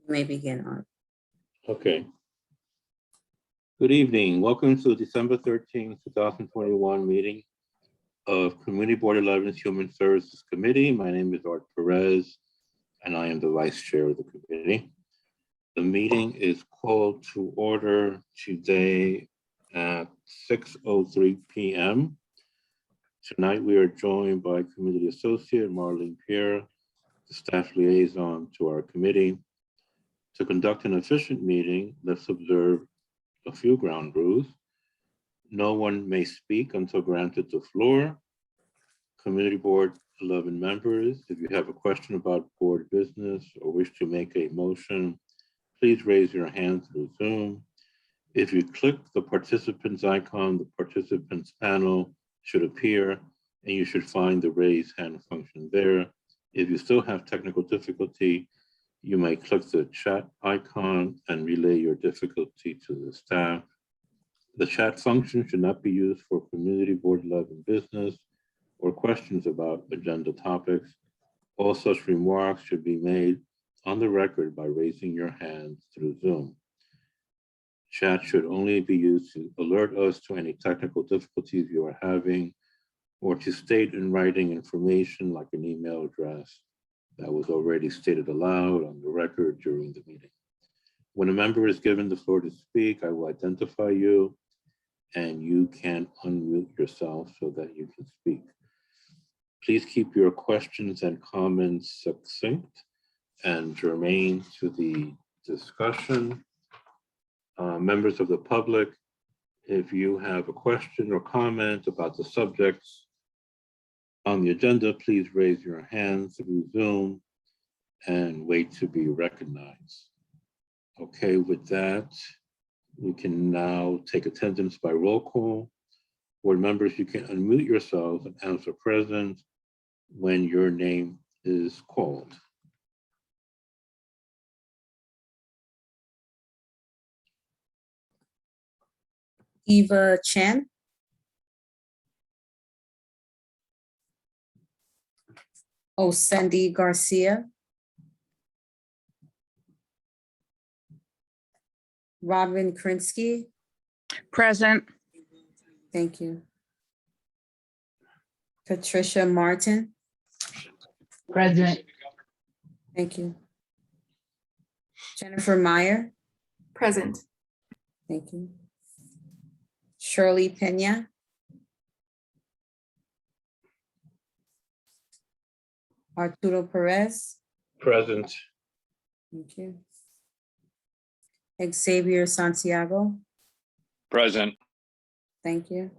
You may begin on. Okay. Good evening. Welcome to the December 13th, 2021 meeting of Community Board 11's Human Services Committee. My name is Art Perez, and I am the vice chair of the committee. The meeting is called to order today at 6:03 p.m. Tonight, we are joined by Committee Associate Marlene Pierre, the staff liaison to our committee. To conduct an efficient meeting, let's observe a few ground rules. No one may speak until granted the floor. Community Board 11 members, if you have a question about board business or wish to make a motion, please raise your hand through Zoom. If you click the participants icon, the participants panel should appear, and you should find the raise hand function there. If you still have technical difficulty, you may click the chat icon and relay your difficulty to the staff. The chat function should not be used for Community Board 11 business or questions about agenda topics. All such remarks should be made on the record by raising your hand through Zoom. Chat should only be used to alert us to any technical difficulties you are having or to state in writing information like an email address that was already stated aloud on the record during the meeting. When a member is given the floor to speak, I will identify you and you can unmute yourself so that you can speak. Please keep your questions and comments succinct and germane to the discussion. Members of the public, if you have a question or comment about the subjects on the agenda, please raise your hand through Zoom and wait to be recognized. Okay, with that, we can now take attendance by roll call. Board members, you can unmute yourselves and answer present when your name is called. Eva Chen. Cindy Garcia. Robin Krinsky. Present. Thank you. Patricia Martin. Present. Thank you. Jennifer Meyer. Present. Thank you. Shirley Pena. Arturo Perez. Present. Thank you. Xavier Santiago. Present. Thank you.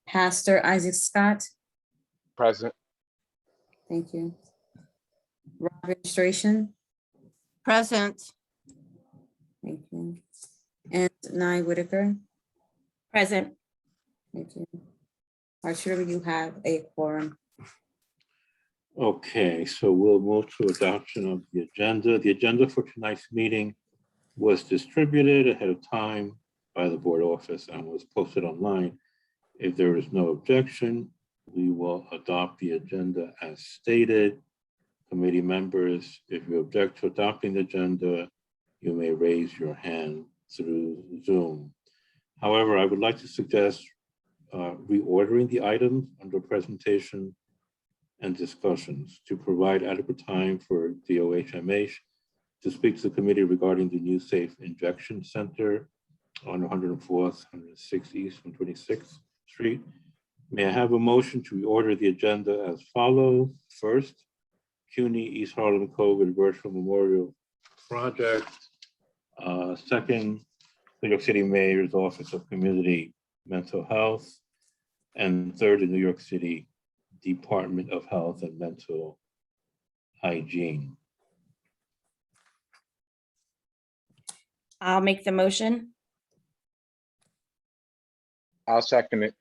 Pastor Isaac Scott. Present. Thank you. Registration. Present. Thank you. And Nye Whitaker. Present. Thank you. Arturo, you have a quorum. Okay, so we'll move to adoption of the agenda. The agenda for tonight's meeting was distributed ahead of time by the board office and was posted online. If there is no objection, we will adopt the agenda as stated. Committee members, if you object to adopting the agenda, you may raise your hand through Zoom. However, I would like to suggest reordering the items under presentation and discussions to provide adequate time for DOHMH to speak to the committee regarding the new safe injection center on 104th, 106th East, and 26th Street. May I have a motion to reorder the agenda as follows? First, CUNY East Harlem COVID Virtual Memorial Project. Second, New York City Mayor's Office of Community Mental Health. And third, the New York City Department of Health and Mental Hygiene. I'll make the motion. I'll second it.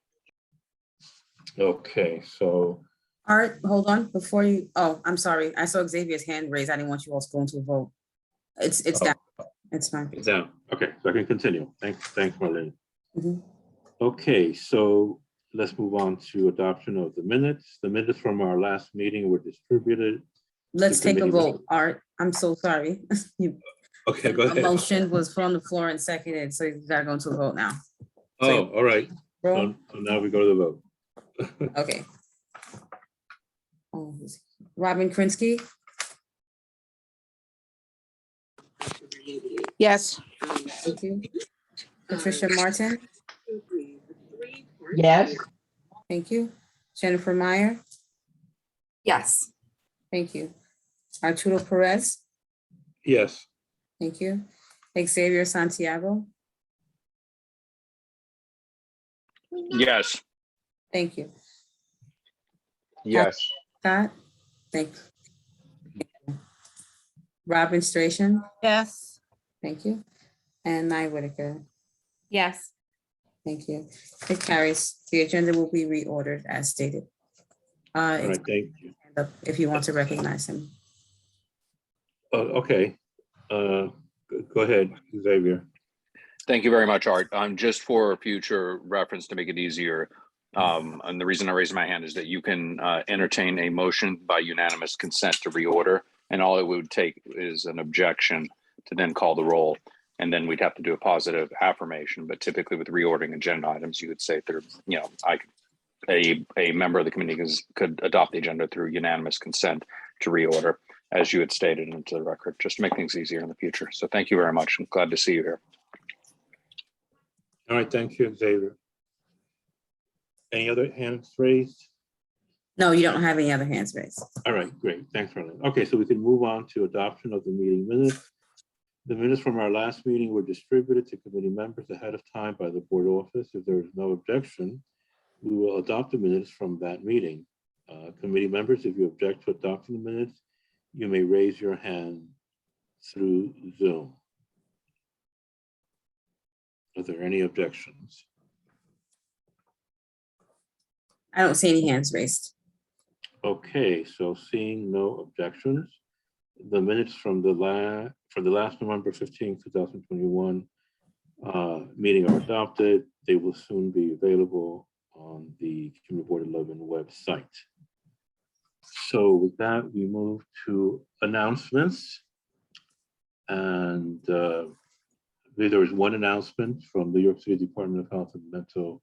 Okay, so Art, hold on before you. Oh, I'm sorry. I saw Xavier's hand raised. I didn't want you all going to a vote. It's down. It's fine. it's down. Okay, so I can continue. Thanks, Marlene. Mhm. Okay, so let's move on to adoption of the minutes. The minutes from our last meeting were distributed. Let's take a committee vote. member. Art, I'm so sorry. You, Okay, go a ahead. motion was put on the floor and seconded, so you gotta go into a vote now. Oh, all right. Roll. So now we go to the vote. Okay. Robin Krinsky, Yes. thank you. Patricia Martin, Yes. thank you. Jennifer Meyer, Yes. thank you. Arturo Perez, Yes, thank you. Xavier Santiago, Yes. thank you. Yes. Scott, thank you. Robin Stration, Yes. thank you. And Nye Whitaker, Yes. thank you. It carries. The agenda will be reordered as stated. all right, thank you. If you want to recognize him. Okay, go ahead, Xavier. Thank you very much, Art. Just for future reference to make it easier, and the reason I raised my hand is that you can entertain a motion by unanimous consent to reorder, and all it would take is an objection to then call the roll, and then we'd have to do a positive affirmation. But typically with reordering agenda items, you would say through, a member of the committee could adopt the agenda through unanimous consent to reorder, as you had stated into the record, just to make things easier in the future. So thank you very much. I'm glad to see you here. All right, thank you, Xavier. Any other hands raised? No, you don't have any other hands raised. All right, great, thanks, Marlene. Okay, so we can move on to adoption of the meeting minutes. The minutes from our last meeting were distributed to committee members ahead of time by the board office. If there is no objection, we will adopt the minutes from that meeting. Committee members, if you object to adopting the minutes, you may raise your hand through Zoom. Are there any objections? I don't see any hands raised. Okay, so seeing no objections, the minutes from the last November 15, 2021 meeting are adopted. They will soon be available on the Community Board 11 website. So with that, we move to announcements. And there is one announcement from the New York City Department of Health and Mental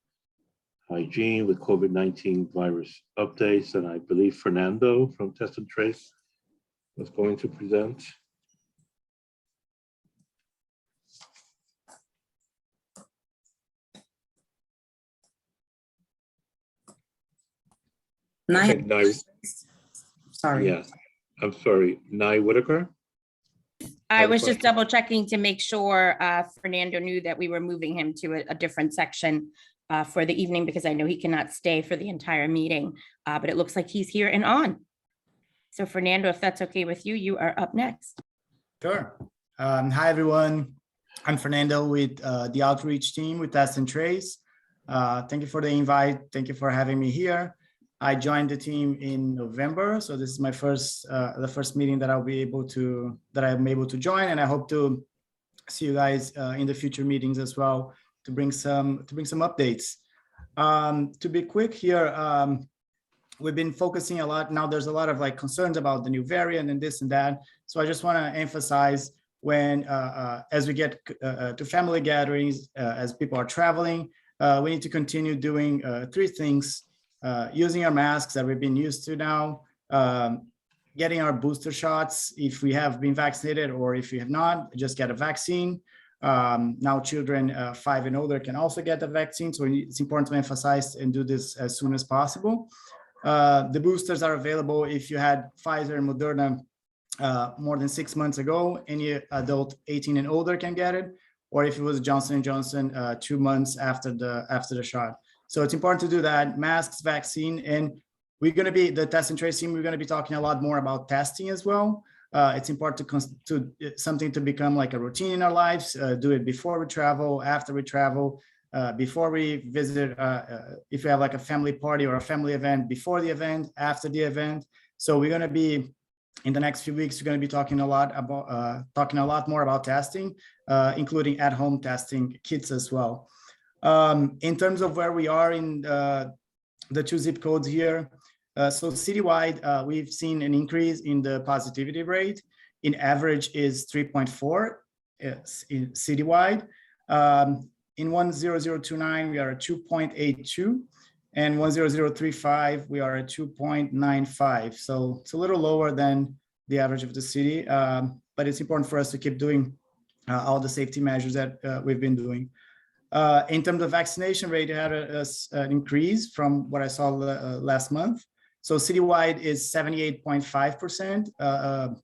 Hygiene with COVID-19 virus updates. And I believe Fernando from Test and Trace was going to present. Nye, Okay, sorry. yeah, I'm sorry, Nye Whitaker. I was question? just double checking to make sure Fernando knew that we were moving him to a different section for the evening, because I know he cannot stay for the entire meeting, but it looks like he's here and on. So Fernando, if that's okay with you, you are up next. Sure. Hi, everyone. I'm Fernando with the outreach team with Test and Trace. Thank you for the invite. Thank you for having me here. I joined the team in November, so this is my the first meeting that I'm able to join, and I hope to see you guys in the future meetings as well to bring some updates. To be quick here, we've been focusing a lot. Now there's a lot of concerns about the new variant and this and that. So I just want to emphasize when as we get to family gatherings, as people are traveling, we need to continue doing three things. Using our masks that we've been used to now, getting our booster shots if we have been vaccinated, or if you have not, just get a vaccine. Now children 5 and older can also get the vaccine, so it's important to emphasize and do this as soon as possible. The boosters are available if you had Pfizer and Moderna more than 6 months ago. Any adult 18 and older can get it, or if it was Johnson & Johnson 2 months after the shot. So it's important to do that, masks, vaccine, and we're going to be, the Test and Trace team, we're going to be talking a lot more about testing as well. It's important to something to become like a routine in our lives, do it before we travel, after we travel, before we visit, if we have like a family party or a family event, before the event, after the event. So we're going to be, in the next few weeks, we're going to be talking a lot more about testing, including at-home testing kits as well. In terms of where we are in the 2 zip codes here, So citywide, we've seen an increase in the positivity rate. In average is 3.4 citywide. In 10029, we are at 2.82, and 10035, we are at 2.95. So it's a little lower than the average of the city, but it's important for us to keep doing all the safety measures that we've been doing. In terms of vaccination rate, it had an increase from what I saw last month. So citywide is 78.5%,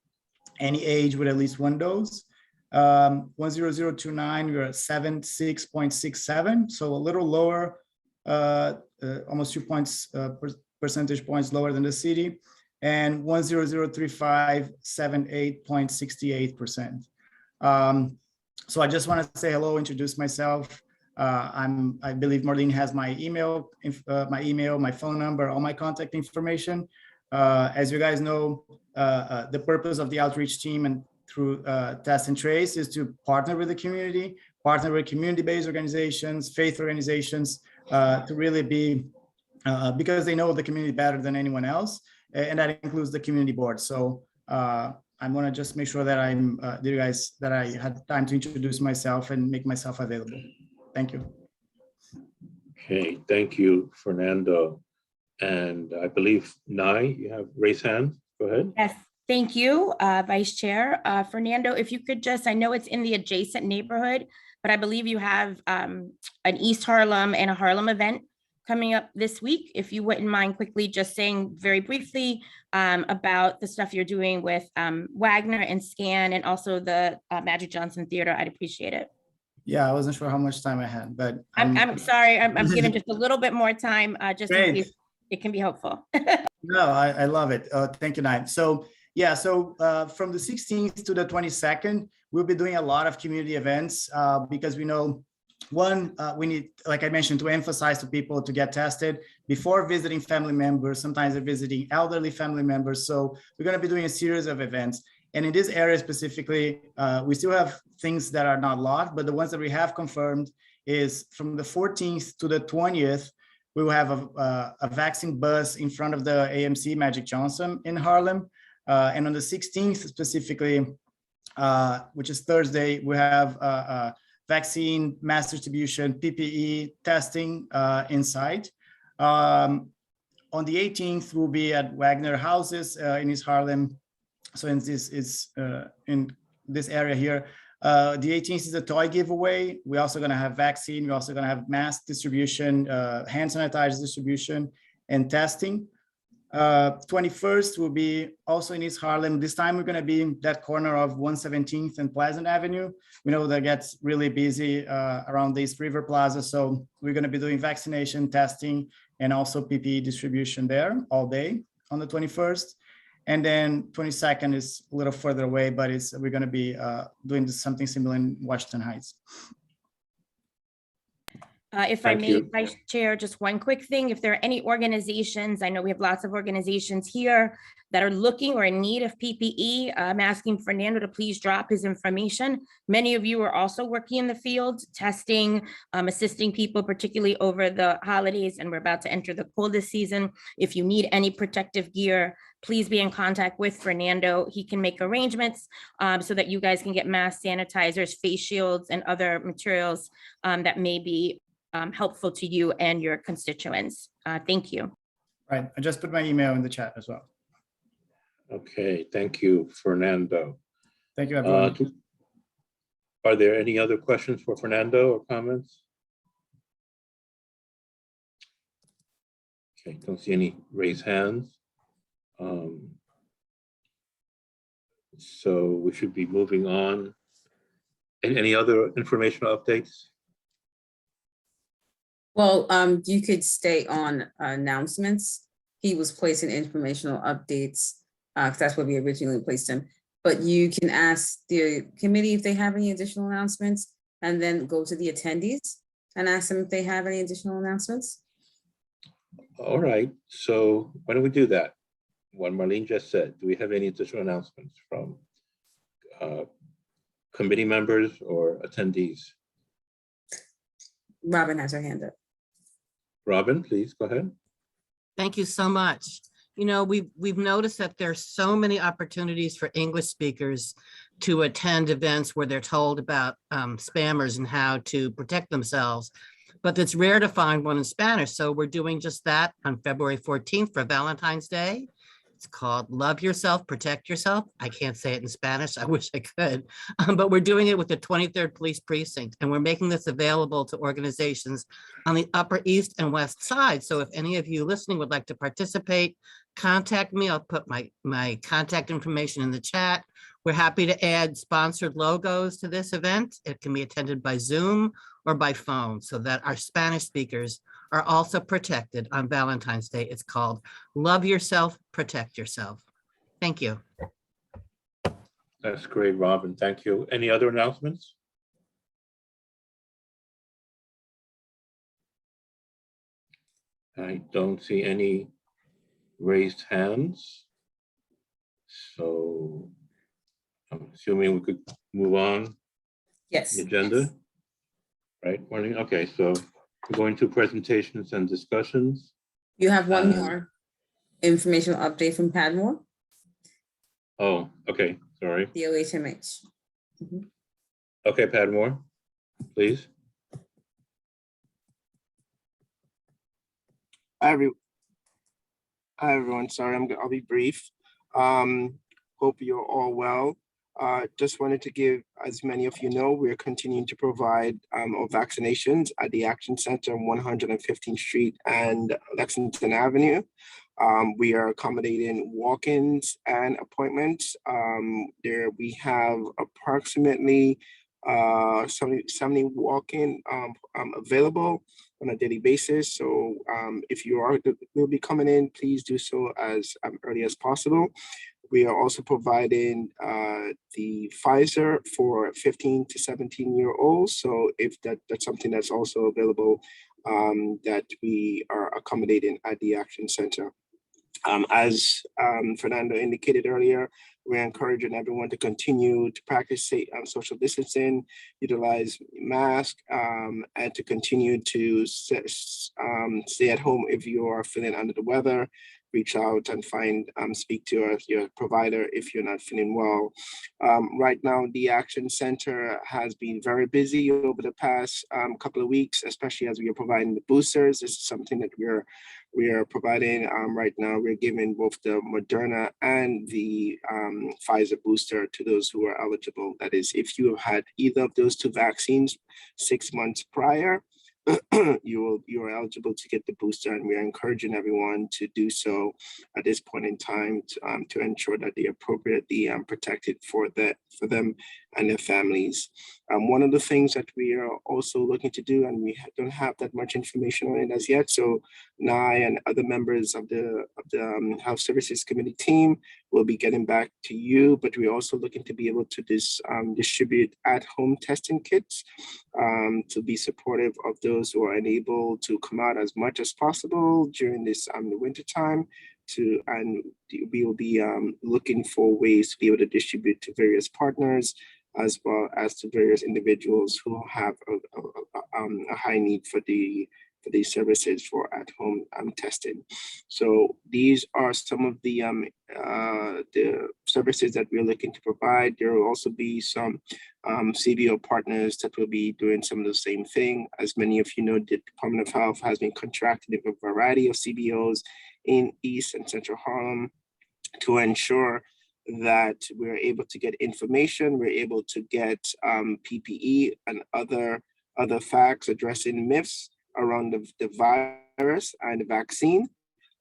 any age with at least one dose. 10029, we are at 76.67, so a little lower, almost 2 percentage points lower than the city. And 10035, 78.68%. So I just want to say hello, introduce myself. I believe Marlene has my email, my phone number, all my contact information. As you guys know, the purpose of the outreach team and through Test and Trace is to partner with the community, partner with community-based organizations, faith organizations, to really be, because they know the community better than anyone else, and that includes the community board. So I'm gonna just make sure that that I had time to introduce myself and make myself available. Thank you. Okay, thank you, Fernando. And I believe Nye, you have raised hand. Go ahead. Yes, thank you, Vice Chair. Fernando, if you could just, I know it's in the adjacent neighborhood, but I believe you have an East Harlem and a Harlem event coming up this week. If you wouldn't mind quickly just saying very briefly about the stuff you're doing with Wagner and SCAN and also the Magic Johnson Theater, I'd appreciate it. Yeah, I wasn't sure how much time I had, but I'm sorry, I'm giving just a little bit more time just in case it can be helpful. No, I love it. Thank you, Nye. So yeah, so from the 16th to the 22nd, we'll be doing a lot of community events because we know, one, we need, like I mentioned, to emphasize to people to get tested before visiting family members. Sometimes they're visiting elderly family members. So we're going to be doing a series of events. And in this area specifically, we still have things that are not locked, but the ones that we have confirmed is from the 14th to the 20th, we will have a vaccine bus in front of the AMC Magic Johnson in Harlem. And on the 16th specifically, which is Thursday, we have vaccine mass distribution, PPE testing inside. On the 18th, we'll be at Wagner Houses in East Harlem. So in this area here, the 18th is a toy giveaway. We're also going to have vaccine. We're also going to have mass distribution, hand sanitizer distribution, and testing. 21st will be also in East Harlem. This time we're going to be in that corner of 117th and Pleasant Avenue. We know that gets really busy around the East River Plaza. So we're going to be doing vaccination, testing, and also PPE distribution there all day on the 21st. And then 22nd is a little further away, but we're going to be doing something similar in Washington Heights. If I may, Vice Chair, just one quick thing. If there are any organizations, I know we have lots of organizations here that are looking or in need of PPE, I'm asking Fernando to please drop his information. Many of you are also working in the field, testing, assisting people, particularly over the holidays, and we're about to enter the coldest season. If you need any protective gear, please be in contact with Fernando. He can make arrangements so that you guys can get mask sanitizers, face shields, and other materials that may be helpful to you and your constituents. Thank you. Right, I just put my email in the chat as well. Okay, thank you, Fernando. Thank you, everyone. Are there any other questions for Fernando or comments? Okay, don't see any raised hands. So we should be moving on. Any other informational updates? Well, you could stay on announcements. He was placing informational updates because that's where we originally placed him. But you can ask the committee if they have any additional announcements, and then go to the attendees and ask them if they have any additional announcements. All right, so why don't we do that? What Marlene just said, do we have any additional announcements from committee members or attendees? Robin has her hand up. Robin, please go ahead. Thank you so much. You know, we've noticed that there's so many opportunities for English speakers to attend events where they're told about spammers and how to protect themselves, but it's rare to find one in Spanish. So we're doing just that on February 14th for Valentine's Day. It's called Love Yourself, Protect Yourself. I can't say it in Spanish. I wish I could, but we're doing it with the 23rd Police Precinct, and we're making this available to organizations on the Upper East and West Side. So if any of you listening would like to participate, contact me. I'll put my contact information in the chat. We're happy to add sponsored logos to this event. It can be attended by Zoom or by phone so that our Spanish speakers are also protected on Valentine's Day. It's called Love Yourself, Protect Yourself. Thank you. That's great, Robin. Thank you. Any other announcements? I don't see any raised hands. So I'm assuming we could move on Yes. the agenda. Right, morning. Okay, so we're going to presentations and discussions. You have one more informational update from Padmore, Oh, okay, sorry. the OHMH. Okay, Padmore, please. Hi, everyone. Sorry, I'll be brief. Hope you're all well. Just wanted to give, as many of you know, we're continuing to provide our vaccinations at the Action Center on 115th Street and Lexington Avenue. We are accommodating walk-ins and appointments. There we have approximately 70 walk-in available on a daily basis. So if you will be coming in, please do so as early as possible. We are also providing the Pfizer for 15 to 17-year-olds. So if that's something that's also available that we are accommodating at the Action Center. As Fernando indicated earlier, we're encouraging everyone to continue to practice social distancing, utilize masks, and to continue to stay at home if you are feeling under the weather. Reach out and speak to your provider if you're not feeling well. Right now, the Action Center has been very busy over the past couple of weeks, especially as we are providing the boosters. This is something that we are providing right now. We're giving both the Moderna and the Pfizer booster to those who are eligible. That is, if you have had either of those two vaccines 6 months prior, you are eligible to get the booster, and we are encouraging everyone to do so at this point in time to ensure that they are appropriately protected for them and their families. One of the things that we are also looking to do, and we don't have that much information on it as yet, so Nye and other members of the Health Services Committee team will be getting back to you, but we're also looking to be able to distribute at-home testing kits to be supportive of those who are unable to come out as much as possible during this the winter time. And we will be looking for ways to be able to distribute to various partners, as well as to various individuals who have a high need for these services for at-home testing. So these are some of the services that we're looking to provide. There will also be some CBO partners that will be doing some of the same thing. As many of you know, the Department of Health has been contracted with a variety of CBOs in East and Central Harlem to ensure that we're able to get information, we're able to get PPE and other facts addressing myths around the virus and the vaccine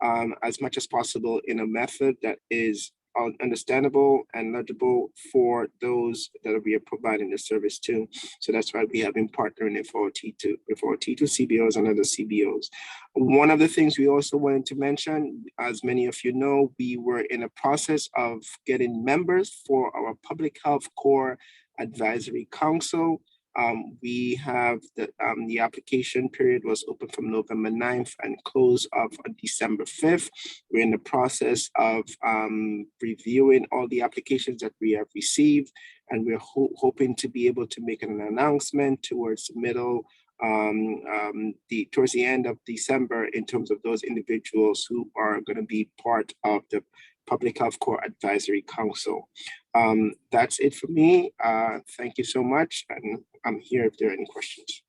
as much as possible in a method that is understandable and legible for those that we are providing the service to. So that's why we have been partnering with T2 CBOs and other CBOs. One of the things we also wanted to mention, as many of you know, we were in a process of getting members for our Public Health Core Advisory Council. We have the application period was open from November 9th and closed off on December 5th. We're in the process of reviewing all the applications that we have received, and we're hoping to be able to make an announcement towards the middle towards the end of December in terms of those individuals who are going to be part of the Public Health Core Advisory Council. That's it for me. Thank you so much. And I'm here if there are any questions.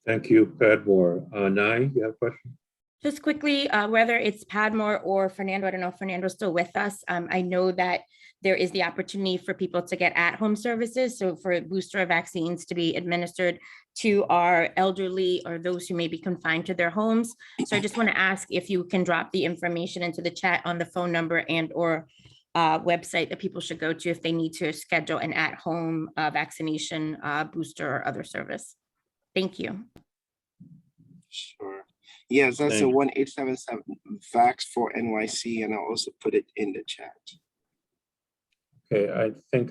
Thank you, Padmore. Nai, you have a question? Just quickly, whether it's Padmore or Fernando, I don't know if Fernando's still with us. I know that there is the opportunity for people to get at-home services. So for booster vaccines to be administered to our elderly or those who may be confined to their homes. So I just want to ask if you can drop the information into the chat on the phone number and or website that people should go to if they need to schedule an at-home vaccination booster or other service. Thank you. Sure. Yes, that's the 1877 VAX for NYC, and I'll also put it in the chat. Okay, I think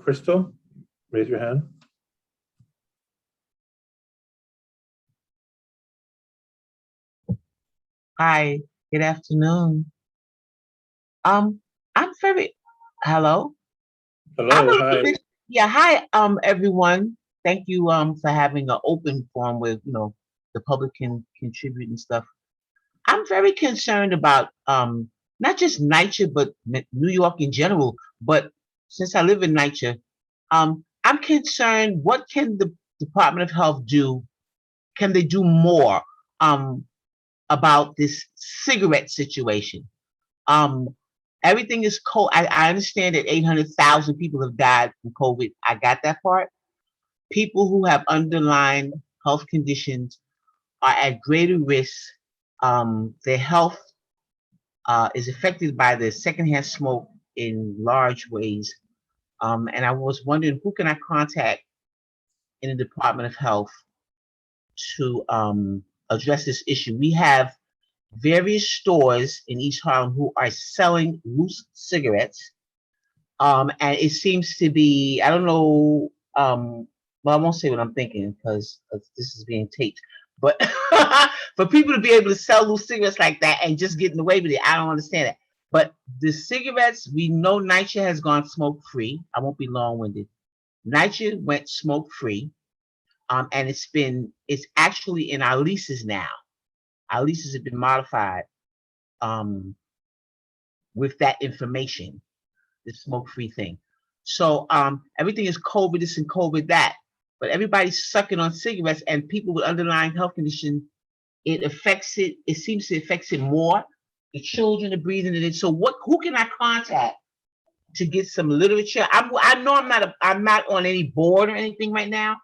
Crystal, raise your hand. Hi, good afternoon. I'm very, hello? Hello, hi. Yeah, hi, everyone. Thank you, for having an open forum where, the public can contribute and stuff. I'm very concerned about, not just NYCHA, but New York in general, but since I live in NYCHA, I'm concerned, what can the Department of Health do? Can they do more, about this cigarette situation? Everything is cold. I understand that 800,000 people have died from COVID. I got that part. People who have underlying health conditions are at greater risk. Their health is affected by the secondhand smoke in large ways. And I was wondering, who can I contact in the Department of Health to address this issue? We have various stores in East Harlem who are selling loose cigarettes. And it seems to be, I don't know, well, I won't say what I'm thinking because this is being taped, but for people to be able to sell loose cigarettes like that and just getting away with it, I don't understand it. But the cigarettes, we know NYCHA has gone smoke-free. I won't be long-winded. NYCHA went smoke-free, and it's actually in our leases now. Our leases have been modified with that information, the smoke-free thing. So everything is COVID this and COVID that, but everybody's sucking on cigarettes, and people with underlying health condition, it seems to affect it more. The children are breathing it in. So who can I contact to get some literature? I know I'm not on any board or anything right now,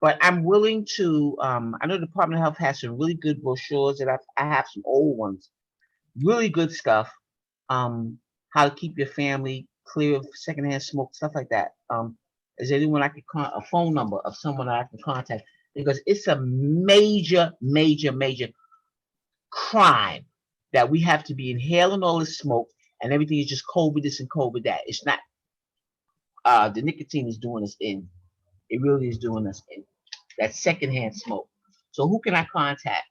but I'm willing to, I know the Department of Health has some really good brochures, and I have some old ones, really good stuff. How to keep your family clear of secondhand smoke, stuff like that. Is there anyone I could a phone number of someone that I can contact? Because it's a major, major, major crime that we have to be inhaling all this smoke and everything is just COVID this and COVID that. It's not, the nicotine is doing us in. It really is doing us in. That secondhand smoke. So who can I contact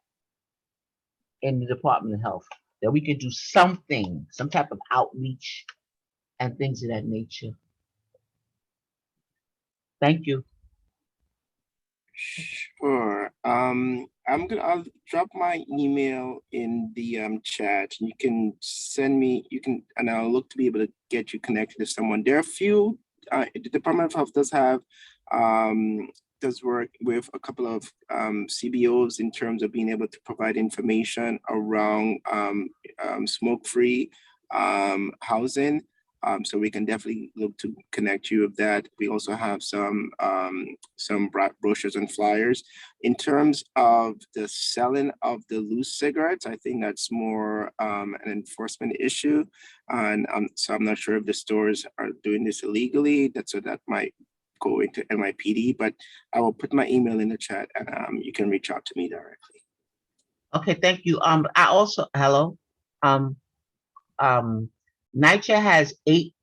in the Department of Health that we can do something, some type of outreach and things of that nature? Thank you. Sure. I'll drop my email in the chat. You can send me, and I'll look to be able to get you connected to someone. There are a few, the Department of Health does work with a couple of CBOs in terms of being able to provide information around smoke-free housing. So we can definitely look to connect you with that. We also have some brochures and flyers. In terms of the selling of the loose cigarettes, I think that's more an enforcement issue. And so I'm not sure if the stores are doing this illegally. So that might go into NYPD, but I will put my email in the chat and you can reach out to me directly. Okay, thank you. I also, hello. NYCHA has 8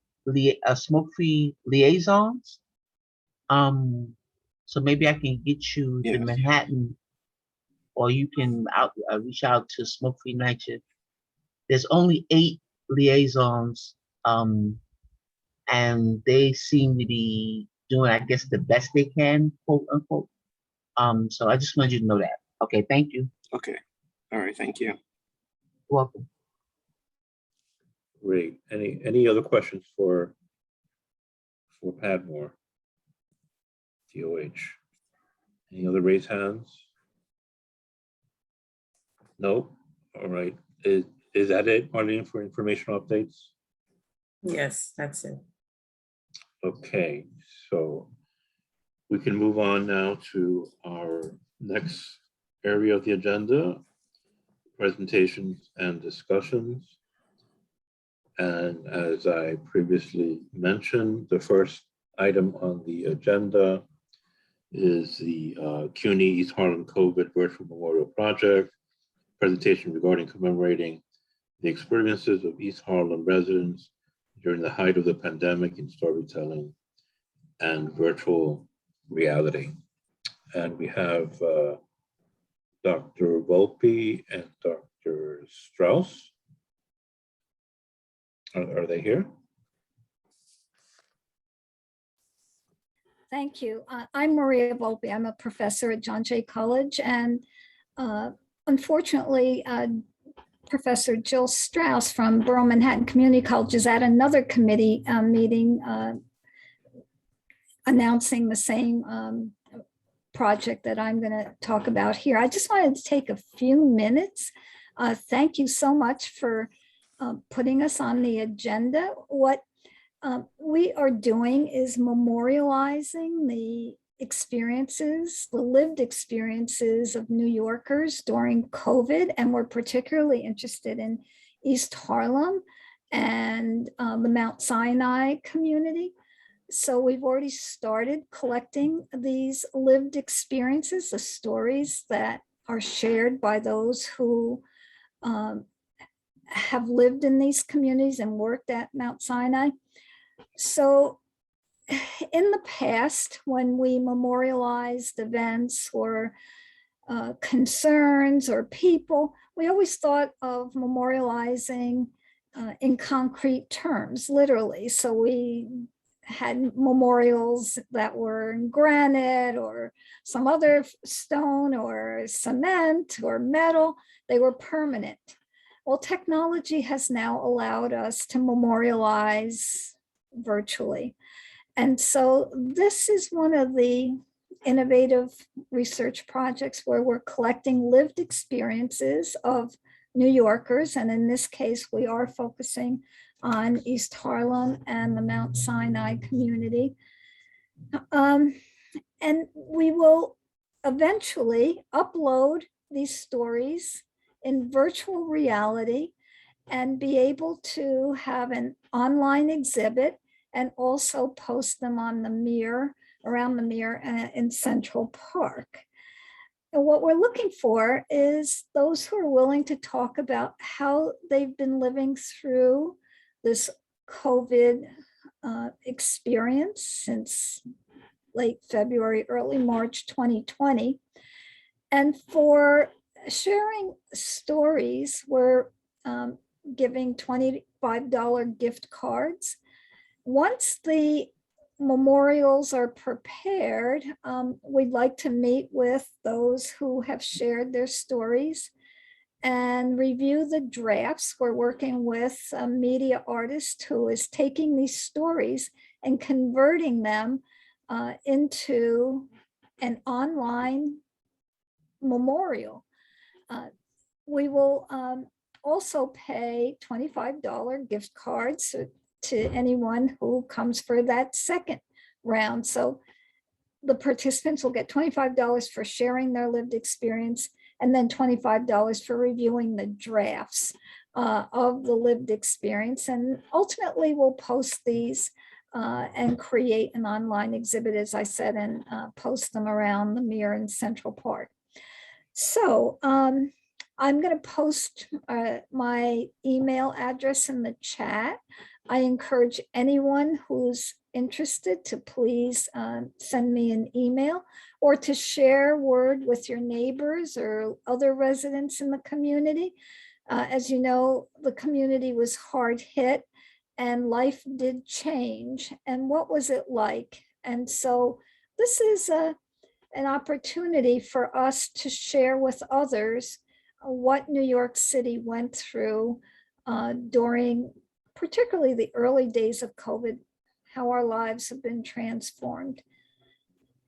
smoke-free liaisons. So maybe I can get you to Manhattan, or you can reach out to Smoke-Free NYCHA. There's only 8 liaisons, and they seem to be doing, I guess, the best they can, quote unquote. So I just wanted you to know that. Okay, thank you. Okay. All right, thank you. You're welcome. Great. Any other questions for Padmore? DOH. Any other raised hands? No? All right. Is that it, Marlene, for informational updates? Yes, that's it. Okay, so we can move on now to our next area of the agenda, presentations and discussions. And as I previously mentioned, the first item on the agenda is the CUNY East Harlem COVID Virtual Memorial Project, presentation regarding commemorating the experiences of East Harlem residents during the height of the pandemic in storytelling and virtual reality. And we have Dr. Volpe and Dr. Strauss. Are they here? Thank you. I'm Maria Volpe. I'm a professor at John Jay College, and unfortunately, Professor Jill Strauss from Borough Manhattan Community College is at another committee meeting announcing the same project that I'm going to talk about here. I just wanted to take a few minutes. Thank you so much for putting us on the agenda. What we are doing is memorializing the experiences, the lived experiences of New Yorkers during COVID, and we're particularly interested in East Harlem and the Mount Sinai community. So we've already started collecting these lived experiences, the stories that are shared by those who have lived in these communities and worked at Mount Sinai. So in the past, when we memorialized events or concerns or people, we always thought of memorializing in concrete terms, literally. So we had memorials that were in granite or some other stone or cement or metal. They were permanent. Well, technology has now allowed us to memorialize virtually. And so this is one of the innovative research projects where we're collecting lived experiences of New Yorkers. And in this case, we are focusing on East Harlem and the Mount Sinai community. And we will eventually upload these stories in virtual reality and be able to have an online exhibit and also post them on the Mir, around the Mir in Central Park. And what we're looking for is those who are willing to talk about how they've been living through this COVID experience since late February, early March 2020. And for sharing stories, we're giving $25 gift cards. Once the memorials are prepared, we'd like to meet with those who have shared their stories and review the drafts. We're working with a media artist who is taking these stories and converting them into an online memorial. We will also pay $25 gift cards to anyone who comes for that second round. So the participants will get $25 for sharing their lived experience and then $25 for reviewing the drafts of the lived experience. And ultimately we'll post these and create an online exhibit, as I said, and post them around the Mir in Central Park. So I'm going to post my email address in the chat. I encourage anyone who's interested to please send me an email or to share word with your neighbors or other residents in the community. As you know, the community was hard hit and life did change. And what was it like? And so this is an opportunity for us to share with others what New York City went through during particularly the early days of COVID, how our lives have been transformed.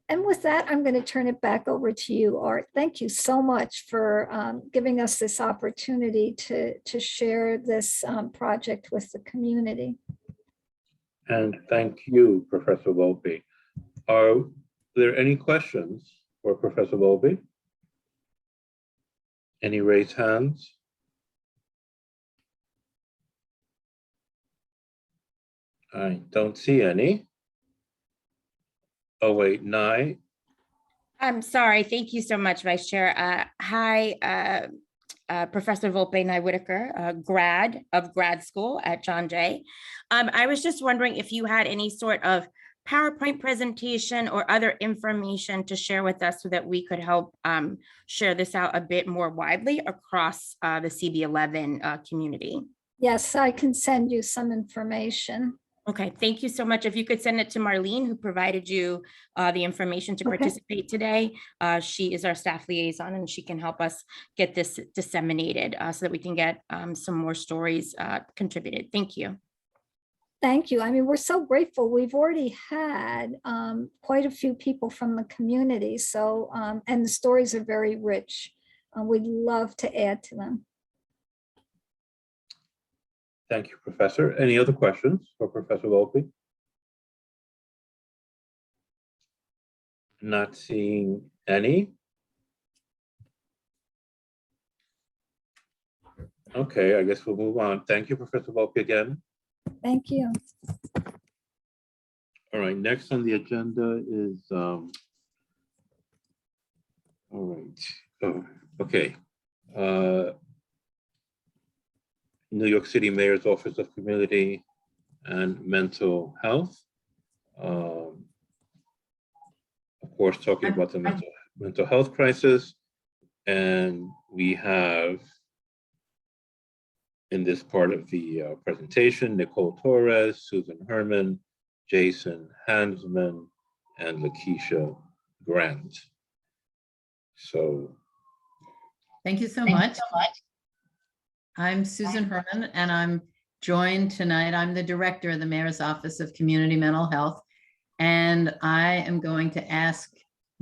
And with that, I'm going to turn it back over to you, Art. Thank you so much for giving us this opportunity to share this project with the community. And thank you, Professor Volpe. Are there any questions for Professor Volpe? Any raised hands? I don't see any. Oh, wait, Nye. I'm sorry. Thank you so much, Vice Chair. Hi, Professor Volpe Nye Whitaker, grad of grad school at John Jay. I was just wondering if you had any sort of PowerPoint presentation or other information to share with us so that we could help share this out a bit more widely across the CB11 community. Yes, I can send you some information. Okay, thank you so much. If you could send it to Marlene, who provided you the information to participate today. She is our staff liaison and she can help us get this disseminated so that we can get some more stories contributed. Thank you. Thank you. I mean, we're so grateful. We've already had quite a few people from the community. So, and the stories are very rich. We'd love to add to them. Thank you, Professor. Any other questions for Professor Volpe? Not seeing any. Okay, I guess we'll move on. Thank you, Professor Volpe, again. Thank you. All right, next on the agenda is, all right, oh, okay. New York City Mayor's Office of Community and Mental Health. Of course, talking about the mental health crisis. And we have in this part of the presentation, Nicole Torres, Susan Herman, Jason Hansman, and Lakeisha Grant. So. Thank you so much. I'm Susan Herman, and I'm joined tonight. I'm the director of the Mayor's Office of Community Mental Health, and I am going to ask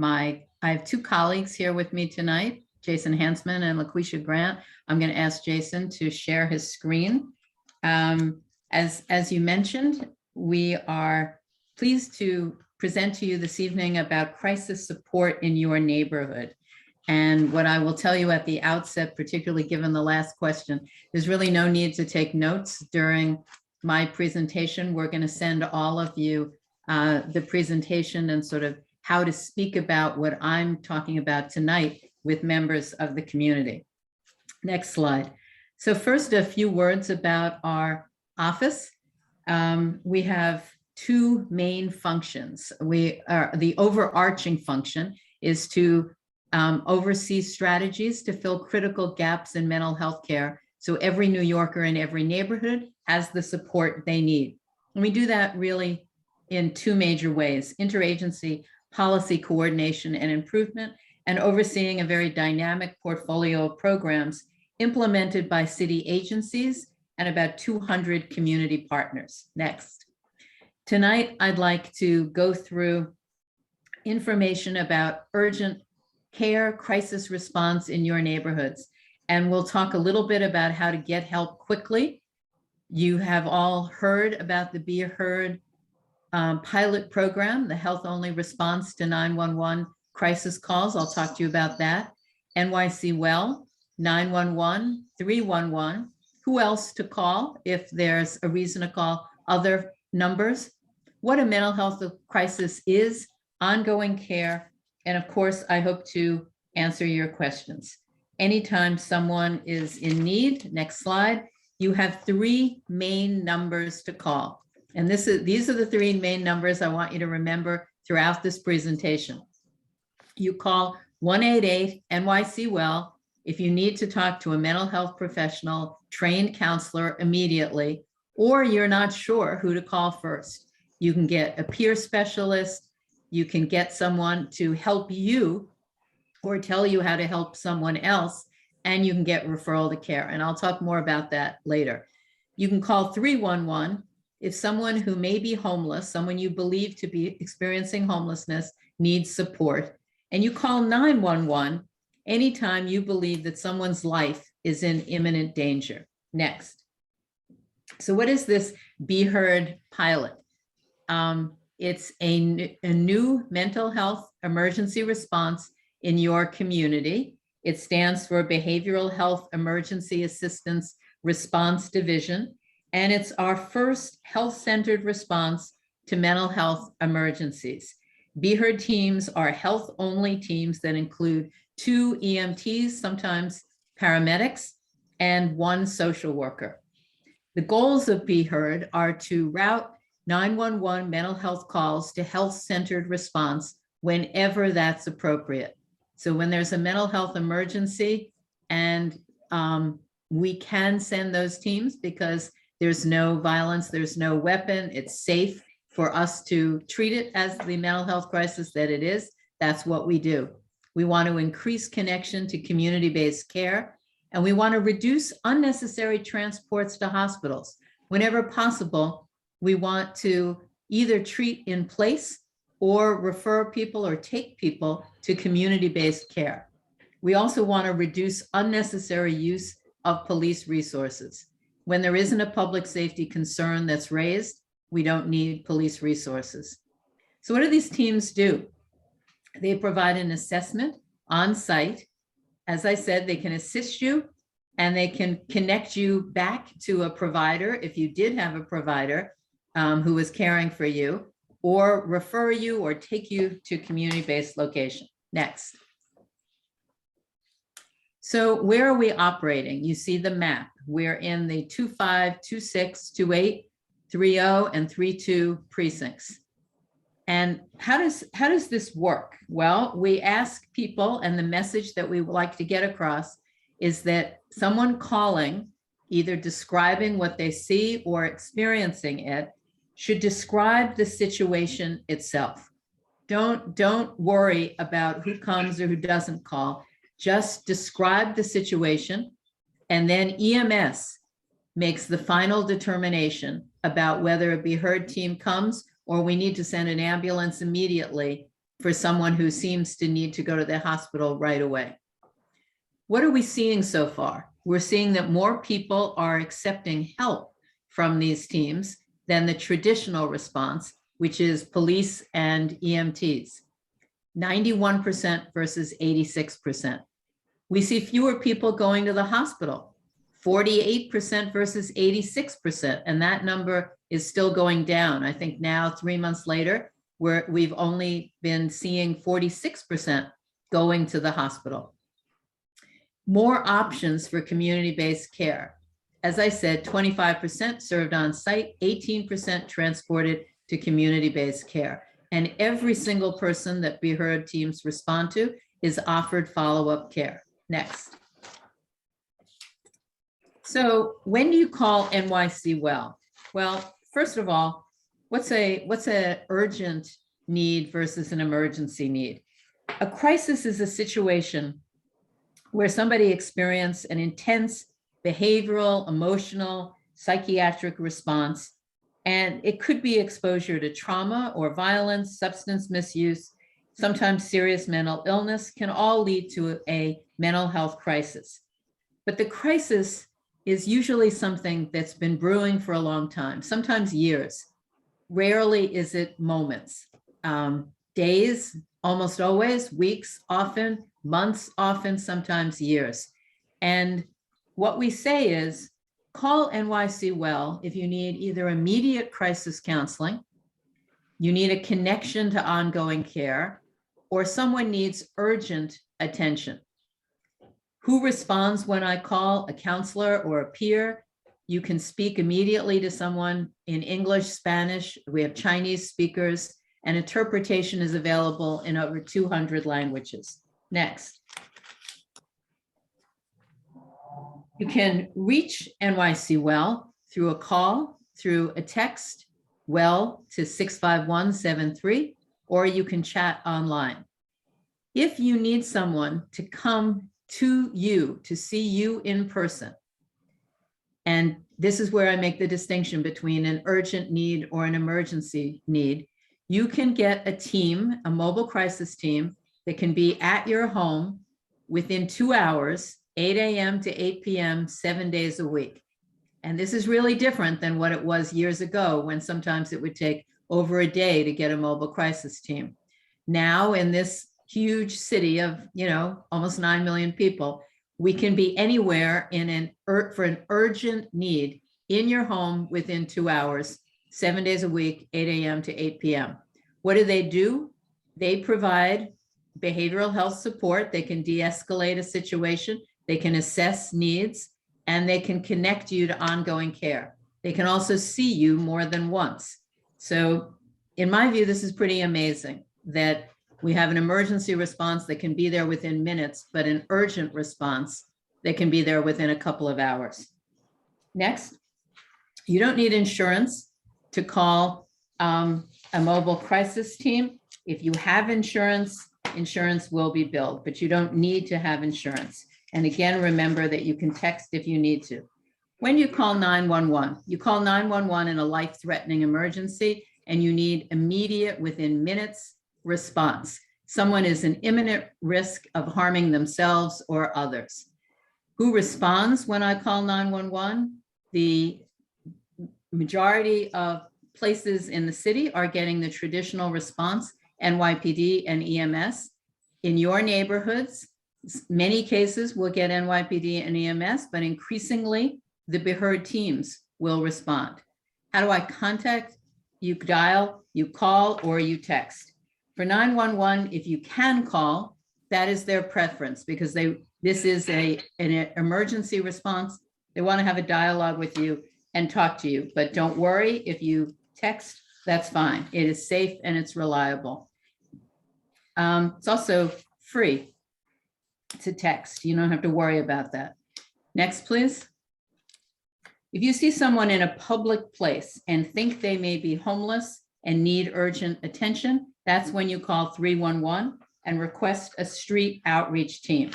I have two colleagues here with me tonight, Jason Hansman and Lakeisha Grant. I'm going to ask Jason to share his screen. As you mentioned, we are pleased to present to you this evening about crisis support in your neighborhood. And what I will tell you at the outset, particularly given the last question, there's really no need to take notes during my presentation. We're going to send all of you the presentation and sort of how to speak about what I'm talking about tonight with members of the community. Next slide. So first, a few words about our office. We have two main functions. The overarching function is to oversee strategies to fill critical gaps in mental health care so every New Yorker in every neighborhood has the support they need. And we do that really in two major ways: interagency policy coordination and improvement, and overseeing a very dynamic portfolio of programs implemented by city agencies and about 200 community partners. Next. Tonight, I'd like to go through information about urgent care crisis response in your neighborhoods. And we'll talk a little bit about how to get help quickly. You have all heard about the Be Heard pilot program, the health only response to 911 crisis calls. I'll talk to you about that. NYC Well, 911, 311, who else to call if there's a reason to call, other numbers, what a mental health crisis is, ongoing care, and of course, I hope to answer your questions. Anytime someone is in need, next slide, you have three main numbers to call. And these are the three main numbers I want you to remember throughout this presentation. You call 188-NYC-WELL if you need to talk to a mental health professional, trained counselor immediately, or you're not sure who to call first. You can get a peer specialist, You can get someone to help you or tell you how to help someone else, and you can get referral to care. And I'll talk more about that later. You can call 311 if someone who may be homeless, someone you believe to be experiencing homelessness, needs support. And you call 911 anytime you believe that someone's life is in imminent danger. Next. So what is this Be Heard pilot? It's a new mental health emergency response in your community. It stands for Behavioral Health Emergency Assistance Response Division, and it's our first health-centered response to mental health emergencies. Be Heard teams are health-only teams that include 2 EMTs, sometimes paramedics, and 1 social worker. The goals of Be Heard are to route 911 mental health calls to health-centered response whenever that's appropriate. So when there's a mental health emergency, and we can send those teams because there's no violence, there's no weapon, it's safe for us to treat it as the mental health crisis that it is, that's what we do. We want to increase connection to community-based care, and we want to reduce unnecessary transports to hospitals. Whenever possible, we want to either treat in place or refer people or take people to community-based care. We also want to reduce unnecessary use of police resources. When there isn't a public safety concern that's raised, we don't need police resources. So what do these teams do? They provide an assessment on site. As I said, they can assist you and they can connect you back to a provider if you did have a provider who was caring for you, or refer you or take you to community-based location. Next. So where are we operating? You see the map. We're in the 25, 26, 28, 30, and 32 precincts. And how does this work? Well, we ask people, and the message that we would like to get across is that someone calling, either describing what they see or experiencing it, should describe the situation itself. Don't worry about who comes or who doesn't call. Just describe the situation, and then EMS makes the final determination about whether a Be Heard team comes or we need to send an ambulance immediately for someone who seems to need to go to the hospital right away. What are we seeing so far? We're seeing that more people are accepting help from these teams than the traditional response, which is police and EMTs. 91% versus 86%. We see fewer people going to the hospital, 48% versus 86%, and that number is still going down. I think now, 3 months later, we've only been seeing 46% going to the hospital. More options for community-based care. As I said, 25% served on site, 18% transported to community-based care. And every single person that Be Heard teams respond to is offered follow-up care. Next. So when do you call NYC Well? Well, first of all, what's an urgent need versus an emergency need? A crisis is a situation where somebody experienced an intense behavioral, emotional, psychiatric response, and it could be exposure to trauma or violence, substance misuse, sometimes serious mental illness, can all lead to a mental health crisis. But the crisis is usually something that's been brewing for a long time, sometimes years. Rarely is it moments, days, almost always, weeks, often, months, often, sometimes years. And what we say is, call NYC Well if you need either immediate crisis counseling, you need a connection to ongoing care, or someone needs urgent attention. Who responds when I call? A counselor or a peer? You can speak immediately to someone in English, Spanish. We have Chinese speakers, and interpretation is available in over 200 languages. Next. You can reach NYC Well through a call, through a text, well to 65173, or you can chat online. If you need someone to come to you, to see you in person, and this is where I make the distinction between an urgent need or an emergency need, you can get a team, a mobile crisis team that can be at your home within 2 hours, 8 a.m. to 8 p.m., 7 days a week. And this is really different than what it was years ago, when sometimes it would take over a day to get a mobile crisis team. Now in this huge city of, almost 9 million people, we can be anywhere for an urgent need in your home within 2 hours, 7 days a week, 8 a.m. to 8 p.m. What do? They provide behavioral health support. They can de-escalate a situation. They can assess needs, and they can connect you to ongoing care. They can also see you more than once. So in my view, this is pretty amazing that we have an emergency response that can be there within minutes, but an urgent response that can be there within a couple of hours. Next, you don't need insurance to call a mobile crisis team. If you have insurance, insurance will be billed, but you don't need to have insurance. And again, remember that you can text if you need to. When you call 911, you call 911 in a life-threatening emergency, and you need immediate, within minutes, response. Someone is in imminent risk of harming themselves or others. Who responds when I call 911? The majority of places in the city are getting the traditional response, NYPD and EMS. In your neighborhoods, many cases will get NYPD and EMS, but increasingly the BHERD teams will respond. How do I contact? You dial, you call, or you text. For 911, if you can call, that is their preference, because this is an emergency response. They want to have a dialogue with you and talk to you, but don't worry, if you text, that's fine. It is safe and it's reliable. It's also free to text. You don't have to worry about that. Next, please. If you see someone in a public place and think they may be homeless and need urgent attention, that's when you call 311 and request a street outreach team.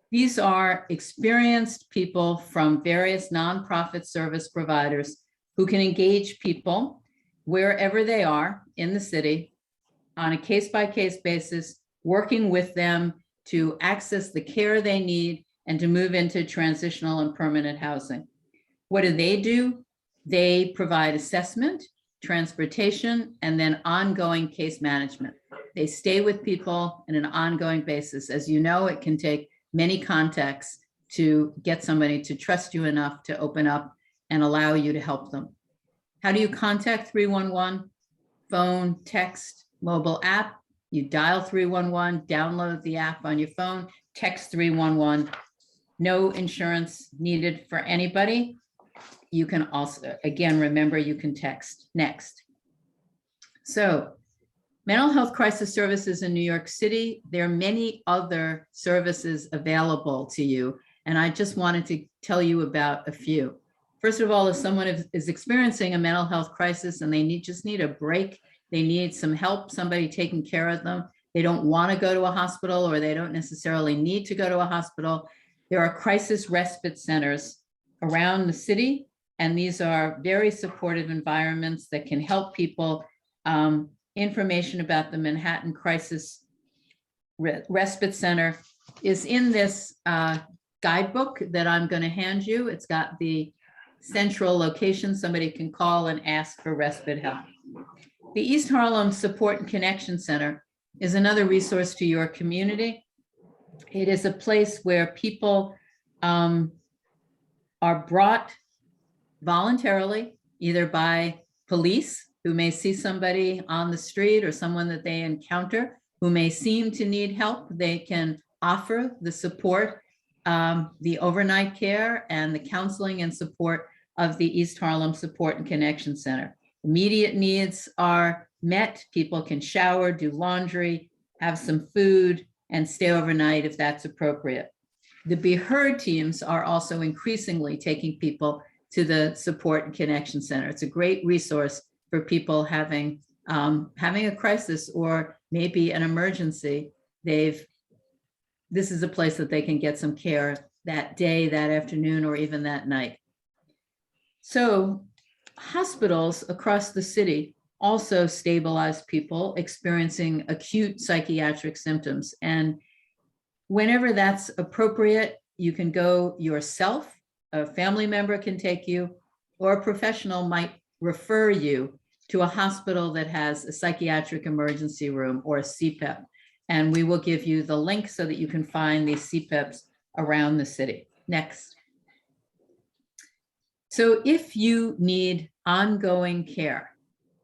These are experienced people from various nonprofit service providers who can engage people wherever they are in the city on a case-by-case basis, working with them to access the care they need and to move into transitional and permanent housing. What do? They provide assessment, transportation, and then ongoing case management. They stay with people on an ongoing basis. As you know, it can take many contacts to get somebody to trust you enough to open up and allow you to help them. How do you contact 311? Phone, text, mobile app. You dial 311, download the app on your phone, text 311. No insurance needed for anybody. You can also, again, remember, you can text. Next. So, mental health crisis services in New York City, there are many other services available to you, and I just wanted to tell you about a few. First of all, if someone is experiencing a mental health crisis and they just need a break, they need some help, somebody taking care of them, they don't want to go to a hospital, or they don't necessarily need to go to a hospital, there are crisis respite centers around the city, and these are very supportive environments that can help people. Information about the Manhattan Crisis Respite Center is in this guidebook that I'm going to hand you. It's got the central location. Somebody can call and ask for respite help. The East Harlem Support and Connection Center is another resource to your community. It is a place where people are brought voluntarily, either by police who may see somebody on the street or someone that they encounter who may seem to need help. They can offer the support, the overnight care and the counseling and support of the East Harlem Support and Connection Center. Immediate needs are met. People can shower, do laundry, have some food, and stay overnight if that's appropriate. The BHERD teams are also increasingly taking people to the Support and Connection Center. It's a great resource for people having having a crisis or maybe an emergency, this is a place that they can get some care that day, that afternoon, or even that night. So hospitals across the city also stabilize people experiencing acute psychiatric symptoms. And whenever that's appropriate, you can go yourself, a family member can take you, or a professional might refer you to a hospital that has a psychiatric emergency room or a CPEP. And we will give you the link so that you can find these CPEPs around the city. Next. So if you need ongoing care,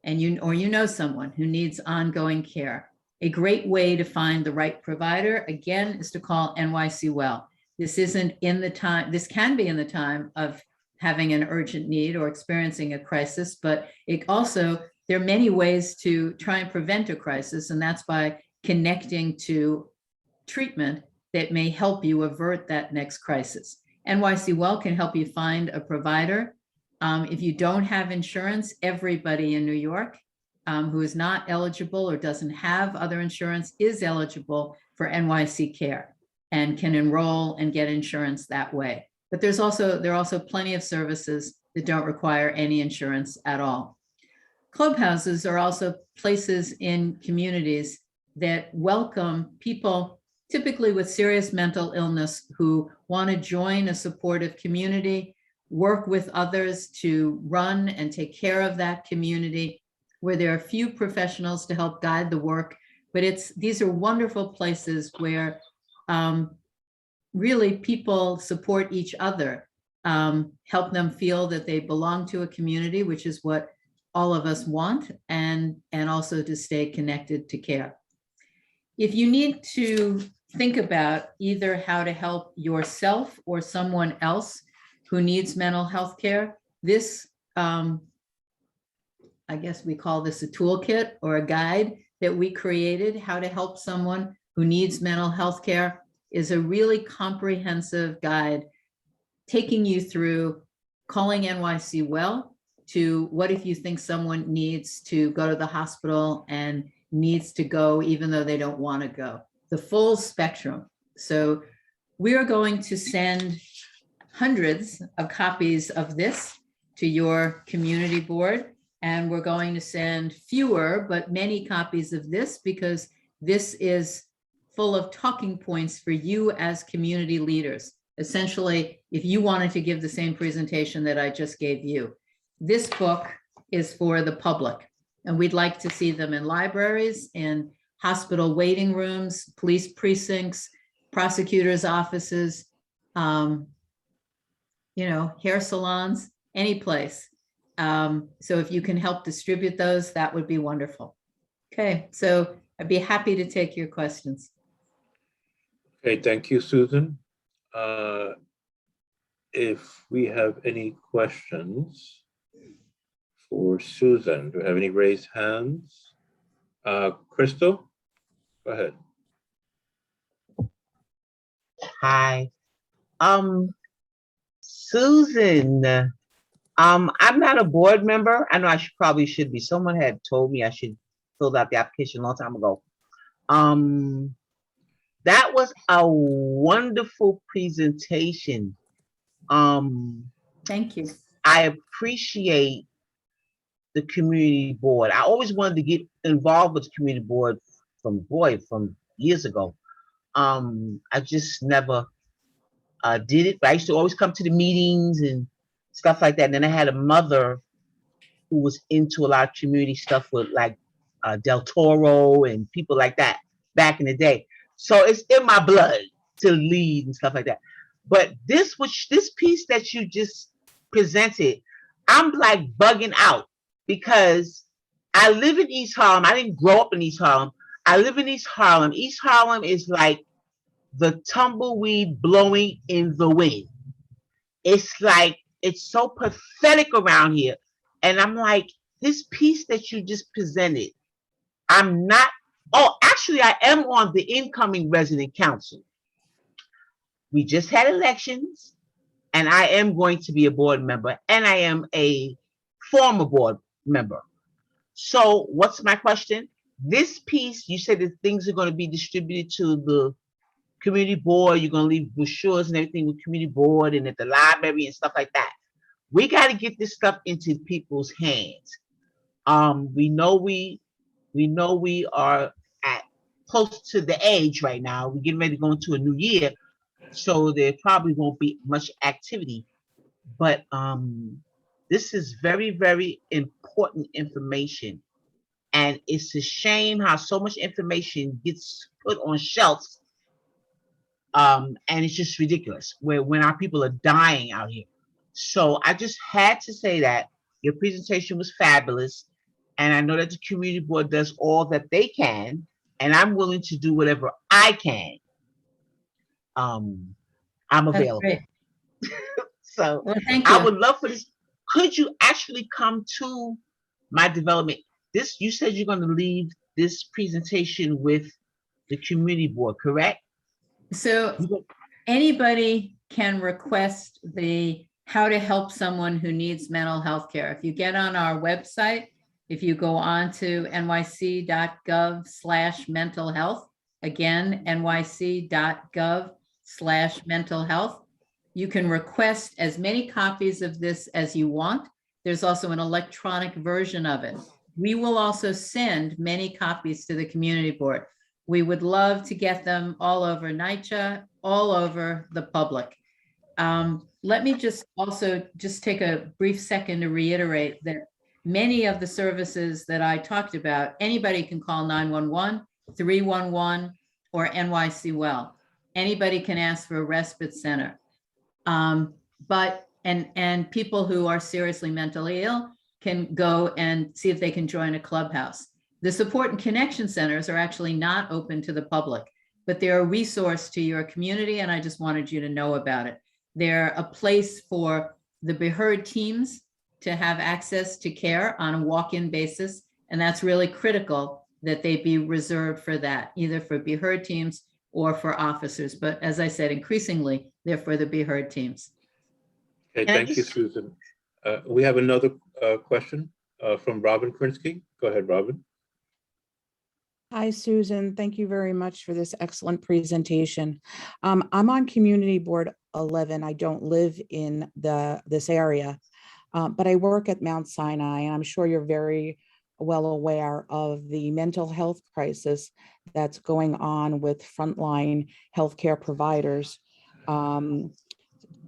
and you know someone who needs ongoing care, a great way to find the right provider, again, is to call NYC Well. This isn't in the time, this can be in the time of having an urgent need or experiencing a crisis, but it also, there are many ways to try and prevent a crisis, and that's by connecting to treatment that may help you avert that next crisis. NYC Well can help you find a provider. If you don't have insurance, everybody in New York who is not eligible or doesn't have other insurance is eligible for NYC Care and can enroll and get insurance that way. But there are also plenty of services that don't require any insurance at all. Clubhouses are also places in communities that welcome people typically with serious mental illness who want to join a supportive community, work with others to run and take care of that community, where there are few professionals to help guide the work. But these are wonderful places where really people support each other, help them feel that they belong to a community, which is what all of us want, and also to stay connected to care. If you need to think about either how to help yourself or someone else who needs mental health care, this, I guess we call this a toolkit or a guide that we created, how to help someone who needs mental health care, is a really comprehensive guide taking you through calling NYC Well to what if you think someone needs to go to the hospital and needs to go even though they don't want to go, the full spectrum. So we are going to send hundreds of copies of this to your community board, and we're going to send fewer but many copies of this because this is full of talking points for you as community leaders. Essentially, if you wanted to give the same presentation that I just gave you, this book is for the public, and we'd like to see them in libraries, in hospital waiting rooms, police precincts, prosecutors' offices, hair salons, any place. So if you can help distribute those, that would be wonderful. Okay, so I'd be happy to take your questions. Okay, thank you, Susan. If we have any questions for Susan, do we have any raised hands? Crystal, go ahead. Hi. Susan, I'm not a board member. I know I probably should be. Someone had told me I should fill out the application a long time ago. That was a wonderful presentation. Thank you. I appreciate the community board. I always wanted to get involved with the community board from years ago. I just never did it, but I used to always come to the meetings and stuff like that. And then I had a mother who was into a lot of community stuff with like Del Toro and people like that back in the day. So it's in my blood to lead and stuff like that. But this piece that you just presented, I'm like bugging out because I live in East Harlem. I didn't grow up in East Harlem. I live in East Harlem. East Harlem is like the tumbleweed blowing in the wind. It's like, it's so pathetic around here. And I'm like, this piece that you just presented, actually I am on the incoming resident council. We just had elections and I am going to be a board member and I am a former board member. So what's my question? This piece, you said that things are going to be distributed to the community board. You're going to leave brochures and everything with community board and at the library and stuff like that. We got to get this stuff into people's hands. We know we are at close to the age right now. We're getting ready to go into a new year, so there probably won't be much activity. But this is very, very important information. And it's a shame how so much information gets put on shelves. And it's just ridiculous when our people are dying out here. So I just had to say that your presentation was fabulous. And I know that the community board does all that they can, and I'm willing to do whatever I can. I'm That's available. great. So Well, thank I you. would love for this. Could you actually come to my development? You said you're going to leave this presentation with the community board, correct? So anybody can request the how to help someone who needs mental health care. If you get on our website, if you go on to nyc.gov/mental health, again, nyc.gov/mental health, you can request as many copies of this as you want. There's also an electronic version of it. We will also send many copies to the community board. We would love to get them all over NYCHA, all over the public. Let me just take a brief second to reiterate that many of the services that I talked about, anybody can call 911, 311, or NYC Well. Anybody can ask for a respite center. And people who are seriously mentally ill can go and see if they can join a clubhouse. The support and connection centers are actually not open to the public, but they're a resource to your community, and I just wanted you to know about it. They're a place for the BEHEARD teams to have access to care on a walk-in basis, and that's really critical that they be reserved for that, either for BEHEARD teams or for officers. But as I said, increasingly, they're for the BEHEARD teams. Okay, thank you, Susan. We have another question from Robin Krinsky. Go ahead, Robin. Hi, Susan. Thank you very much for this excellent presentation. I'm on Community Board 11. I don't live in this area, but I work at Mount Sinai, and I'm sure you're very well aware of the mental health crisis that's going on with frontline healthcare providers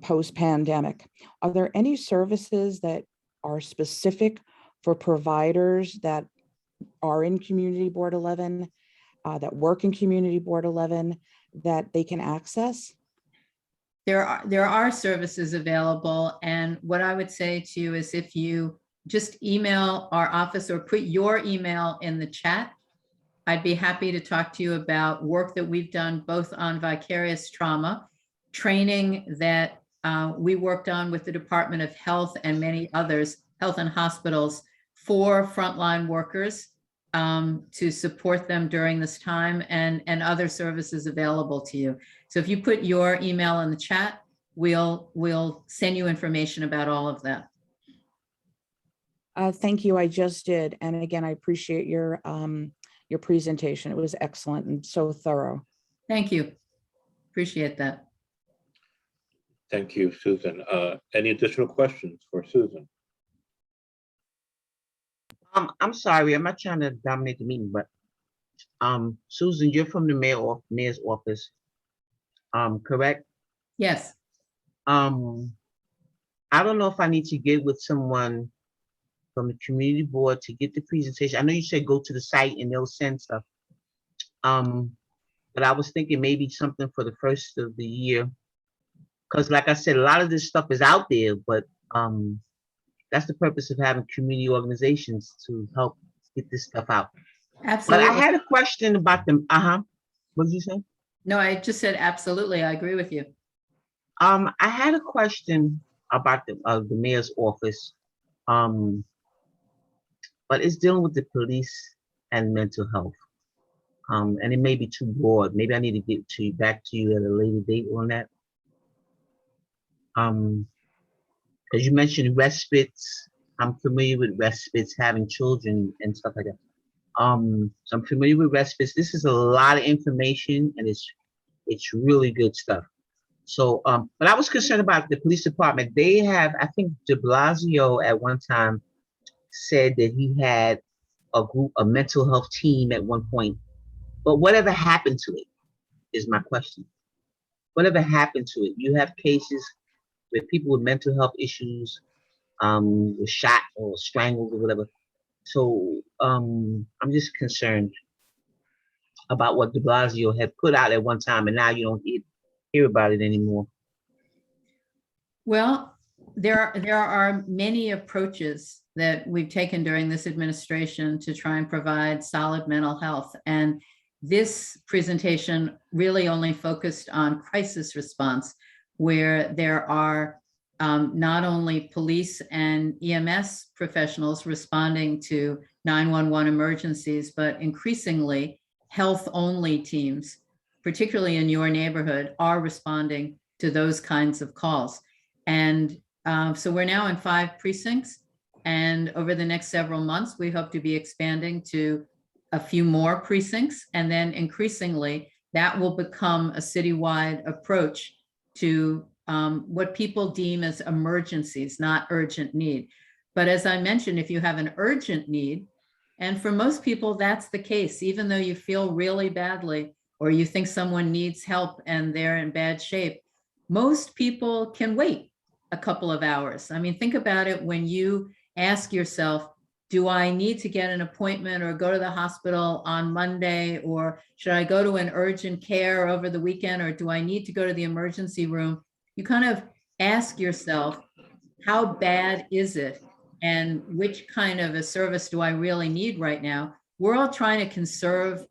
post-pandemic. Are there any services that are specific for providers that are in Community Board 11, that work in Community Board 11, that they can access? There are services available. And what I would say to you is if you just email our office or put your email in the chat, I'd be happy to talk to you about work that we've done both on vicarious trauma, training that we worked on with the Department of Health and many others, health and hospitals, for frontline workers to support them during this time, and other services available to you. So if you put your email in the chat, we'll send you information about all of that. Thank you. I just did. And again, I appreciate your presentation. It was excellent and so thorough. Thank you. Appreciate that. Thank you, Susan. Any additional questions for Susan? I'm sorry, I'm not trying to dominate the meeting, but Susan, you're from the mayor's office, correct? Yes. I don't know if I need to get with someone from the community board to get the presentation. I know you said go to the site and they'll send stuff. But I was thinking maybe something for the first of the year. Because like I said, a lot of this stuff is out there, but that's the purpose of having community organizations, to help get this stuff out. Absolutely. But I had a question about them. What did you say? No, I just said absolutely. I agree with you. I had a question about the mayor's office, but it's dealing with the police and mental health, and it may be too broad. Maybe I need to get back to you at a later date on that. Because you mentioned respites, I'm familiar with respites, having children and stuff like that. So I'm familiar with respites. This is a lot of information, and it's really good stuff. So, but I was concerned about the police department. They have, I think de Blasio at one time said that he had a mental health team at one point, but whatever happened to it is my question. Whatever happened to it? You have cases where people with mental health issues were shot or strangled or whatever. So I'm just concerned about what de Blasio had put out at one time, and now you don't hear about it anymore. Well, there are many approaches that we've taken during this administration to try and provide solid mental health. And this presentation really only focused on crisis response, where there are not only police and EMS professionals responding to 911 emergencies, but increasingly health-only teams, particularly in your neighborhood, are responding to those kinds of calls. And so we're now in 5 precincts, and over the next several months, we hope to be expanding to a few more precincts, and then increasingly that will become a citywide approach to what people deem as emergencies, not urgent need. But as I mentioned, if you have an urgent need, and for most people that's the case, even though you feel really badly or you think someone needs help and they're in bad shape, most people can wait a couple of hours. I mean, think about it when you ask yourself, do I need to get an appointment or go to the hospital on Monday, or should I go to an urgent care over the weekend, or do I need to go to the emergency room? You kind of ask yourself, how bad is it? And which kind of a service do I really need right now? We're all trying to conserve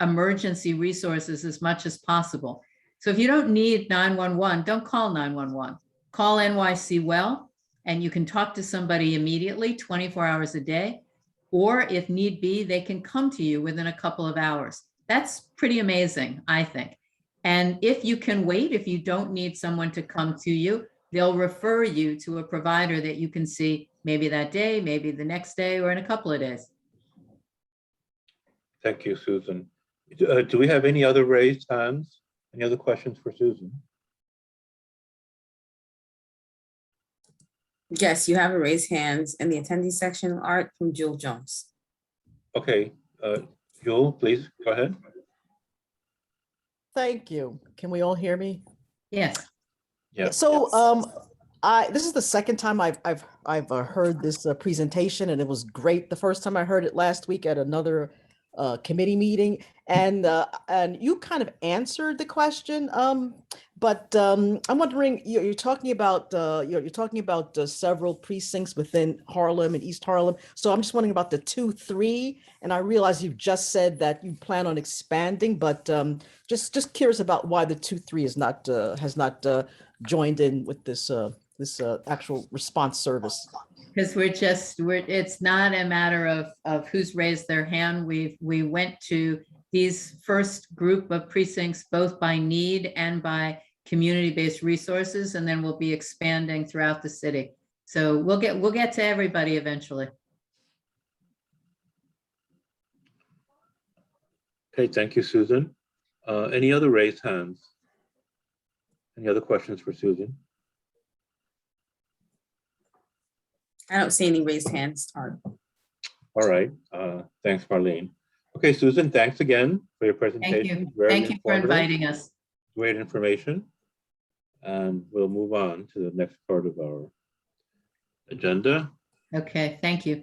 emergency resources as much as possible. So if you don't need 911, don't call 911. Call NYC Well, and you can talk to somebody immediately, 24 hours a day, or if need be, they can come to you within a couple of hours. That's pretty amazing, I think. And if you can wait, if you don't need someone to come to you, they'll refer you to a provider that you can see maybe that day, maybe the next day, or in a couple of days. Thank you, Susan. Do we have any other raised hands? Any other questions for Susan? Yes, you have a raised hands in the attendee section, Art, from Jill Jones. Okay, Joel, please go ahead. Thank you. Can we all hear me? Yes. Yeah. So this is the second time I've heard this presentation, and it was great the first time I heard it last week at another committee meeting, and you kind of answered the question, but I'm wondering, you're talking about several precincts within Harlem and East Harlem. So I'm just wondering about the 2-3, and I realize you've just said that you plan on expanding, but just curious about why the 2-3 is not has not joined in with this actual response service. Because it's not a matter of who's raised their hand. We went to these first group of precincts both by need and by community-based resources, and then we'll be expanding throughout the city. So we'll get to everybody eventually. Okay, thank you, Susan. Any other raised hands? Any other questions for Susan? I don't see any raised hands, Art. All right, thanks, Marlene. Okay, Susan, thanks again for your presentation. Thank you. Thank you for inviting us. Great information. And we'll move on to the next part of our agenda. Okay, thank you.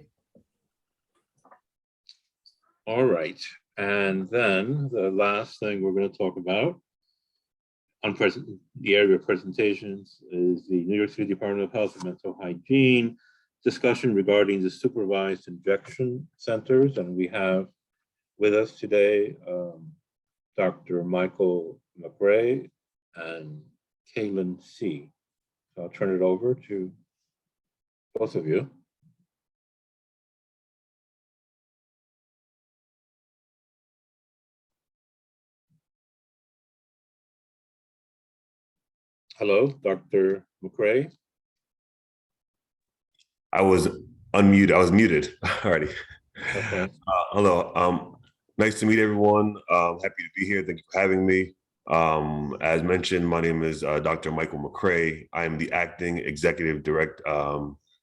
All right, and then the last thing we're going to talk about on the area of presentations is the New York City Department of Health and Mental Hygiene discussion regarding the supervised injection centers. And we have with us today Dr. Michael McRae and Kaylin C. So I'll turn it over to both of you. Hello, Dr. McRae. I was unmuted. I was muted already. Okay. Hello. Nice to meet everyone. Happy to be here. Thank you for having me. As mentioned, my name is Dr. Michael McCray. I am the acting executive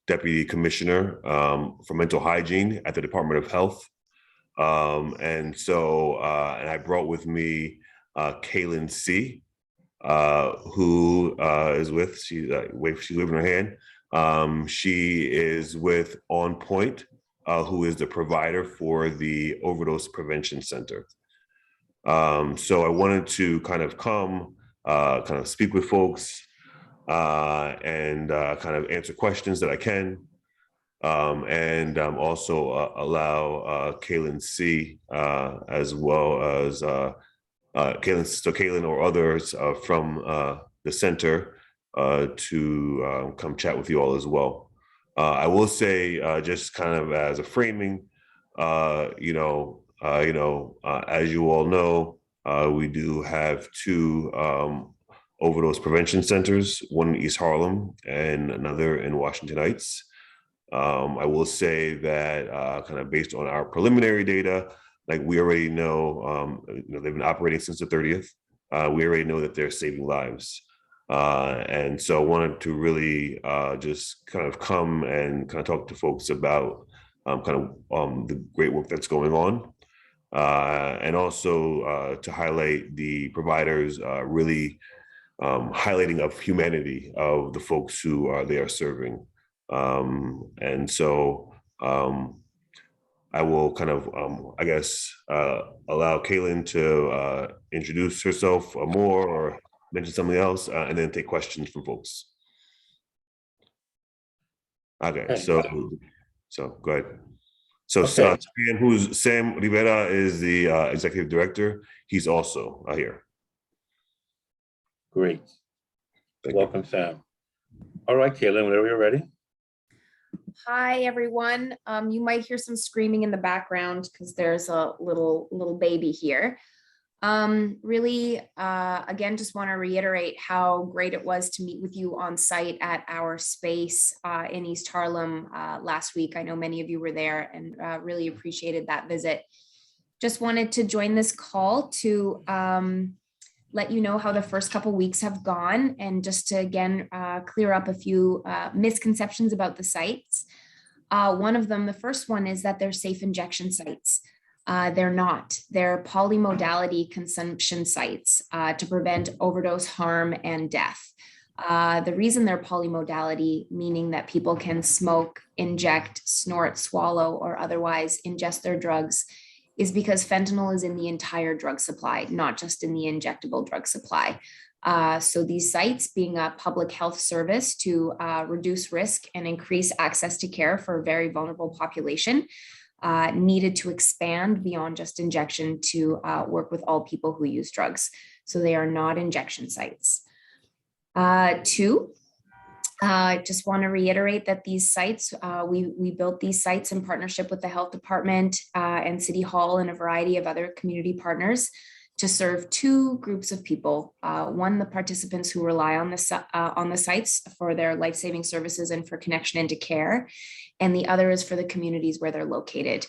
deputy commissioner for mental hygiene at the Department of Health. And I brought with me Kaylin C, who is with, she's waving her hand. She is with On Point, who is the provider for the Overdose Prevention Center. So I wanted to kind of speak with folks and kind of answer questions that I can. And also allow Kaylin C as well as Kaylin or others from the center to come chat with you all as well. I will say, just kind of as a framing, as you all know, we do have two overdose prevention centers, one in East Harlem and another in Washington Heights. I will say that kind of based on our preliminary data, like we already know, they've been operating since the 30th. We already know that they're saving lives. And so I wanted to really just kind of come and kind of talk to folks about the great work that's going on. And also to highlight the providers really highlighting of humanity of the folks who they are serving. And so I will kind of, allow Kaylin to introduce herself more or mention something else, and then take questions from folks. Okay, so go ahead. So Okay. Sam Rivera is the executive director. He's also here. Great. Welcome, Sam. All right, Kaylin, whenever you're ready. Hi, everyone. You might hear some screaming in the background because there's a little baby here. Really, again, just want to reiterate how great it was to meet with you on site at our space in East Harlem last week. I know many of you were there and really appreciated that visit. Just wanted to join this call to let you know how the first couple weeks have gone and just to again clear up a few misconceptions about the sites. One of them, the first one, is that they're safe injection sites. They're not. They're polymodality consumption sites to prevent overdose harm and death. The reason they're polymodality, meaning that people can smoke, inject, snort, swallow, or otherwise ingest their drugs, is because fentanyl is in the entire drug supply, not just in the injectable drug supply. So these sites, being a public health service to reduce risk and increase access to care for a very vulnerable population, needed to expand beyond just injection to work with all people who use drugs. So they are not injection sites. Two, just want to reiterate that these sites, we built these sites in partnership with the health department and City Hall and a variety of other community partners to serve two groups of people. One, the participants who rely on the sites for their life-saving services and for connection into care. And the other is for the communities where they're located.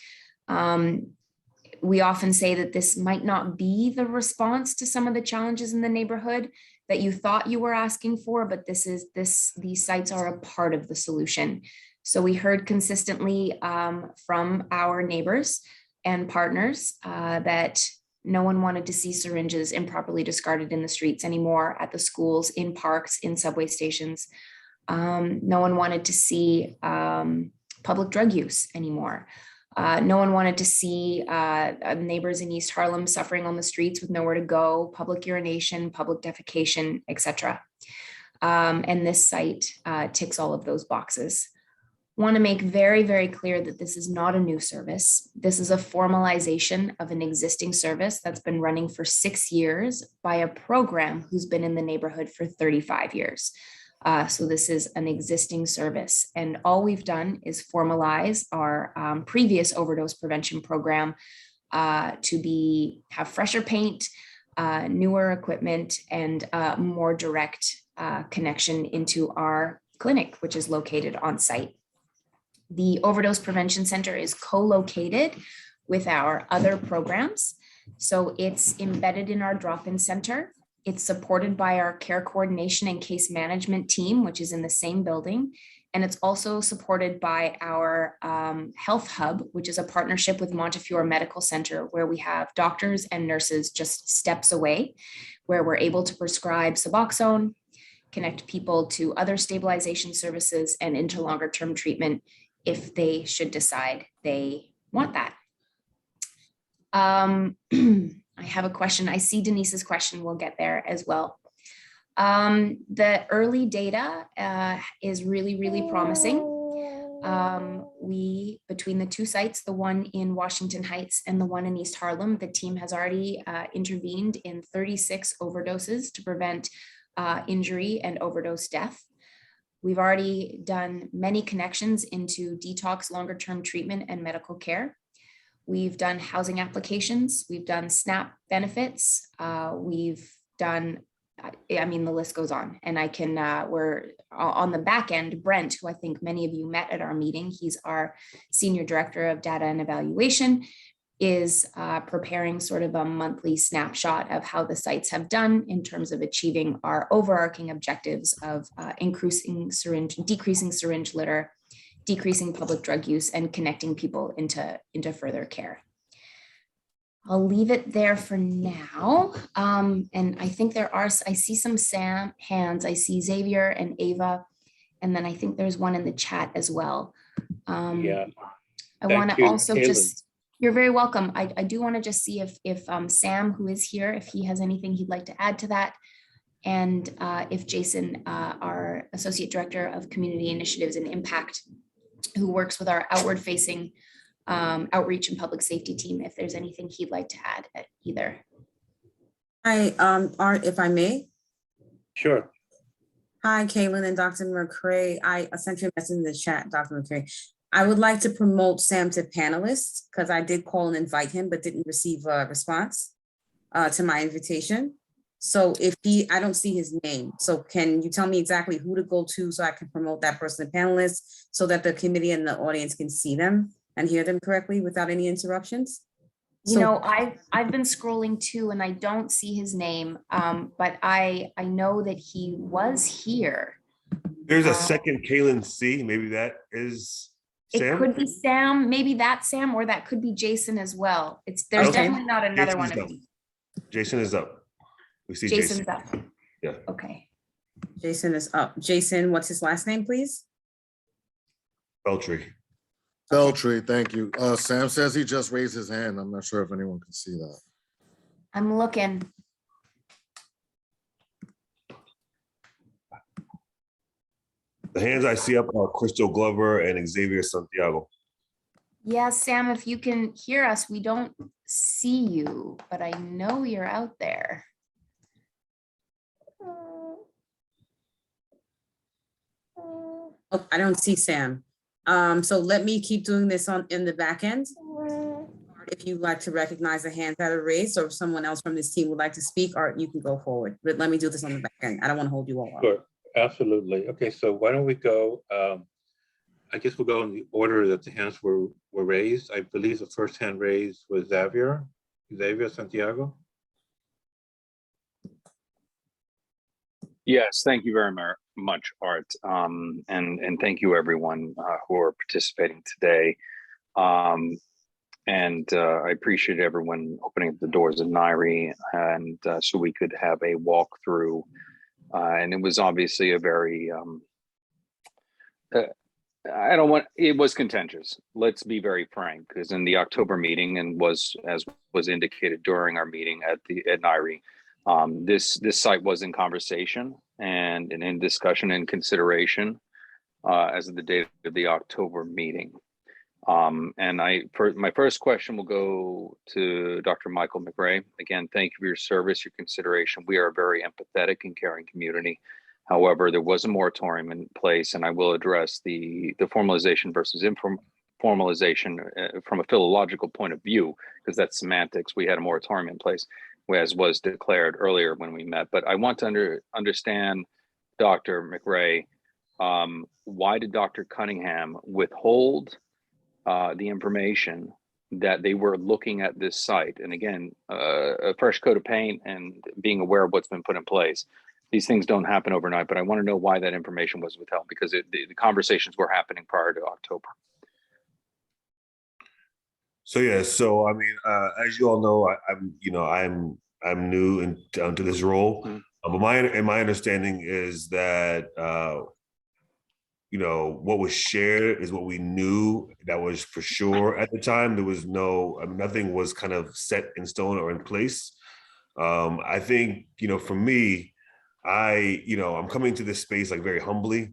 We often say that this might not be the response to some of the challenges in the neighborhood that you thought you were asking for, but these sites are a part of the solution. So we heard consistently from our neighbors and partners that no one wanted to see syringes improperly discarded in the streets anymore, at the schools, in parks, in subway stations. No one wanted to see public drug use anymore. No one wanted to see neighbors in East Harlem suffering on the streets with nowhere to go, public urination, public defecation, etc. And this site ticks all of those boxes. Want to make very, very clear that this is not a new service. This is a formalization of an existing service that's been running for 6 years by a program who's been in the neighborhood for 35 years. So this is an existing service. And all we've done is formalize our previous overdose prevention program to have fresher paint, newer equipment, and more direct connection into our clinic, which is located on site. The Overdose Prevention Center is co-located with our other programs. So it's embedded in our drop-in center. It's supported by our care coordination and case management team, which is in the same building. And it's also supported by our health hub, which is a partnership with Montefiore Medical Center, where we have doctors and nurses just steps away, where we're able to prescribe Suboxone, connect people to other stabilization services and into longer term treatment if they should decide they want that. I have a question. I see Denise's question. We'll get there as well. The early data is really, really promising. Between the two sites, the one in Washington Heights and the one in East Harlem, the team has already intervened in 36 overdoses to prevent injury and overdose death. We've already done many connections into detox, longer term treatment and medical care. We've done housing applications. We've done SNAP benefits. We've done, I mean, the list goes on. And I can, we're on the back end, Brent, who I think many of you met at our meeting, he's our Senior Director of Data and Evaluation, is preparing sort of a monthly snapshot of how the sites have done in terms of achieving our overarching objectives of decreasing syringe litter, decreasing public drug use, and connecting people into further care. I'll leave it there for now. And I think I see some Sam hands. I see Xavier and Ava, and then I think there's one in the chat as well. Yeah. I want to also just, you're very welcome. I do want to just see if Sam, who is here, if he has anything he'd like to add to that. And if Jason, our Associate Director of Community Initiatives and Impact, who works with our outward facing outreach and public safety team, if there's anything he'd like to add at either. Hi, Art, if I may. Sure. Hi, Caitlin and Dr. McCray. I sent you a message in the chat, Dr. McCray. I would like to promote Sam to panelist because I did call and invite him, but didn't receive a response to my invitation. So if I don't see his name. So can you tell me exactly who to go to so I can promote that person to panelist so that the committee and the audience can see them and hear them correctly without any interruptions? You know, I've been scrolling too, and I don't see his name, but I know that he was here. There's a second Kaylin C. Maybe that is Sam. It could be Sam, maybe that's Sam, or that could be Jason as well. There's Okay. definitely not another Jason's one of up. these. Jason is up. We see Jason's Jason. up. Yeah. Okay. Jason is up. Jason, what's his last name, please? Beltry. Beltry, thank you. Sam says he just raised his hand. I'm not sure if anyone can see that. I'm looking. The hands I see up are Crystal Glover and Xavier Santiago. Yeah, Sam, if you can hear us, we don't see you, but I know you're out there. Oh, I don't see Sam. So let me keep doing this in the back end. If you'd like to recognize the hands that are raised, or if someone else from this team would like to speak, or you can go forward. But let me do this on the back end. I don't want to hold you all up. Sure, absolutely. Okay, so why don't we go, I guess we'll go in the order that the hands were raised. I believe the first hand raised was Xavier Santiago. Yes, thank you very much, Art. And thank you everyone who are participating today. I appreciate everyone opening up the doors of NIRI and so we could have a walkthrough. And it was obviously a very, it was contentious. Let's be very frank, because in the October meeting and as was indicated during our meeting at NIRI, this site was in conversation and in discussion and consideration as of the date of the October meeting. My first question will go to Dr. Michael McRae. Again, thank you for your service, your consideration. We are a very empathetic and caring community. However, there was a moratorium in place, and I will address the formalization versus informalization from a philological point of view, because that's semantics. We had a moratorium in place, as was declared earlier when we met. But I want to understand, Dr. McRae, Why did Dr. Cunningham withhold the information that they were looking at this site? And again, a fresh coat of paint and being aware of what's been put in place. These things don't happen overnight, but I want to know why that information was withheld, because the conversations were happening prior to October. So yeah, so I mean, as you all know, I'm new to this role, but my understanding is that what was shared is what we knew. That was for sure at the time. There was nothing was kind of set in stone or in place. I think for me, I'm coming to this space like very humbly,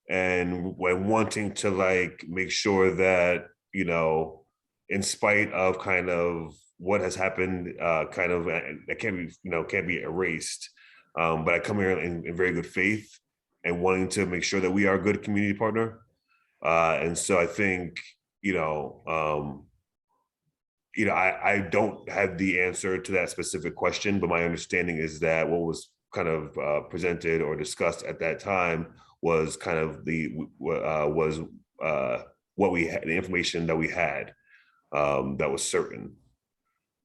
and when wanting to like make sure that in spite of kind of what has happened, kind of that can't be erased. But I come here in very good faith and wanting to make sure that we are a good community partner. And so I think, I don't have the answer to that specific question, but my understanding is that what was kind of presented or discussed at that time was kind of what we had, the information that we had. That was certain.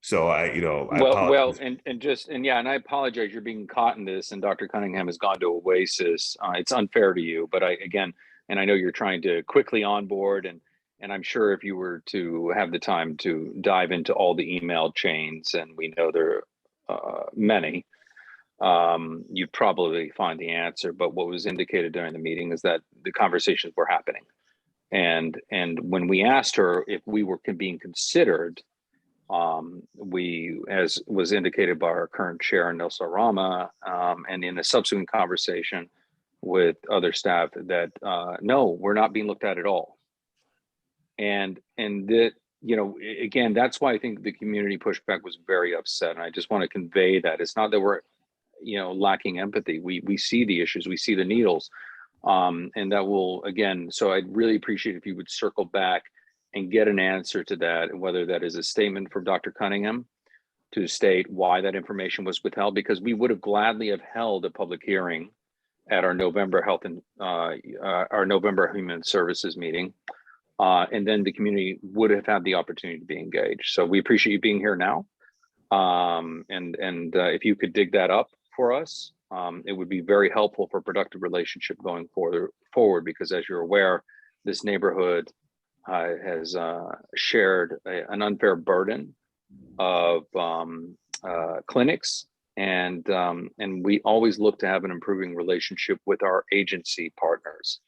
So I I apologize. You're being caught in this, and Dr. Cunningham has gone to Oasis. It's unfair to you, but I know you're trying to quickly onboard, and I'm sure if you were to have the time to dive into all the email chains, and we know there are many, you'd probably find the answer. But what was indicated during the meeting is that the conversations were happening. And when we asked her if we were being considered, we, as was indicated by our current chair, Nelson Rama, and in a subsequent conversation with other staff, that no, we're not being looked at all. And that, again, that's why I think the community pushback was very upset. And I just want to convey that it's not that we're, lacking empathy. We see the issues, we see the needles. And that will, again, so I'd really appreciate if you would circle back and get an answer to that, and whether that is a statement from Dr. Cunningham to state why that information was withheld, because we would have gladly have held a public hearing at our November our November Human Services meeting. And then the community would have had the opportunity to be engaged. So we appreciate you being here now. And if you could dig that up for us, it would be very helpful for productive relationship going forward, because as you're aware, this neighborhood has shared an unfair burden of clinics, and we always look to have an improving relationship with our agency partners,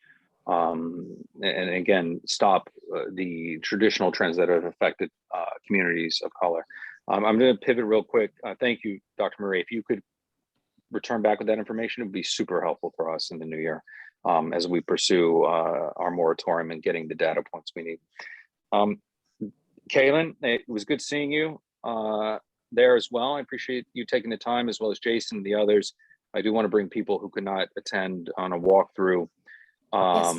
and again, stop the traditional trends that have affected communities of color. I'm going to pivot real quick. Thank you, Dr. Murray. If you could return back with that information, it would be super helpful for us in the new year, as we pursue our moratorium and getting the data points we need. Kaylin, it was good seeing you there as well. I appreciate you taking the time, as well as Jason and the others. I do want to bring people who could not attend on a walkthrough. Yes.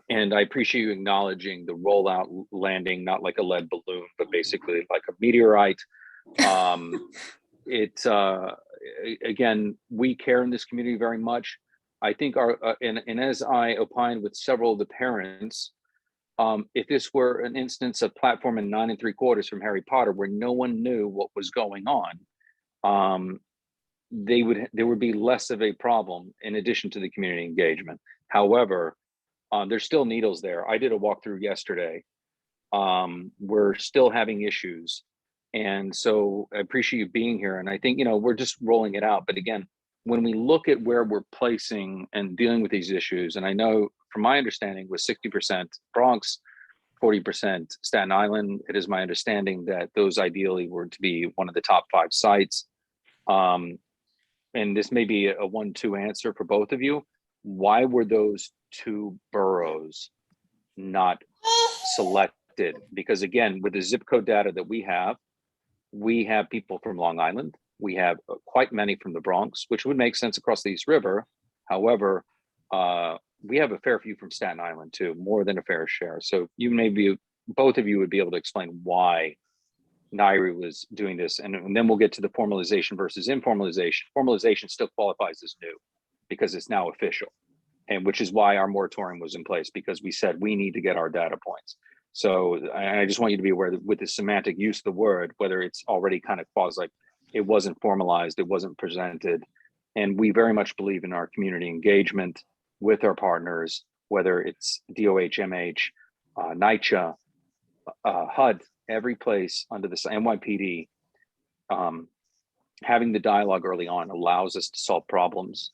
And I appreciate you acknowledging the rollout landing, not like a lead balloon, but basically like a meteorite. Again, we care in this community very much. I think and as I opined with several of the parents, if this were an instance of platform in 9 3/4 from Harry Potter, where no one knew what was going on, there would be less of a problem in addition to the community engagement. However, there's still needles there. I did a walkthrough yesterday. We're still having issues. And so I appreciate you being here. And I think, we're just rolling it out. But again, when we look at where we're placing and dealing with these issues, and I know from my understanding with 60% Bronx, 40% Staten Island, it is my understanding that those ideally were to be one of the top 5 sites. And this may be a 1-2 answer for both of you. Why were those 2 boroughs not selected? Because again, with the zip code data that we have people from Long Island. We have quite many from the Bronx, which would make sense across the East River. However, we have a fair few from Staten Island too, more than a fair share. So both of you would be able to explain why NIRI was doing this. And then we'll get to the formalization versus informalization. Formalization still qualifies as new because it's now official. And which is why our moratorium was in place, because we said we need to get our data points. So I just want you to be aware that with the semantic use of the word, whether it's already kind of quasi, it wasn't formalized, it wasn't presented. And we very much believe in our community engagement with our partners, whether it's DOH, MH, NYCHA, HUD, every place under this NYPD, having the dialogue early on allows us to solve problems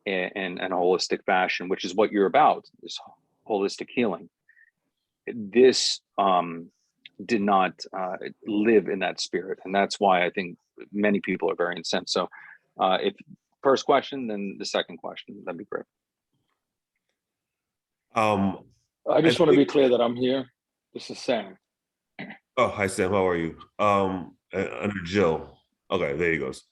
in a holistic fashion, which is what you're about, this holistic healing. This did not live in that spirit. And that's why I think many people are very incensed. So if first question, then the second question, that'd be great. I just want to be clear that I'm here. This is Sam. Oh, hi, Sam. How are you? Under Jill. Okay, there he goes.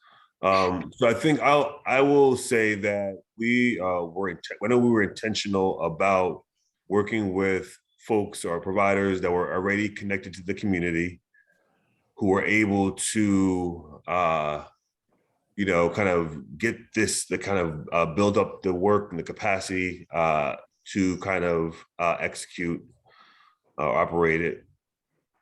So I think I will say that we were intentional about working with folks or providers that were already connected to the community, who were able to, kind of get this, the kind of build up the work and the capacity to kind of execute, operate it.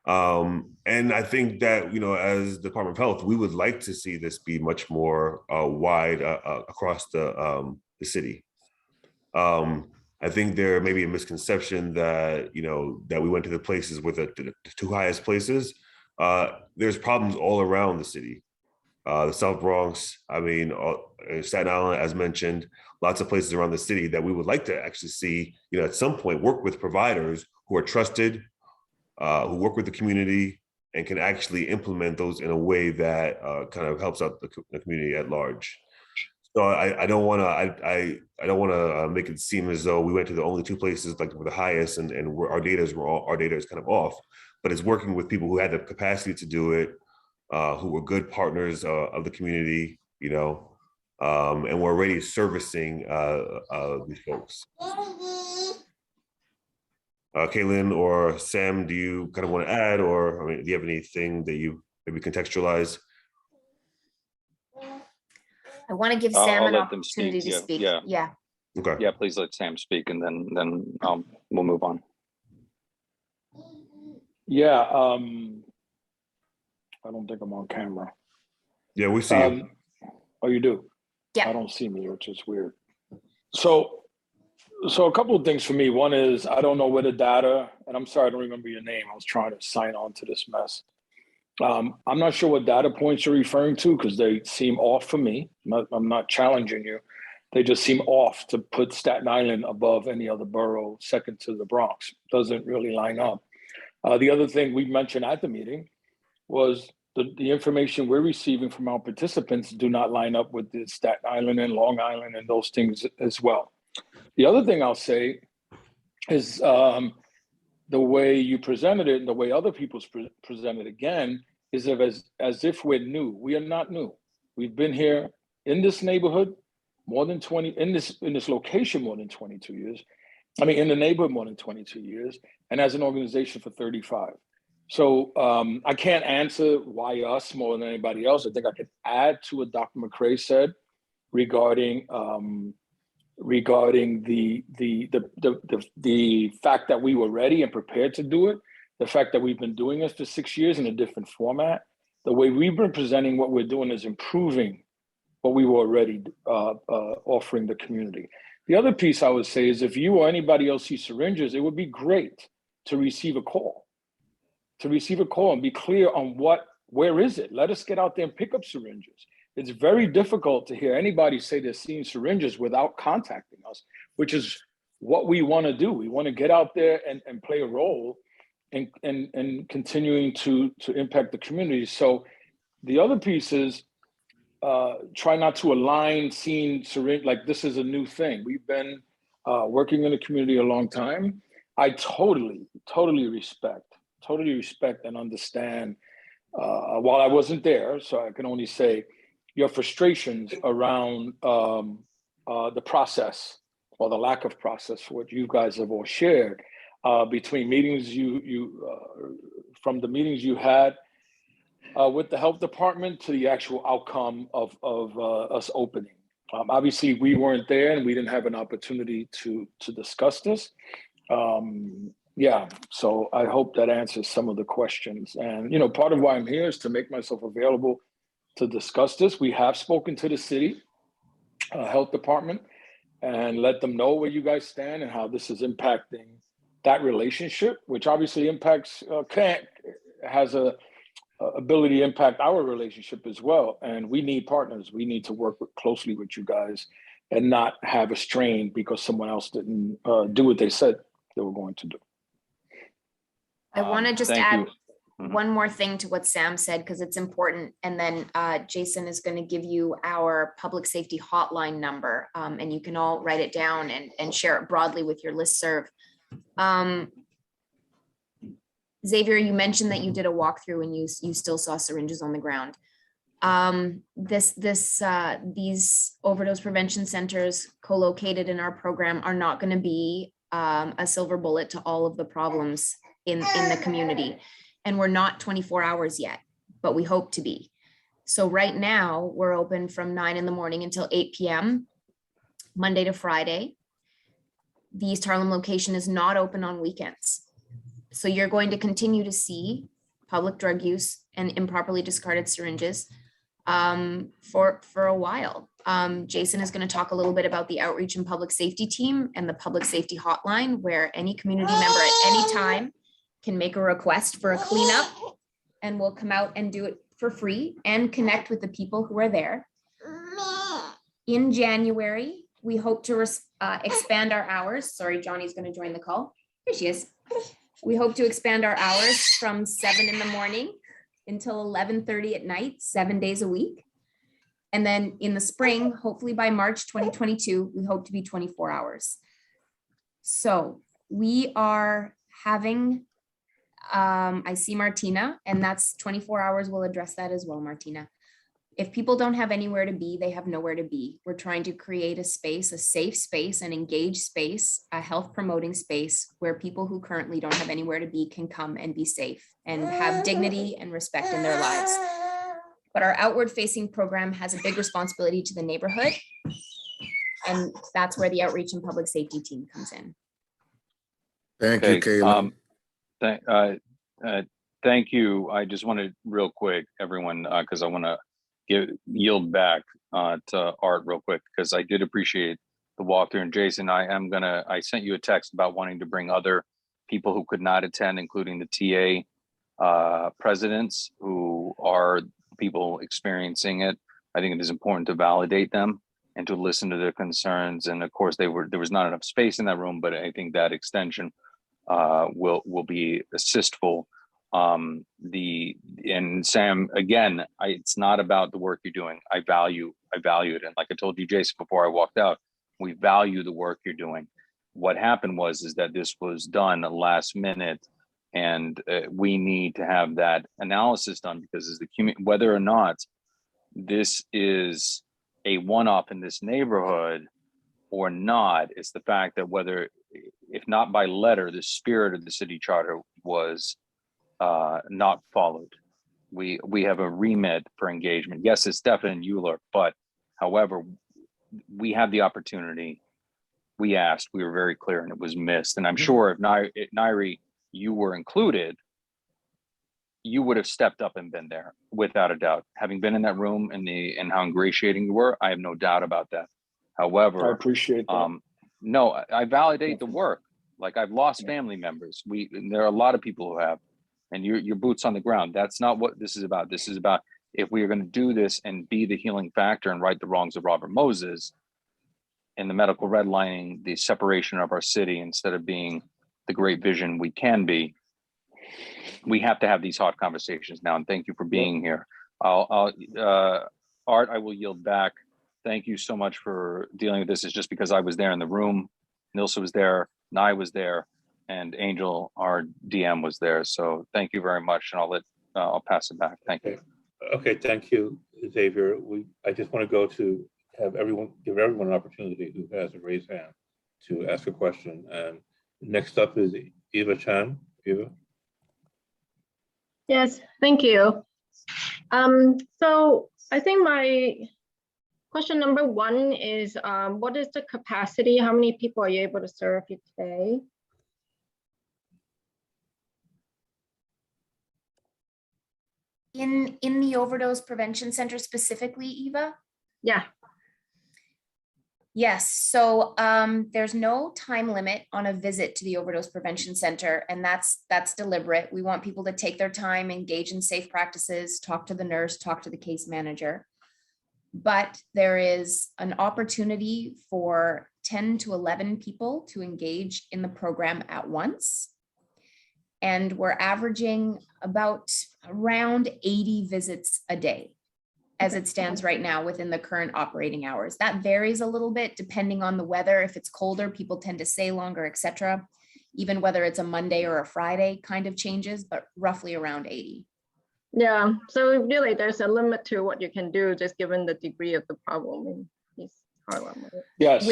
And I think that, as the Department of Health, we would like to see this be much more wide across the city. I think there may be a misconception that, that we went to the places with the two highest places. There's problems all around the city. The South Bronx, Staten Island, as mentioned, lots of places around the city that we would like to actually see, at some point work with providers who are trusted, who work with the community and can actually implement those in a way that kind of helps out the community at large. So I don't want to make it seem as though we went to the only two places like the highest and our data is kind of off, but it's working with people who had the capacity to do it, who were good partners of the community, and we're already servicing these folks. Kaylin or Sam, do you kind of want to add, or do you have anything that you maybe contextualize? I want to give Sam I'll an let them speak. opportunity to speak. Yeah. Yeah. Okay. Yeah, please let Sam speak, and then we'll move on. Yeah. I don't think I'm on camera. Yeah, we see you. Oh, you do? Yeah. I don't see me, which is weird. So a couple of things for me. One is I don't know where the data, and I'm sorry, I don't remember your name. I was trying to sign on to this mess. I'm not sure what data points you're referring to because they seem off for me. I'm not challenging you. They just seem off to put Staten Island above any other borough, second to the Bronx. Doesn't really line up. The other thing we mentioned at the meeting was the information we're receiving from our participants do not line up with the Staten Island and Long Island and those things as well. The other thing I'll say is the way you presented it and the way other people's presented again is as if we're new. We are not new. We've been here in this neighborhood more than 20, in this location more than 22 years. In the neighborhood more than 22 years, and as an organization for 35. So I can't answer why us more than anybody else. I think I could add to what Dr. McCray said regarding the fact that we were ready and prepared to do it, the fact that we've been doing this for 6 years in a different format, the way we've been presenting what we're doing is improving what we were already offering the community. The other piece I would say is if you or anybody else sees syringes, it would be great to receive a call and be clear on where is it? Let us get out there and pick up syringes. It's very difficult to hear anybody say they're seeing syringes without contacting us, which is what we want to do. We want to get out there and play a role in continuing to impact the community. So the other piece is try not to align seeing syringe like this is a new thing. We've been working in the community a long time. I totally respect and understand while I wasn't there, so I can only say your frustrations around the process or the lack of process, what you guys have all shared between meetings from the meetings you had with the health department to the actual outcome of us opening. Obviously, we weren't there and we didn't have an opportunity to discuss this. Yeah, so I hope that answers some of the questions. And, you know, part of why I'm here is to make myself available to discuss this. We have spoken to the city health department and let them know where you guys stand and how this is impacting that relationship, which obviously impacts, has a ability to impact our relationship as well. And we need partners. We need to work closely with you guys and not have a strain because someone else didn't do what they said they were going to do. I want to just thank add you. one more thing to what Sam said, because it's important. And then Jason is going to give you our public safety hotline number, and you can all write it down and share it broadly with your listserv. Xavier, you mentioned that you did a walkthrough and you still saw syringes on the ground. These overdose prevention centers co-located in our program are not going to be a silver bullet to all of the problems in the community. And we're not 24 hours yet, but we hope to be. So right now we're open from 9 in the morning until 8 p.m. Monday to Friday. The East Harlem location is not open on weekends. So you're going to continue to see public drug use and improperly discarded syringes for a while. Jason is going to talk a little bit about the outreach and public safety team and the public safety hotline, where any community member at any time can make a request for a cleanup and we'll come out and do it for free and connect with the people who are there. In January, we hope to expand our hours. Sorry, Johnny's going to join the call. Here she is. We hope to expand our hours from 7 in the morning until 11:30 at night, 7 days a week. And then in the spring, hopefully by March 2022, we hope to be 24 hours. So we are having, I see Martina, and that's 24 hours. We'll address that as well, Martina. If people don't have anywhere to be, they have nowhere to be. We're trying to create a space, a safe space, an engaged space, a health promoting space where people who currently don't have anywhere to be can come and be safe and have dignity and respect in their lives. But our outward facing program has a big responsibility to the neighborhood. And that's where the outreach and public safety team comes in. Thank you, Kayla. Thank you. I just wanted real quick, everyone, because I want to yield back to Art real quick, because I did appreciate the walkthrough. And Jason, I sent you a text about wanting to bring other people who could not attend, including the TA presidents who are people experiencing it. I think it is important to validate them and to listen to their concerns. And of course, there was not enough space in that room, but I think that extension will be assistful. And Sam, again, it's not about the work you're doing. I value it. And like I told you, Jason, before I walked out, we value the work you're doing. What happened is that this was done last minute, and we need to have that analysis done, because as the community, whether or not this is a one-off in this neighborhood or not, it's the fact that whether, if not by letter, the spirit of the city charter was not followed. We have a remit for engagement. Yes, it's Stefan and Euler, but however, we had the opportunity. We asked, we were very clear, and it was missed. And I'm sure if Nairi, you were included, you would have stepped up and been there without a doubt. Having been in that room and how ingratiating you were, I have no doubt about that. However, I appreciate that. No, I validate the work. Like, I've lost family members. There are a lot of people who have, and your boots on the ground. That's not what this is about. This is about, if we are going to do this and be the healing factor and right the wrongs of Robert Moses and the medical redlining, the separation of our city, instead of being the great vision we can be, we have to have these hard conversations now. And thank you for being here. Art, I will yield back. Thank you so much for dealing with this. It's just because I was there in the room. Nilsa was there, Nye was there, and Angel, our DM, was there. So thank you very much, and I'll pass it back. Thank you. Okay, thank you, Xavier. I just want to go to give everyone an opportunity who has a raised hand to ask a question. And next up is Eva Chan. Eva. Yes, thank you. So I think my question number one is, what is the capacity? How many people are you able to serve each day? In the overdose prevention center specifically, Eva? Yeah. Yes, so there's no time limit on a visit to the overdose prevention center, and that's deliberate. We want people to take their time, engage in safe practices, talk to the nurse, talk to the case manager. But there is an opportunity for 10 to 11 people to engage in the program at once. And we're averaging about around 80 visits a day as it stands right now within the current operating hours. That varies a little bit depending on the weather. If it's colder, people tend to stay longer, etc. Even whether it's a Monday or a Friday kind of changes, but roughly around 80. Yeah, so really there's a limit to what you can do just given the degree of the problem in East Harlem. Right? Yes.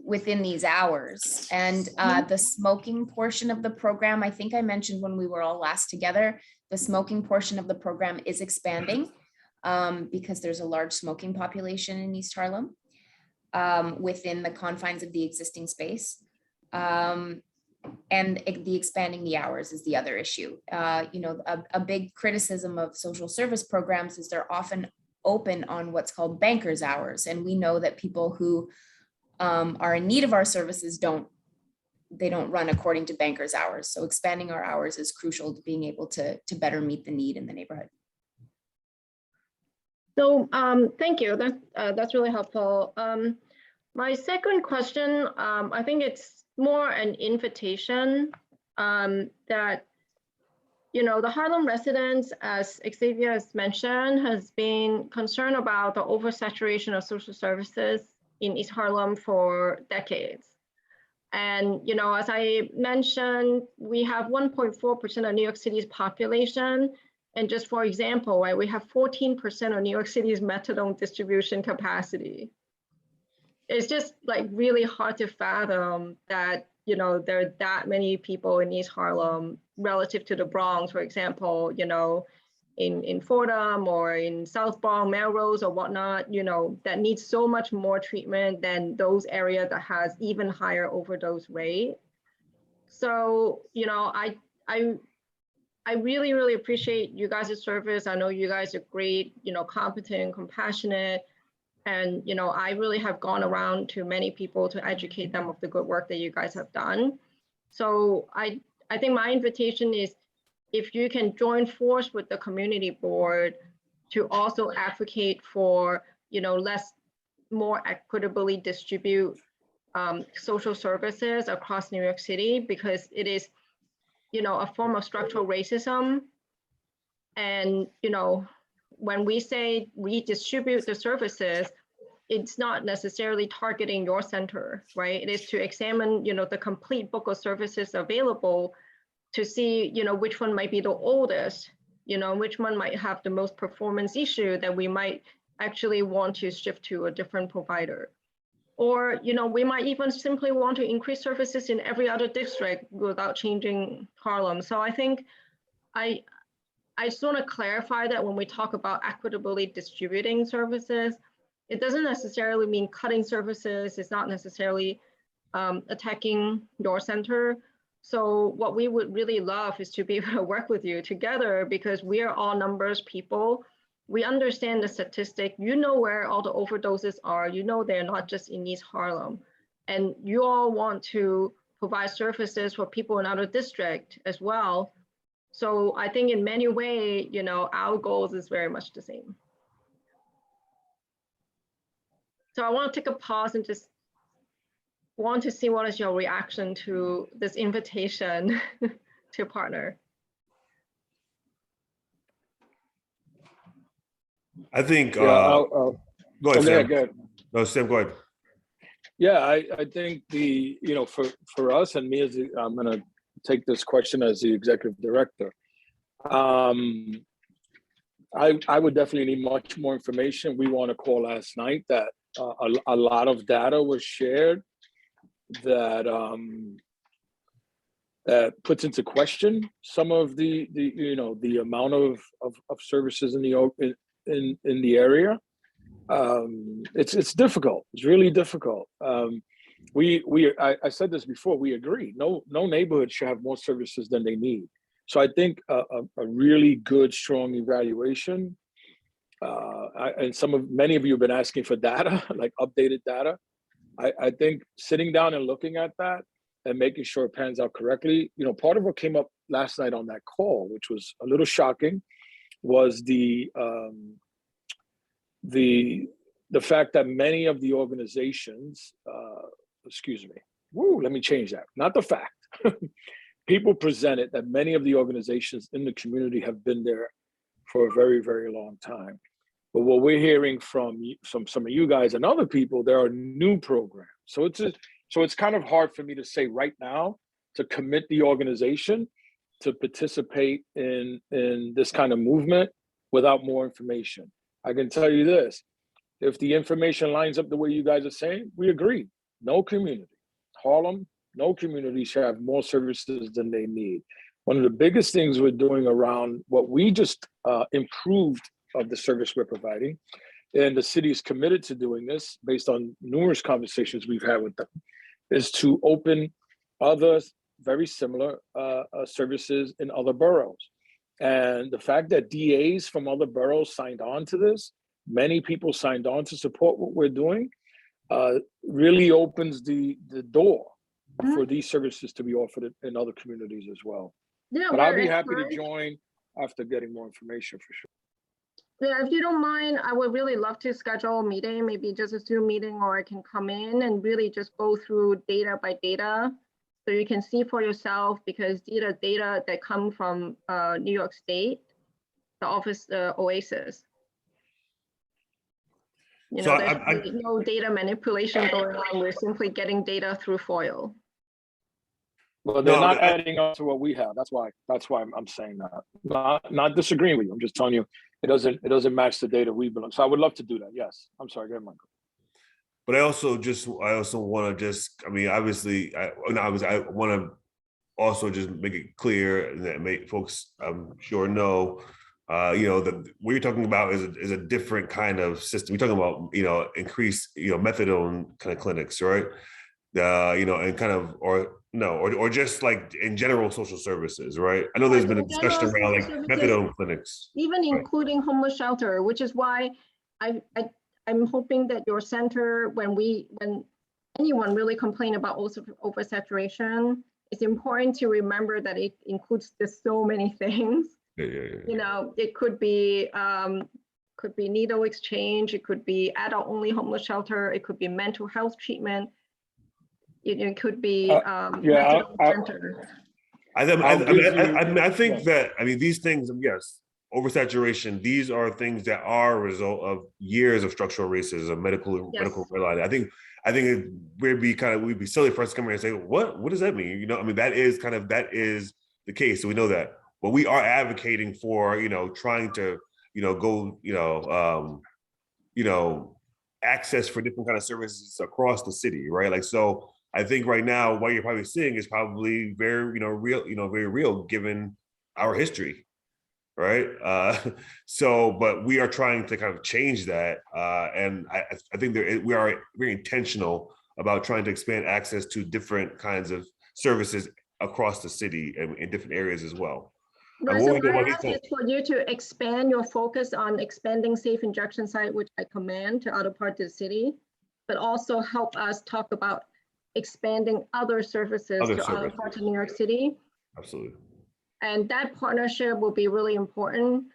Within these hours. And the smoking portion of the program, I think I mentioned when we were all last together, the smoking portion of the program is expanding because there's a large smoking population in East Harlem within the confines of the existing space. And the expanding the hours is the other issue. A big criticism of social service programs is they're often open on what's called bankers hours. And we know that people who are in need of our services don't run according to bankers hours. So expanding our hours is crucial to being able to better meet the need in the neighborhood. So thank you, that's really helpful. My second question, I think it's more an invitation that, the Harlem residents, as Xavier has mentioned, has been concerned about the oversaturation of social services in East Harlem for decades. And, as I mentioned, we have 1.4% of New York City's population. And just for example, right, we have 14% of New York City's methadone distribution capacity. It's just like really hard to fathom that, there are that many people in East Harlem relative to the Bronx, for example, in Fordham or in South Bronx, Melrose or whatnot, that needs so much more treatment than those areas that has even higher overdose rate. So, I really, really appreciate you guys' service. I know you guys are great, competent, compassionate. And, I really have gone around to many people to educate them of the good work that you guys have done. So I think my invitation is if you can join force with the community board to also advocate for, more equitably distribute social services across New York City, because it is, a form of structural racism. And, when we say redistribute the services, it's not necessarily targeting your center, right? It is to examine, the complete book of services available to see, which one might be the oldest, which one might have the most performance issue that we might actually want to shift to a different provider. Or, we might even simply want to increase services in every other district without changing Harlem. So I think I just want to clarify that when we talk about equitably distributing services, it doesn't necessarily mean cutting services. It's not necessarily attacking your center. So what we would really love is to be able to work with you together, because we are all numbers people. We understand the statistic. You know where all the overdoses are. You know they're not just in East Harlem. And you all want to provide services for people in other districts as well. So I think in many ways, our goals is very much the same. So I want to take a pause and just want to see what is your reaction to this invitation to partner. I think, go ahead, Sam. Go ahead. No, Sam, go ahead. Yeah, I think for us and me, I'm going to take this question as the executive director. I would definitely need much more information. We won a call last night that a lot of data was shared that that puts into question some of the amount of services in the area. It's difficult. It's really difficult. I said this before. We agree. No neighborhood should have more services than they need. So I think a really good, strong evaluation. And many of you have been asking for data, like updated data. I think sitting down and looking at that and making sure it pans out correctly. Part of what came up last night on that call, which was a little shocking, was the fact that many of the organizations, let me change that. Not the fact. People presented that many of the organizations in the community have been there for a very, very long time. But what we're hearing from some of you guys and other people, there are new programs. So it's kind of hard for me to say right now to commit the organization to participate in this kind of movement without more information. I can tell you this, if the information lines up the way you guys are saying, we agree. No community, Harlem, no community should have more services than they need. One of the biggest things we're doing around what we just improved of the service we're providing, and the city is committed to doing this based on numerous conversations we've had with them, is to open other very similar services in other boroughs. And the fact that DAs from other boroughs signed on to this, many people signed on to support what we're doing, really opens the door for these services to be offered in other communities as well. Yeah, but I'll be happy to join after getting more information for sure. Yeah, if you don't mind, I would really love to schedule a meeting, maybe just a Zoom meeting, or I can come in and really just go through data by data so you can see for yourself, because data that come from New York State, the office, the Oasis. So there's really no data manipulation going on. We're simply getting data through FOIL. Well, they're not adding up to what we have. That's why I'm saying that. Not disagreeing with you. I'm just telling you it doesn't match the data we belong. So I would love to do that. Yes. I'm sorry. Go ahead, Michael. But I also want to obviously I want to also just make it clear that make folks I'm sure know, that what you're talking about is a different kind of system. We're talking about, increased, methadone kind of clinics, right? And kind of, or just like in general social services, right? I know there's been a discussion around like methadone clinics. Even including homeless shelter, which is why I'm hoping that your center, when anyone really complain about oversaturation, it's important to remember that it includes just so many things. Yeah. It could be needle exchange, it could be adult-only homeless shelter, it could be mental health treatment, it could be methadone center. I think that these things, yes, oversaturation, these are things that are a result of years of structural racism, medical reality. I think we'd be silly for us to come here and say, what does that mean? That is the case. So we know that. But we are advocating for, trying to, access for different kind of services across the city, right? Like, so I think right now what you're probably seeing is probably very, real, very real given our history, right? But we are trying to kind of change that. And I think we are very intentional about trying to expand access to different kinds of services across the city and in different areas as well. Right, so my ask is for you to expand your focus on expanding safe injection site, which I command to other parts of the city, but also help us talk about expanding other services to other parts of New York City. Absolutely. And that partnership will be really important.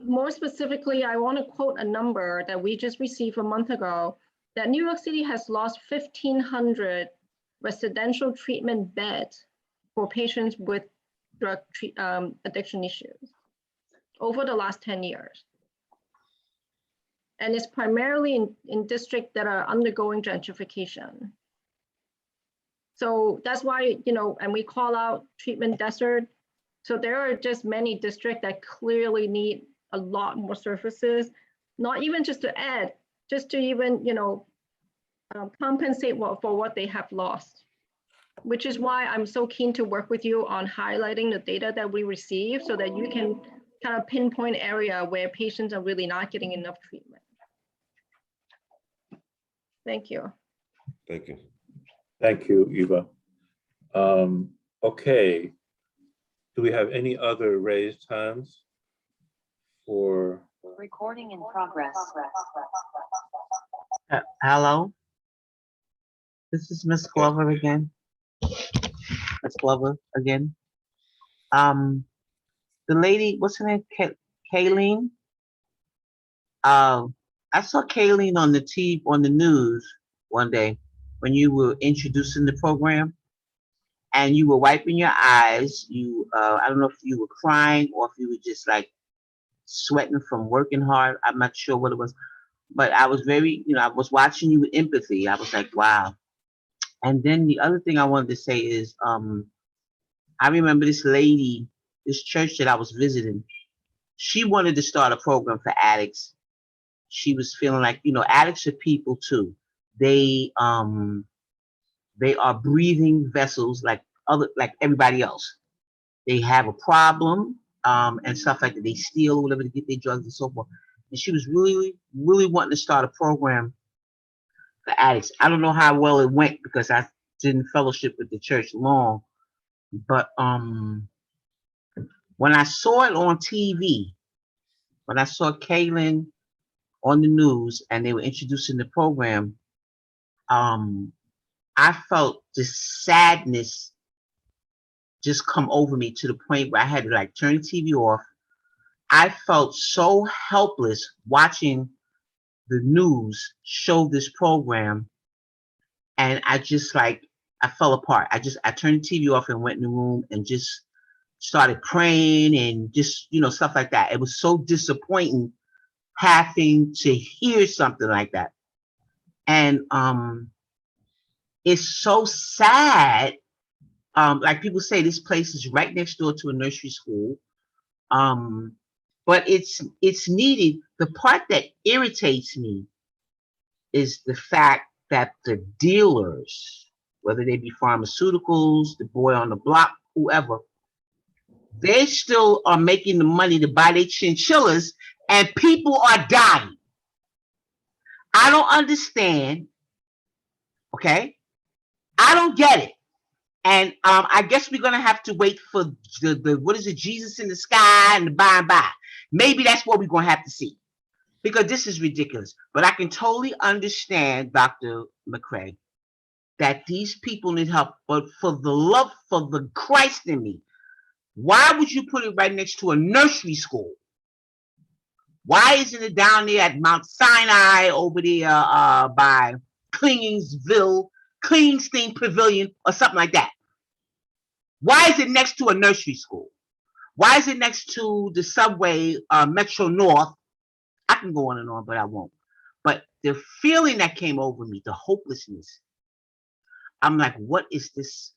More specifically, I want to quote a number that we just received a month ago, that New York City has lost 1,500 residential treatment beds for patients with drug addiction issues over the last 10 years. And it's primarily in districts that are undergoing gentrification. So that's why, and we call out treatment desert. So there are just many districts that clearly need a lot more services, not even just to add, just to even, compensate for what they have lost. Which is why I'm so keen to work with you on highlighting the data that we receive so that you can kind of pinpoint area where patients are really not getting enough treatment. Thank you. Thank you. Thank you, Eva. Okay. Do we have any other raised hands for? Recording in progress. Hello, this is Miss Glover again. Miss Glover again. The lady, what's her name? Kayleen. I saw Kayleen on the TV on the news one day when you were introducing the program, and you were wiping your eyes. You, I don't know if you were crying or if you were just like sweating from working hard. I'm not sure what it was, but I was very, I was watching you with empathy. I was like, wow. And then the other thing I wanted to say is, I remember this lady, this church that I was visiting, she wanted to start a program for addicts. She was feeling like, addicts are people too. They are breathing vessels like everybody else. They have a problem, and stuff like that. They steal or whatever to get their drugs and so forth. And she was really, really wanting to start a program for addicts. I don't know how well it went because I didn't fellowship with the church long. But when I saw it on TV, when I saw Kaylin on the news and they were introducing the program, I felt this sadness just come over me to the point where I had to like turn the TV off. I felt so helpless watching the news show this program, and I just like, I fell apart. I turned the TV off and went in the room and just started praying and just, stuff like that. It was so disappointing having to hear something like that. And it's so sad. Like people say, this place is right next door to a nursery school. But it's needed. The part that irritates me is the fact that the dealers, whether they be pharmaceuticals, the boy on the block, whoever, they still are making the money to buy their chinchillas and people are dying. I don't understand. Okay? I don't get it. And I guess we're gonna have to wait for the what is it, Jesus in the sky and the by and by. Maybe that's what we're gonna have to see, because this is ridiculous. But I can totally understand, Dr. McCray, that these people need help. But for the love, for the Christ in me, why would you put it right next to a nursery school? Why isn't it down there at Mount Sinai over there by Klingsville, Klingstein Pavilion or something like that? Why is it next to a nursery school? Why is it next to the subway, Metro North? I can go on and on, but I won't. But the feeling that came over me, the hopelessness, I'm like, what is this?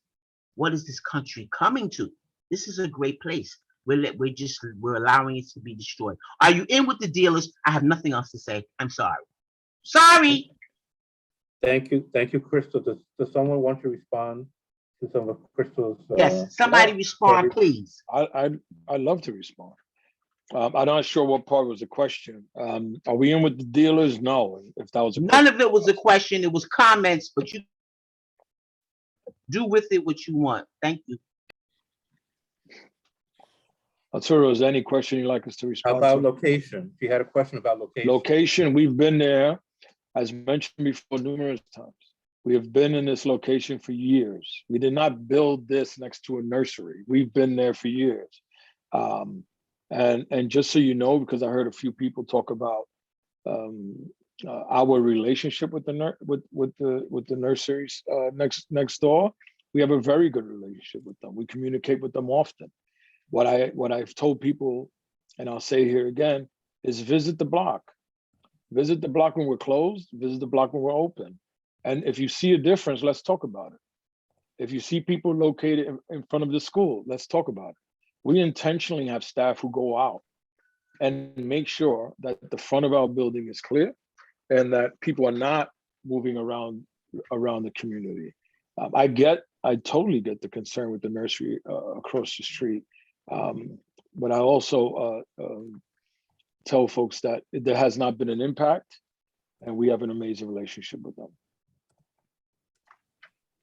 What is this country coming to? This is a great place. We're allowing it to be destroyed. Are you in with the dealers? I have nothing else to say. I'm sorry. Sorry. Thank you, Crystal. Does someone want to respond to some of Crystal's? Yes, somebody respond, please. I'd love to respond. I'm not sure what part was the question. Are we in with the dealers? No. If that was a none of it was a question. It was comments, but you do with it what you want. Thank you. Not sure if there was any question you'd like us to respond about to. location? If you had a question about location. Location, we've been there, as mentioned before numerous times. We have been in this location for years. We did not build this next to a nursery. We've been there for years. And just so you know, because I heard a few people talk about our relationship with the nurseries next door, we have a very good relationship with them. We communicate with them often. What I've told people, and I'll say here again, is visit the block. Visit the block when we're closed, visit the block when we're open. And if you see a difference, let's talk about it. If you see people located in front of the school, let's talk about it. We intentionally have staff who go out and make sure that the front of our building is clear and that people are not moving around the community. I totally get the concern with the nursery across the street. But I also tell folks that there has not been an impact. and we have an amazing relationship with them.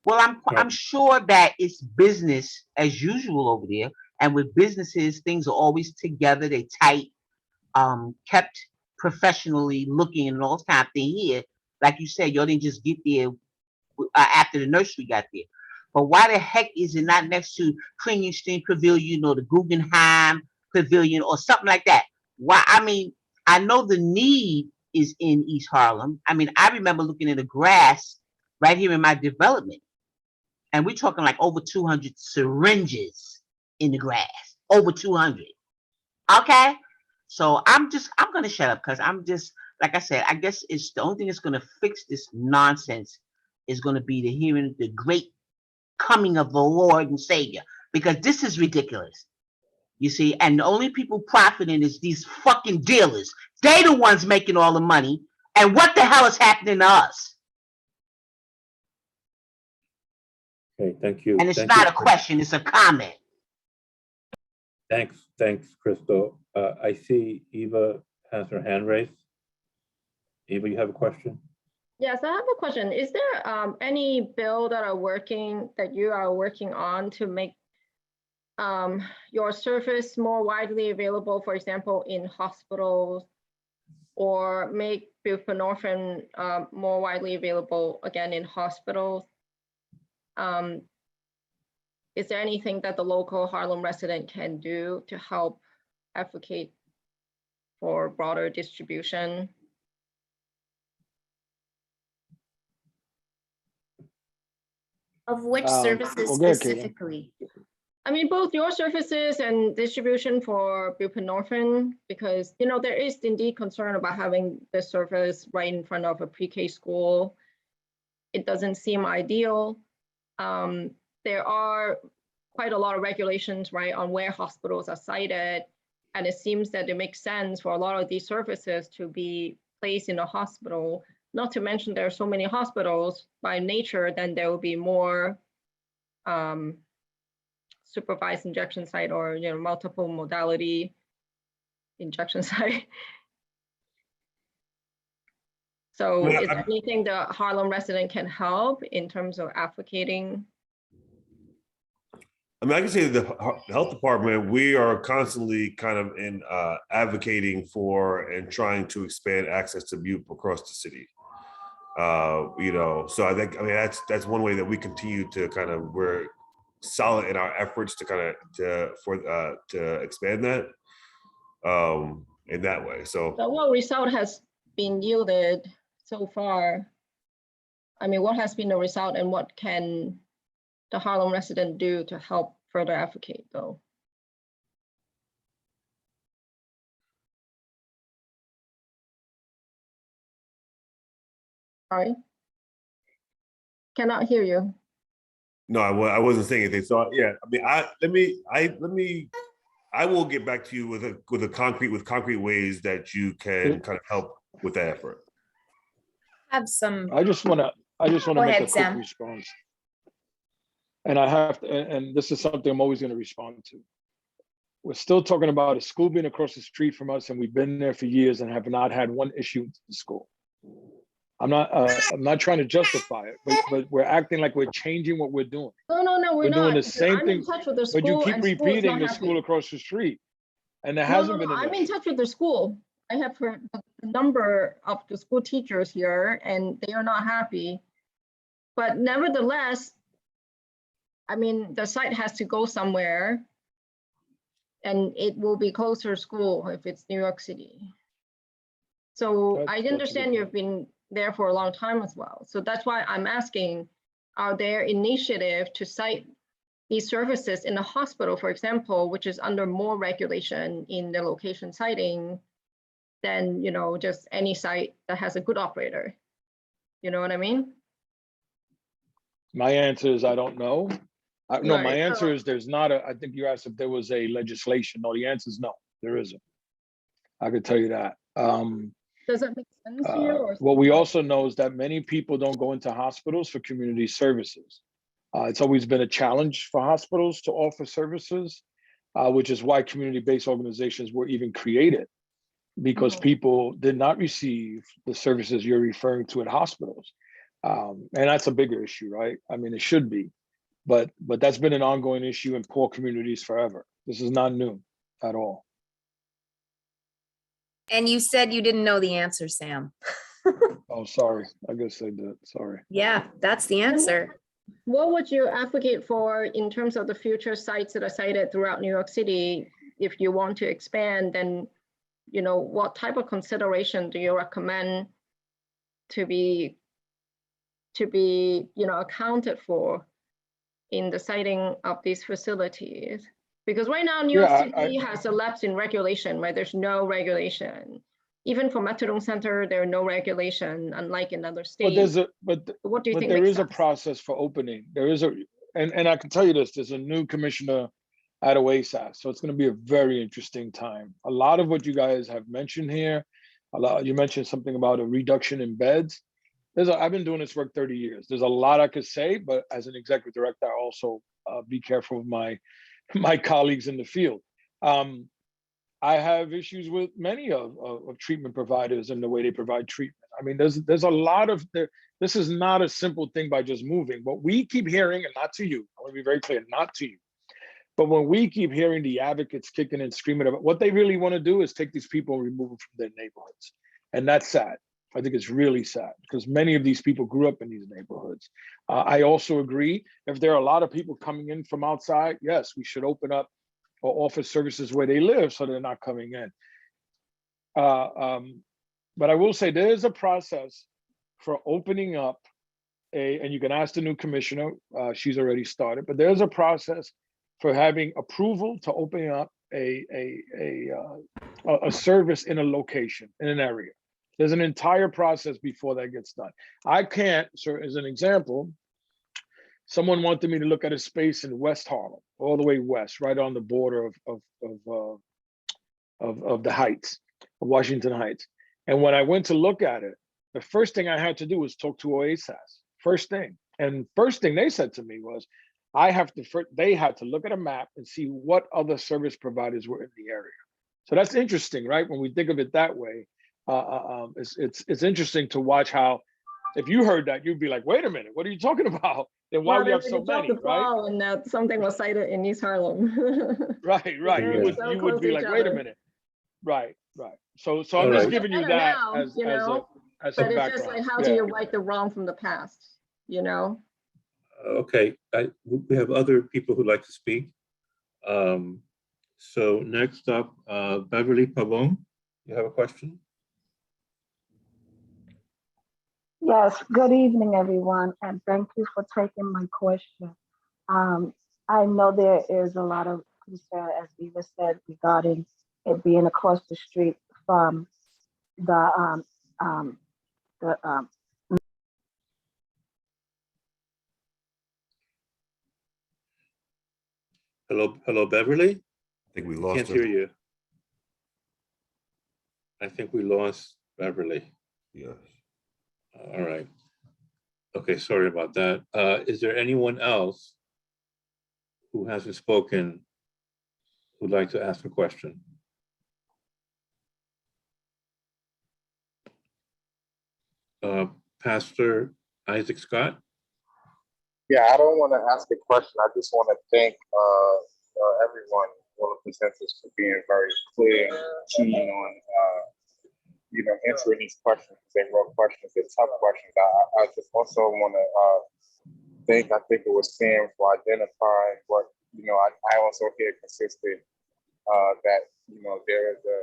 Well, I'm sure that it's business as usual over there. And with businesses, things are always together. They tight, kept professionally looking and all kind of thing here. Like you said, y'all didn't just get there after the nursery got there. But why the heck is it not next to Premium Stream Pavilion or the Guggenheim Pavilion or something like that? Why? I mean, I know the need is in East Harlem. I mean, I remember looking at the grass right here in my development. And we're talking like over 200 syringes in the grass, over 200. Okay. So I'm going to shut up because I'm just, like I said, I guess it's the only thing that's going to fix this nonsense is going to be the hearing the great coming of the Lord and Savior, because this is ridiculous. You see, and the only people profiting is these fucking dealers. They the ones making all the money. And what the hell is happening to us? Okay, thank you. And it's Thank not you. a question, it's a comment. Thanks, Crystal. I see Eva has her hand raised. Eva, you have a question? Yes, I have a question. Is there any bill that you are working on to make your service more widely available, for example, in hospitals, or make buprenorphine more widely available again in hospitals? Is there anything that the local Harlem resident can do to help advocate for broader distribution? Of which services okay, specifically? I mean, both your services and distribution for buprenorphine, because, you know, there is indeed concern about having this service right in front of a pre-K school. It doesn't seem ideal. There are quite a lot of regulations, right, on where hospitals are sited. And it seems that it makes sense for a lot of these services to be placed in a hospital. Not to mention there are so many hospitals by nature, then there will be more supervised injection site or, you know, multiple modality injection site. So is there anything the Harlem resident can help in terms of advocating? I mean, I can say the health department, we are constantly kind of in advocating for and trying to expand access to bupe across the city. You know, so I think, I mean, that's one way that we continue to kind of, we're solid in our efforts to kind of to expand that in that way. So what result has been yielded so far? I mean, what has been the result, and what can the Harlem resident do to help further advocate, though? Sorry, cannot hear you. no, I wasn't saying anything. So yeah, I mean, I will get back to you with concrete ways that you can kind of help with that effort. Have some. I just want to Go make ahead, a quick Sam. response. And I have to, and this is something I'm always going to respond to. We're still talking about a school being across the street from us, and we've been there for years and have not had one issue with the school. I'm not trying to justify it, but we're acting like we're changing what we're doing. No, we're not. Doing the same I'm thing, in touch with the school, but you keep and school is repeating not the school happy. across the street, and there No, hasn't been an I'm in issue. touch with the school. I have heard the number of the school teachers here, and they are not happy. But nevertheless, I mean, the site has to go somewhere, and it will be closer to school if it's New York City. So I understand you've been there for a long time as well. So that's why I'm asking, are there initiatives to site these services in the hospital, for example, which is under more regulation in the location siting than, you know, just any site that has a good operator? You know what I mean? My answer is I don't know. No, my Right. answer is there's not a, I think you asked if there was a legislation. No, the answer is no, there isn't. I could tell you that. Does that make sense to you? Or What we also know is that many people don't go into hospitals for community services. It's always been a challenge for hospitals to offer services, which is why community-based organizations were even created. because people did not receive the services you're referring to at hospitals. And that's a bigger issue, right? I mean, it should be, but that's been an ongoing issue in poor communities forever. This is not new at all. And you said you didn't know the answer, Sam. Oh, sorry. I guess I did. Sorry. Yeah, that's the answer. What would you advocate for in terms of the future sites that are cited throughout New York City? If you want to expand, then, you know, what type of consideration do you recommend to be, you know, accounted for in the siting of these facilities? Because right now, New York City has a lapse in regulation, right? There's no regulation. Even for methadone center, there are no regulation, unlike in other states. But what do you think there makes is sense? a process for opening. There is and I can tell you this, there's a new commissioner out of ASAS. So it's going to be a very interesting time. A lot of what you guys have mentioned here, you mentioned something about a reduction in beds. I've been doing this work 30 years. There's a lot I could say, but as an executive director, I also be careful of my colleagues in the field. I have issues with many of treatment providers and the way they provide treatment. I mean, there's a lot of, this is not a simple thing by just moving. What we keep hearing, and not to you, I want to be very clear, not to you, but when we keep hearing the advocates kicking and screaming about what they really want to do is take these people and remove them from their neighborhoods. And that's sad. I think it's really sad because many of these people grew up in these neighborhoods. I also agree, if there are a lot of people coming in from outside, yes, we should open up or offer services where they live so they're not coming in. But I will say there is a process for opening up and you can ask the new commissioner, she's already started, but there's a process for having approval to open up a service in a location, in an area. There's an entire process before that gets done. I can't, so as an example, someone wanted me to look at a space in West Harlem, all the way west, right on the border of the Heights, of Washington Heights. And when I went to look at it, the first thing I had to do was talk to OASAS, first thing. And first thing they said to me was, they had to look at a map and see what other service providers were in the area. So that's interesting, right? When we think of it that way, it's interesting to watch how, if you heard that, you'd be like, wait a minute, what are you talking about? Then why we have so many, right? And something was cited in East Harlem. Right. You would be like, wait a minute. Right. So I'm just giving you that as a background. But it's just like, how do you right the wrong from the past, you know? Okay, we have other people who'd like to speak. So next up, Beverly Pavone, you have a question? Yes, good evening, everyone, and thank you for taking my question. I know there is a lot of concern, as Eva said, regarding it being across the street from the Hello, Beverly? I think we lost Can't her. hear you. I think we lost Beverly. Yes. All right. Okay, sorry about that. Is there anyone else who hasn't spoken who'd like to ask a question? Pastor Isaac Scott? Yeah, I don't want to ask a question. I just want to thank everyone, all the presenters, for being very clear and keen on answering these questions. They were questions, they're tough questions. I just also want to thank, I think it was Sam, for identifying what, I also hear consistent that, there is a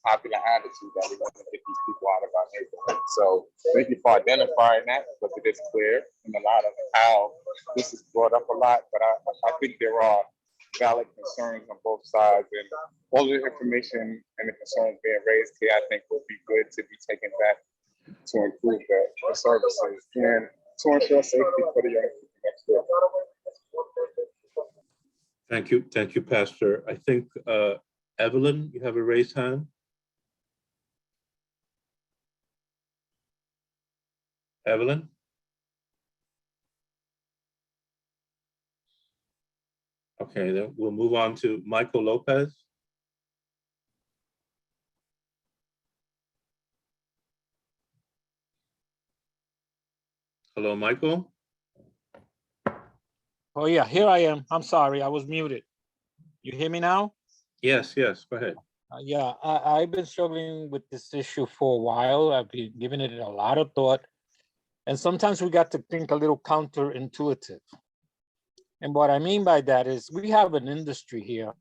popular attitude that we want to get these people out of our neighborhood. So thank you for identifying that, because it is clear in a lot of how this is brought up a lot, but I think there are valid concerns on both sides, and all the information and the concerns being raised here, I think would be good to be taken back to improve the services and to ensure safety for the young people next door. Thank you, Pastor. I think Evelyn, you have a raised hand. Evelyn? Okay, then we'll move on to Michael Lopez. Hello, Michael. Oh, yeah, here I am. I'm sorry, I was muted. You hear me now? Yes, yes, go ahead. Yeah, I've been struggling with this issue for a while. I've been giving it a lot of thought. And sometimes we got to think a little counterintuitive. And what I mean by that is we have an industry here,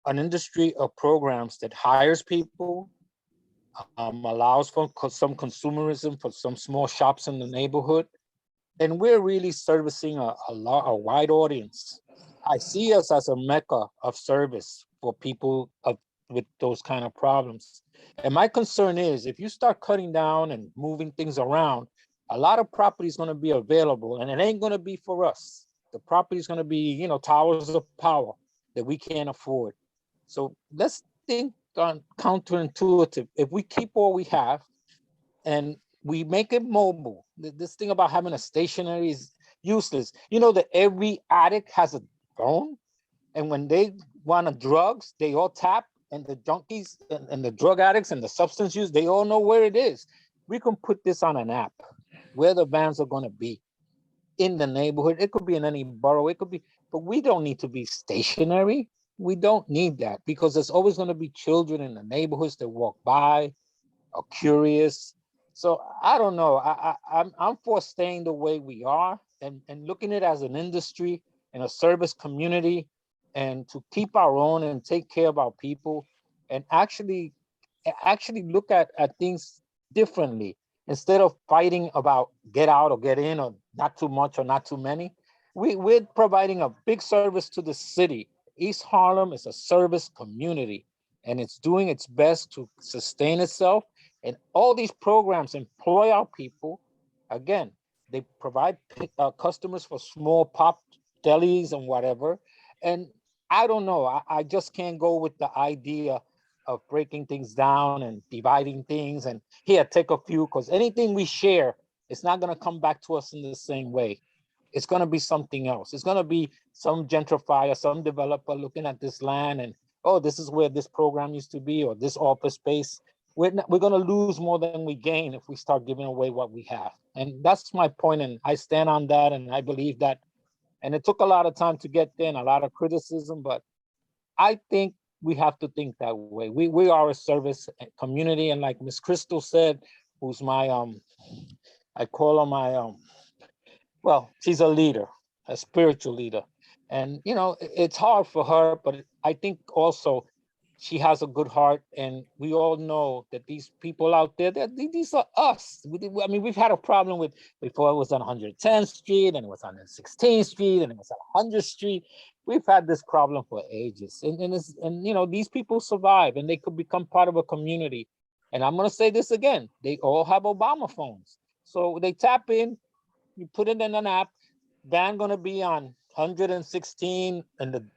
an industry of programs that hires people, allows for some consumerism for some small shops in the neighborhood. And we're really servicing a wide audience. I see us as a mecca of service for people with those kind of problems. And my concern is if you start cutting down and moving things around, a lot of property is going to be available and it ain't going to be for us. The property is going to be, towers of power that we can't afford. So let's think on counterintuitive. If we keep what we have and we make it mobile, this thing about having a stationary is useless. You know that every addict has a phone, and when they want drugs, they all tap, and the junkies and the drug addicts and the substance use, they all know where it is. We can put this on an app where the vans are going to be in the neighborhood. It could be in any borough, it could be, but we don't need to be stationary. We don't need that because there's always going to be children in the neighborhoods that walk by, are curious. So I don't know. I'm for staying the way we are and looking at it as an industry and a service community, and to keep our own and take care of our people, and actually look at things differently instead of fighting about get out or get in or not too much or not too many. We're providing a big service to the city. East Harlem is a service community, and it's doing its best to sustain itself. And all these programs employ our people. Again, they provide customers for small pop delis and whatever. And I don't know, I just can't go with the idea of breaking things down and dividing things and here, take a few, because anything we share, it's not going to come back to us in the same way. It's going to be something else. It's going to be some gentrifier, some developer looking at this land and, oh, this is where this program used to be, or this office space. We're going to lose more than we gain if we start giving away what we have. And that's my point, and I stand on that, and I believe that. And it took a lot of time to get there and a lot of criticism, but I think we have to think that way. We are a service community, and like Miss Crystal said, who's my I call her my well, she's a leader, a spiritual leader, and it's hard for her, but I think also she has a good heart, and we all know that these people out there, these are us. I mean, we've had a problem with, before it was on 110th Street, and it was on 16th Street, and it was on 100th Street. We've had this problem for ages, and these people survive, and they could become part of a community. And I'm gonna say this again: they all have Obama phones, so they tap in. You put it in an app. Van gonna be on 116 and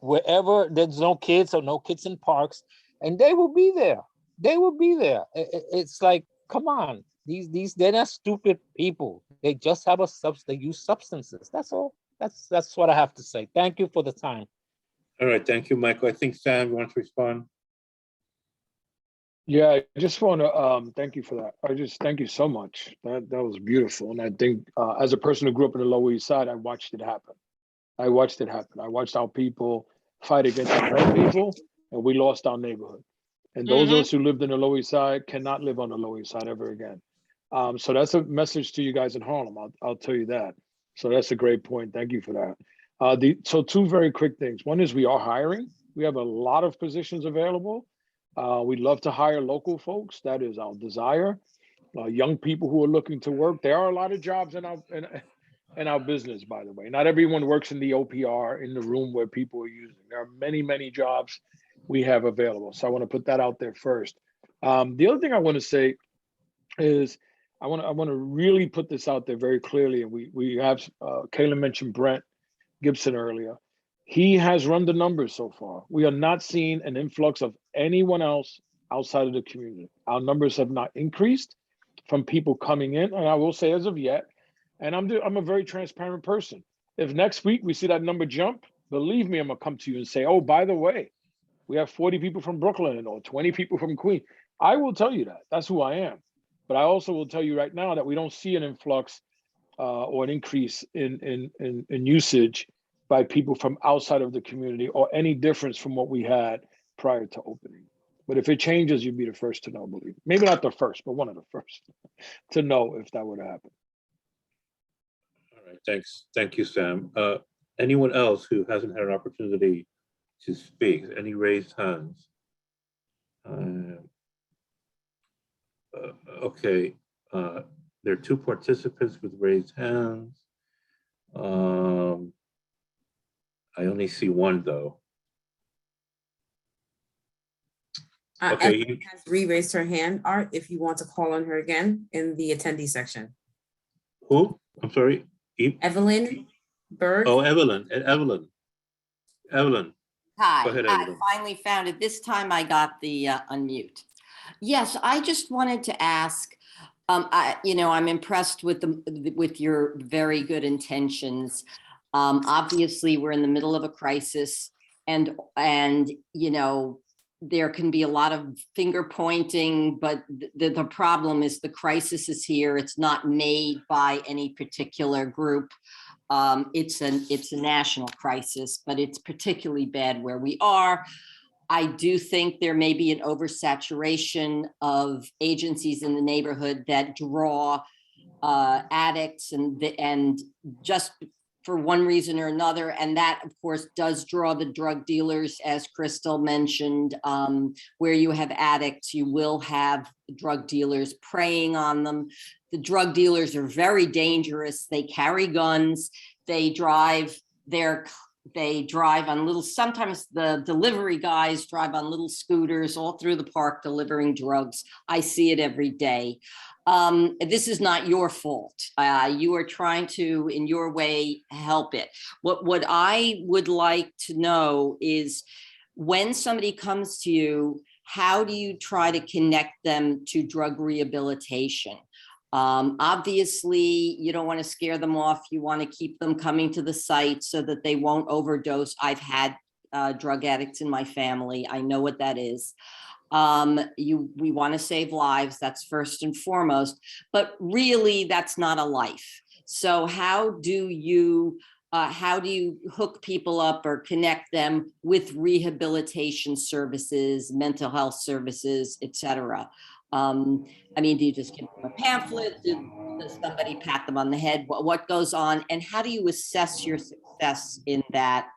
wherever there's no kids or no kids in parks, and they will be there. They will be there. It's like, come on, they're not stupid people. They just have they use substances. That's all. That's what I have to say. Thank you for the time. All right, thank you, Michael. I think Sam wants to respond. Yeah, I just want to thank you for that. Thank you so much. That was beautiful. And I think as a person who grew up in the Lower East Side, I watched it happen. I watched our people fight against our own people, and we lost our neighborhood. And those of us who lived in the Lower East Side cannot live on the Lower East Side ever again. So that's a message to you guys in Harlem. I'll tell you that. So that's a great point. Thank you for that. So two very quick things. One is we are hiring. We have a lot of positions available. We'd love to hire local folks. That is our desire. Young people who are looking to work. There are a lot of jobs in our business, by the way. Not everyone works in the OPR, in the room where people are using. There are many, many jobs we have available. So I want to put that out there first. The other thing I want to say is I want to really put this out there very clearly. And we have, Kayla mentioned Brent Gibson earlier. He has run the numbers so far. We are not seeing an influx of anyone else outside of the community. Our numbers have not increased from people coming in. And I will say as of yet, and I'm a very transparent person. If next week we see that number jump, believe me, I'm gonna come to you and say, oh, by the way, we have 40 people from Brooklyn or 20 people from Queens. I will tell you that. That's who I am. But I also will tell you right now that we don't see an influx or an increase in usage by people from outside of the community, or any difference from what we had prior to opening. But if it changes, you'd be the first to know, believe me. Maybe not the first, but one of the first to know if that were to happen. All right, thanks. Thank you, Sam. Anyone else who hasn't had an opportunity to speak? Any raised hands? Okay, there are 2 participants with raised hands. I only see 1 though. Okay, Evelyn has re-raised her hand, Art, if you want to call on her again in the attendee section. who? I'm sorry. Evelyn Berg. Oh, Evelyn. Evelyn. Hi, Go ahead, I Evelyn. finally found it. This time I got the unmute. Yes, I just wanted to ask, I'm impressed with with your very good intentions. Obviously, we're in the middle of a crisis, and there can be a lot of finger pointing, but the problem is the crisis is here. It's not made by any particular group. It's a national crisis, but it's particularly bad where we are. I do think there may be an oversaturation of agencies in the neighborhood that draw addicts and just for one reason or another. And that, of course, does draw the drug dealers, as Crystal mentioned. Where you have addicts, you will have drug dealers preying on them. The drug dealers are very dangerous. They carry guns. They drive on little, sometimes the delivery guys drive on little scooters all through the park delivering drugs. I see it every day. This is not your fault. You are trying to, in your way, help it. What I would like to know is when somebody comes to you, how do you try to connect them to drug rehabilitation? Obviously, you don't want to scare them off. You want to keep them coming to the site so that they won't overdose. I've had drug addicts in my family. I know what that is. We want to save lives. That's first and foremost. But really, that's not a life. So how do you hook people up or connect them with rehabilitation services, mental health services, et cetera? Do you just give them a pamphlet? Does somebody pat them on the head? What goes on? And how do you assess your success in that,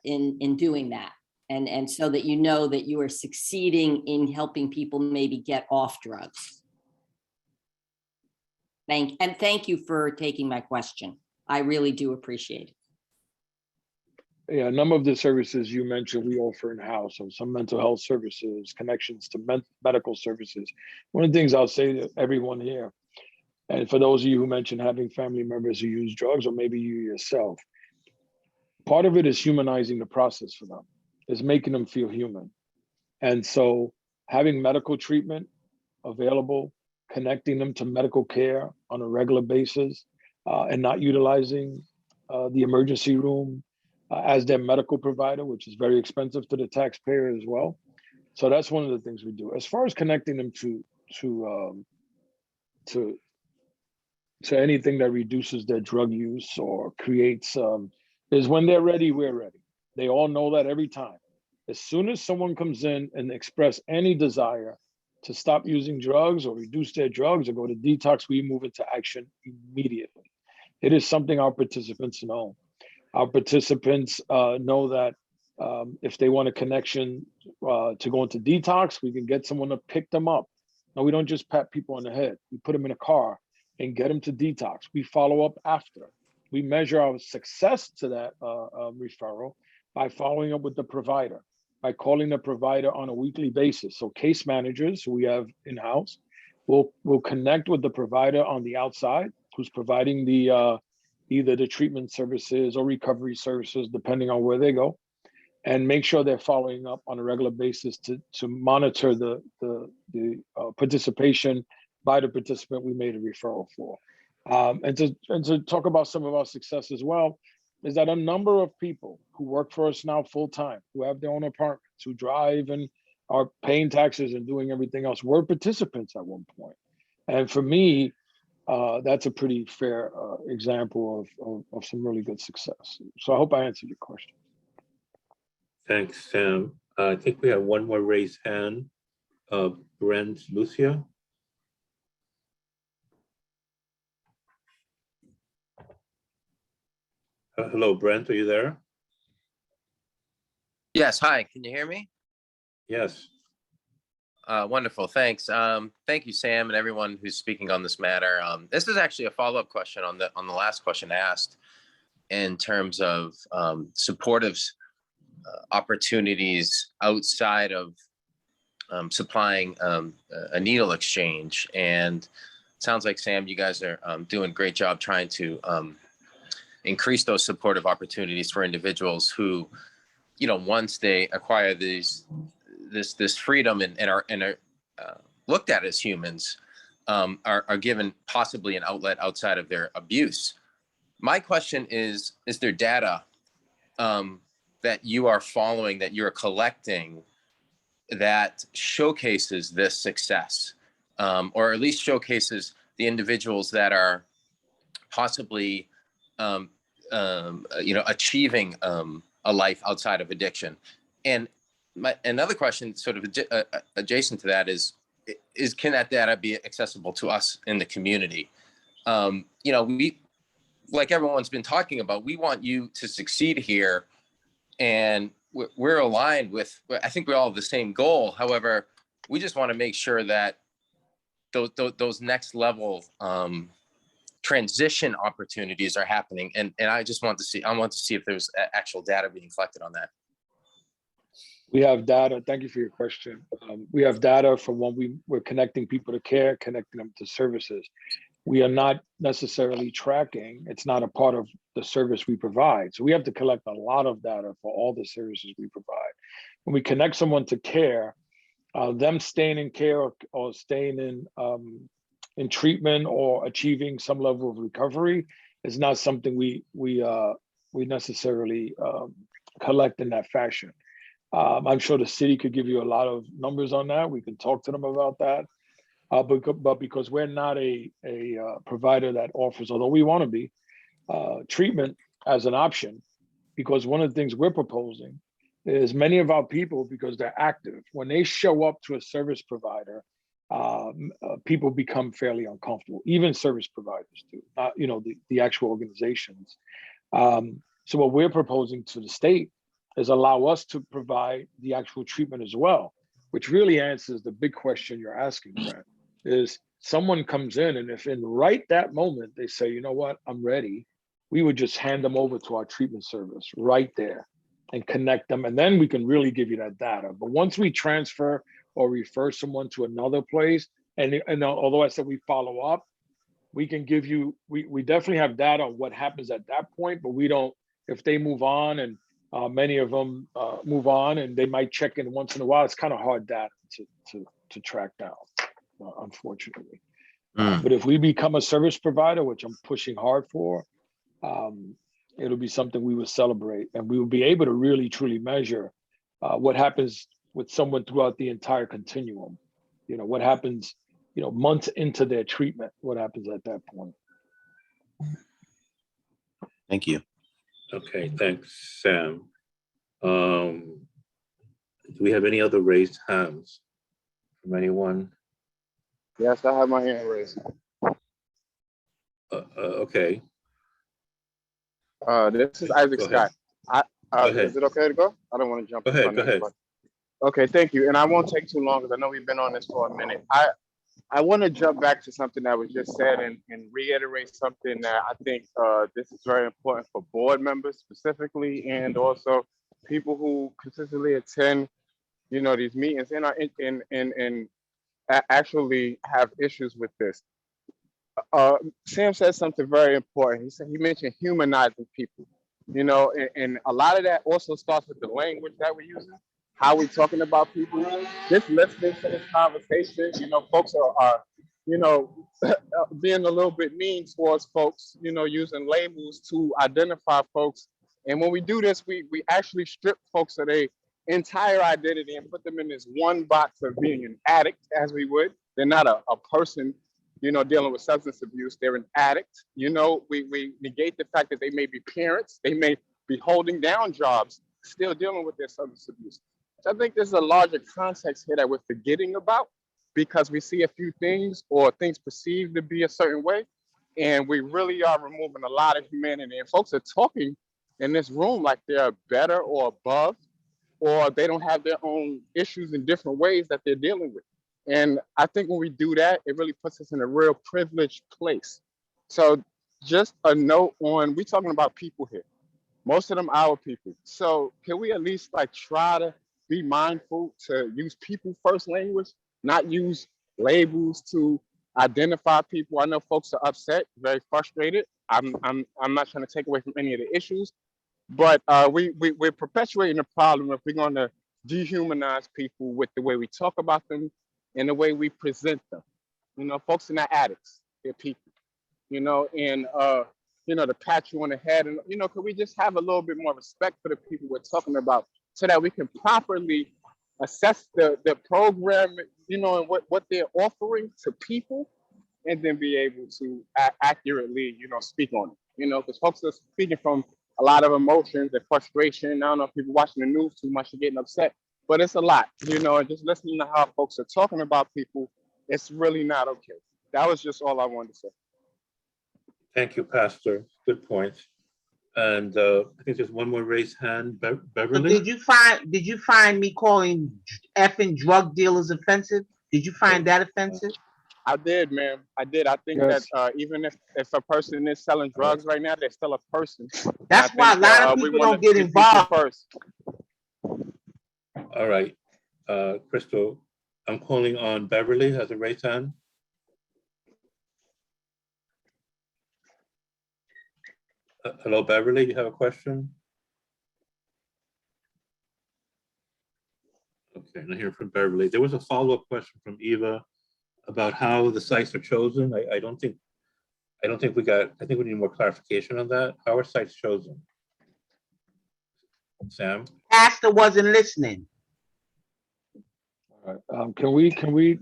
in doing that? And so that you know that you are succeeding in helping people maybe get off drugs. Thank you for taking my question. I really do appreciate it. Yeah, a number of the services you mentioned we offer in-house, so some mental health services, connections to medical services. One of the things I'll say to everyone here, and for those of you who mentioned having family members who use drugs, or maybe you yourself, part of it is humanizing the process for them, is making them feel human. And so having medical treatment available, connecting them to medical care on a regular basis, and not utilizing the emergency room as their medical provider, which is very expensive to the taxpayer as well. So that's one of the things we do. As far as connecting them to anything that reduces their drug use or creates, is when they're ready, we're ready. They all know that every time. As soon as someone comes in and express any desire to stop using drugs or reduce their drugs or go to detox, we move into action immediately. It is something our participants know. Our participants know that if they want a connection to go into detox, we can get someone to pick them up. Now, we don't just pat people on the head. We put them in a car and get them to detox. We follow up after. We measure our success to that referral by following up with the provider, by calling the provider on a weekly basis. So case managers who we have in-house will connect with the provider on the outside who's providing the either the treatment services or recovery services, depending on where they go, and make sure they're following up on a regular basis to monitor the participation by the participant we made a referral for. And to talk about some of our success as well, is that a number of people who work for us now full-time, who have their own apartments, who drive and are paying taxes and doing everything else, were participants at one point. And for me, that's a pretty fair example of some really good success. So I hope I answered your question. Thanks, Sam. I think we have one more raised hand. Brent Lucia. Hello, Brent, are you there? Yes, hi, can you hear me? Yes. Wonderful, thanks. Thank you, Sam, and everyone who's speaking on this matter. This is actually a follow-up question on the last question asked in terms of supportive opportunities outside of supplying a needle exchange. And it sounds like, Sam, you guys are doing a great job trying to increase those supportive opportunities for individuals who, you know, once they acquire this freedom and are looked at as humans, are given possibly an outlet outside of their abuse. My question is there data that you are following, that you're collecting, that showcases this success, or at least showcases the individuals that are possibly achieving a life outside of addiction? And another question sort of adjacent to that is can that data be accessible to us in the community? We, like everyone's been talking about, we want you to succeed here, and we're aligned with, I think we all have the same goal. However, we just want to make sure that those next level transition opportunities are happening. And I want to see if there's actual data being collected on that. We have data. Thank you for your question. We have data from when we're connecting people to care, connecting them to services. We are not necessarily tracking. It's not a part of the service we provide. So we have to collect a lot of data for all the services we provide. When we connect someone to care, them staying in care or staying in treatment or achieving some level of recovery is not something we necessarily collect in that fashion. I'm sure the city could give you a lot of numbers on that. We can talk to them about that. But because we're not a provider that offers, although we want to be, treatment as an option, because one of the things we're proposing is many of our people, because they're active, when they show up to a service provider, people become fairly uncomfortable. Even service providers do, not the actual organizations. So what we're proposing to the state is allow us to provide the actual treatment as well, which really answers the big question you're asking, Brent. Is someone comes in, and if in right that moment they say, you know what, I'm ready, we would just hand them over to our treatment service right there and connect them. And then we can really give you that data. But once we transfer or refer someone to another place, and although I said we follow up, we can give you, we definitely have data on what happens at that point, but we don't, if they move on, and many of them move on and they might check in once in a while, it's kind of hard data to track down. Unfortunately. But if we become a service provider, which I'm pushing hard for, it'll be something we will celebrate, and we will be able to really truly measure what happens with someone throughout the entire continuum. What happens, months into their treatment, what happens at that point. Thank you. Okay, thanks, Sam. Do we have any other raised hands from anyone? Yes, I have my hand raised. Okay. This is Isaac Go Scott. Is it okay to go? I don't want to jump. Go ahead. Okay, thank you. And I won't take too long because I know we've been on this for a minute. I want to jump back to something that was just said and reiterate something that I think this is very important for board members specifically, and also people who consistently attend, these meetings and are actually have issues with this. Sam said something very important. He mentioned humanizing people, and a lot of that also starts with the language that we're using, how we're talking about people. Just listening to this conversation, folks are being a little bit mean towards folks, using labels to identify folks. And when we do this, we actually strip folks of their entire identity and put them in this one box of being an addict, as we would. They're not a person dealing with substance abuse. They're an addict. We negate the fact that they may be parents. They may be holding down jobs, still dealing with their substance abuse. So I think there's a larger context here that we're forgetting about because we see a few things or things perceived to be a certain way. And we really are removing a lot of humanity. And folks are talking in this room like they're better or above, or they don't have their own issues in different ways that they're dealing with. And I think when we do that, it really puts us in a real privileged place. So just a note on, we're talking about people here. Most of them our people. So can we at least try to be mindful to use people first language, not use labels to identify people? I know folks are upset, very frustrated. I'm not trying to take away from any of the issues, but we're perpetuating the problem if we're going to dehumanize people with the way we talk about them and the way we present them. Folks are not addicts, they're people, and to pat you on the head. And, could we just have a little bit more respect for the people we're talking about so that we can properly assess the program, and what they're offering to people, and then be able to accurately, speak on it, because folks are speaking from a lot of emotions and frustration. I don't know if people watching the news too much are getting upset, but it's a lot, and just listening to how folks are talking about people, it's really not okay. That was just all I wanted to say. Thank you, Pastor. Good point. And I think there's one more raised hand, Beverly. Did you find me calling effing drug dealers offensive? Did you find that offensive? I did, ma'am. I did. I think that even if a person is selling drugs right now, they're still a person. That's why a lot of people don't get involved. First. All right. Crystal, I'm calling on Beverly as a raised hand. Hello, Beverly, you have a question? Okay, not hearing from Beverly. There was a follow-up question from Eva about how the sites are chosen. I think we need more clarification on that. How are sites chosen? Sam? Pastor wasn't listening. All right. Can we?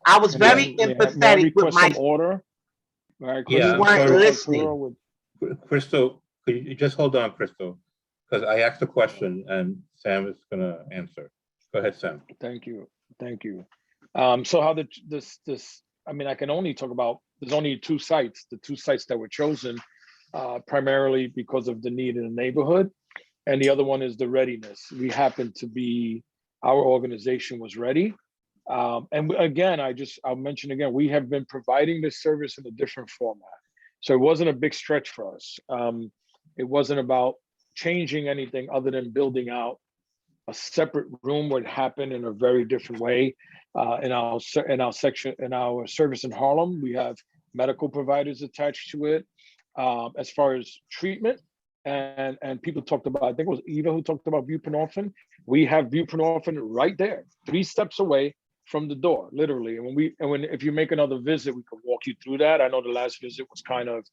I was very empathetic with my order. Right, yeah, you weren't listening. Crystal, could you just hold on, Crystal? Because I asked a question and Sam is going to answer. Go ahead, Sam. Thank you. So how I can only talk about, there's only the two sites that were chosen primarily because of the need in the neighborhood. And the other one is the readiness. We happen to be, our organization was ready. And again, I'll mention again, we have been providing this service in a different format. So it wasn't a big stretch for us. It wasn't about changing anything other than building out a separate room would happen in a very different way. In our service in Harlem, we have medical providers attached to it. As far as treatment, and people talked about, I think it was Eva who talked about buprenorphine. We have buprenorphine right there, 3 steps away from the door, literally. And if you make another visit, we can walk you through that. I know the last visit was kind of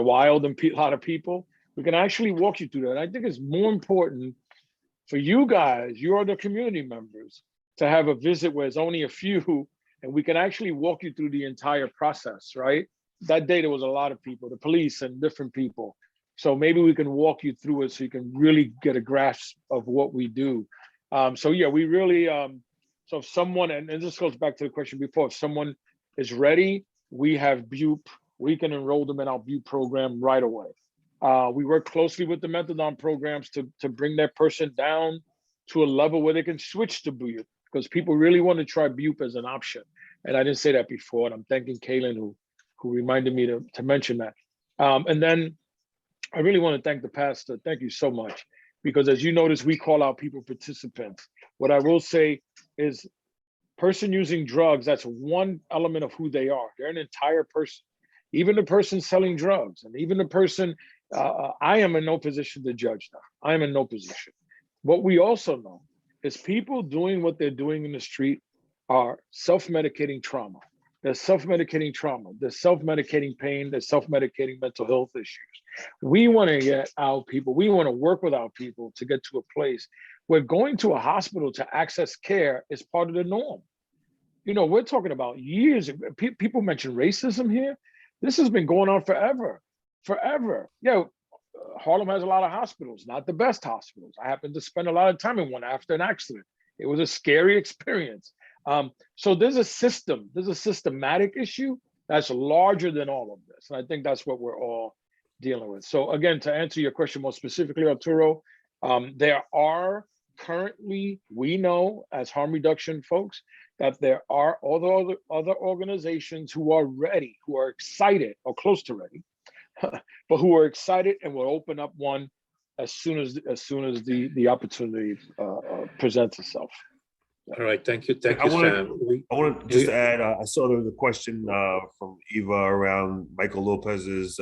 wild and a lot of people. We can actually walk you through that. And I think it's more important for you guys, you are the community members, to have a visit where it's only a few, and we can actually walk you through the entire process, right? That day there was a lot of people, the police and different people. So maybe we can walk you through it so you can really get a grasp of what we do. So yeah, we really, so if someone, and this goes back to the question before, if someone is ready, we have BUP, we can enroll them in our BUP program right away. We work closely with the methadone programs to bring that person down to a level where they can switch to BUP, because people really want to try BUP as an option. And I didn't say that before, and I'm thanking Kaylin who reminded me to mention that. And then I really want to thank the pastor. Thank you so much. Because as you notice, we call out people participants. What I will say is, person using drugs, that's one element of who they are. They're an entire person. Even the person selling drugs, and even the person, I am in no position to judge them. I am in no position. What we also know is people doing what they're doing in the street are self-medicating trauma. They're self-medicating trauma. They're self-medicating pain. They're self-medicating mental health issues. We want to get our people, we want to work with our people to get to a place where going to a hospital to access care is part of the norm. You know, we're talking about years. People mention racism here. This has been going on forever, forever. Yeah, Harlem has a lot of hospitals, not the best hospitals. I happened to spend a lot of time in one after an accident. It was a scary experience. So there's a system, there's a systematic issue that's larger than all of this. And I think that's what we're all dealing with. So again, to answer your question more specifically, Arturo, there are currently, we know as harm reduction folks, that there are other organizations who are ready, who are excited or close to ready, but who are excited and will open up one as soon as the opportunity presents itself. All right, thank you, I Sam. want to just add, I saw there was a question from Eva around Michael Lopez's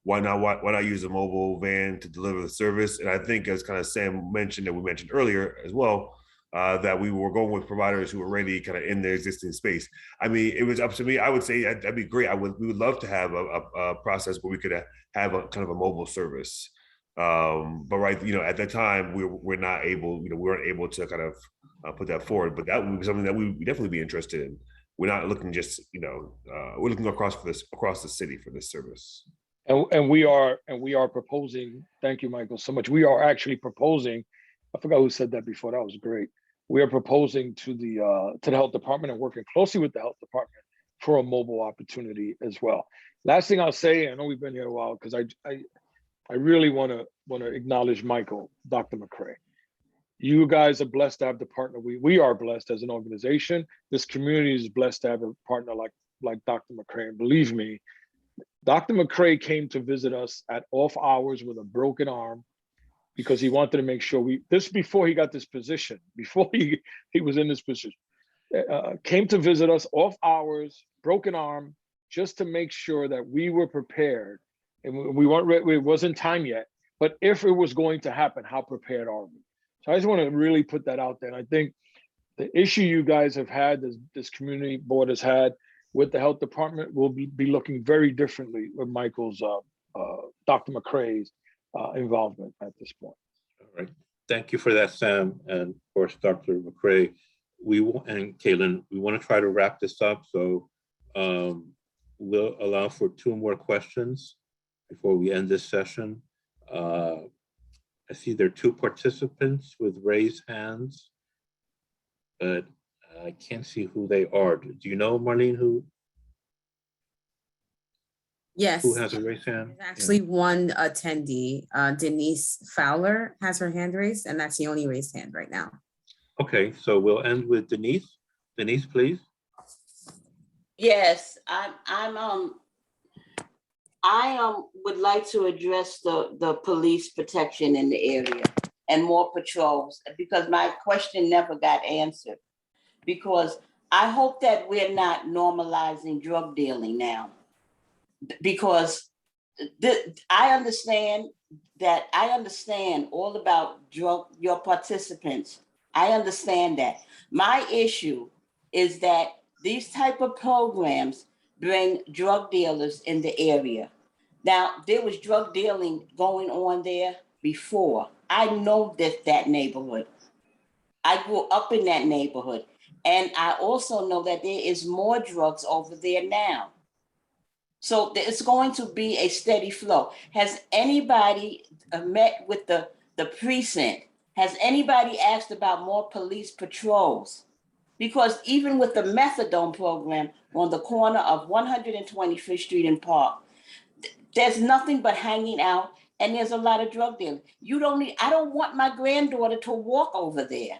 why not use a mobile van to deliver the service? And I think, as kind of Sam mentioned, and we mentioned earlier as well, that we were going with providers who were already kind of in their existing space. I mean, it was up to me. I would say that'd be great. We would love to have a process where we could have a kind of a mobile service. But right, at that time we're not able, we weren't able to kind of put that forward. But that would be something that we would definitely be interested in. We're not looking just, we're looking across the city for this service. And we are proposing, thank you, Michael, so much. We are actually proposing, I forgot who said that before, that was great. We are proposing to the health department and working closely with the health department for a mobile opportunity as well. Last thing I'll say, I know we've been here a while, because I really want to acknowledge Michael, Dr. McCray. You guys are blessed to have the partner. We are blessed as an organization. This community is blessed to have a partner like Dr. McCray. And believe me, Dr. McCray came to visit us at off hours with a broken arm because he wanted to make sure before he got this position, before he was in this position, came to visit us off hours, broken arm, just to make sure that we were prepared. And we weren't ready, it wasn't time yet, but if it was going to happen, how prepared are we? So I just want to really put that out there. And I think the issue you guys have had, this community board has had with the health department, will be looking very differently with Michael's, Dr. McCray's involvement at this point. All right, thank you for that, Sam, and of course, Dr. McCray. And Kaylin, we want to try to wrap this up, so we'll allow for 2 more questions before we end this session. I see there are 2 participants with raised hands, but I can't see who they are. Do you know, Marlene, who? Yes. Who has a raised hand? There's actually one attendee, Denise Fowler has her hand raised, and that's the only raised hand right now. Okay, so we'll end with Denise. Denise, please. Yes, I would like to address the police protection in the area and more patrols, because my question never got answered. Because I hope that we're not normalizing drug dealing now. Because I understand all about your participants. I understand that. My issue is that these type of programs bring drug dealers in the area. Now, there was drug dealing going on there before. I know that neighborhood. I grew up in that neighborhood. And I also know that there is more drugs over there now. So it's going to be a steady flow. Has anybody met with the precinct? Has anybody asked about more police patrols? Because even with the methadone program on the corner of 125th Street and Park, there's nothing but hanging out, and there's a lot of drug dealing. I don't want my granddaughter to walk over there.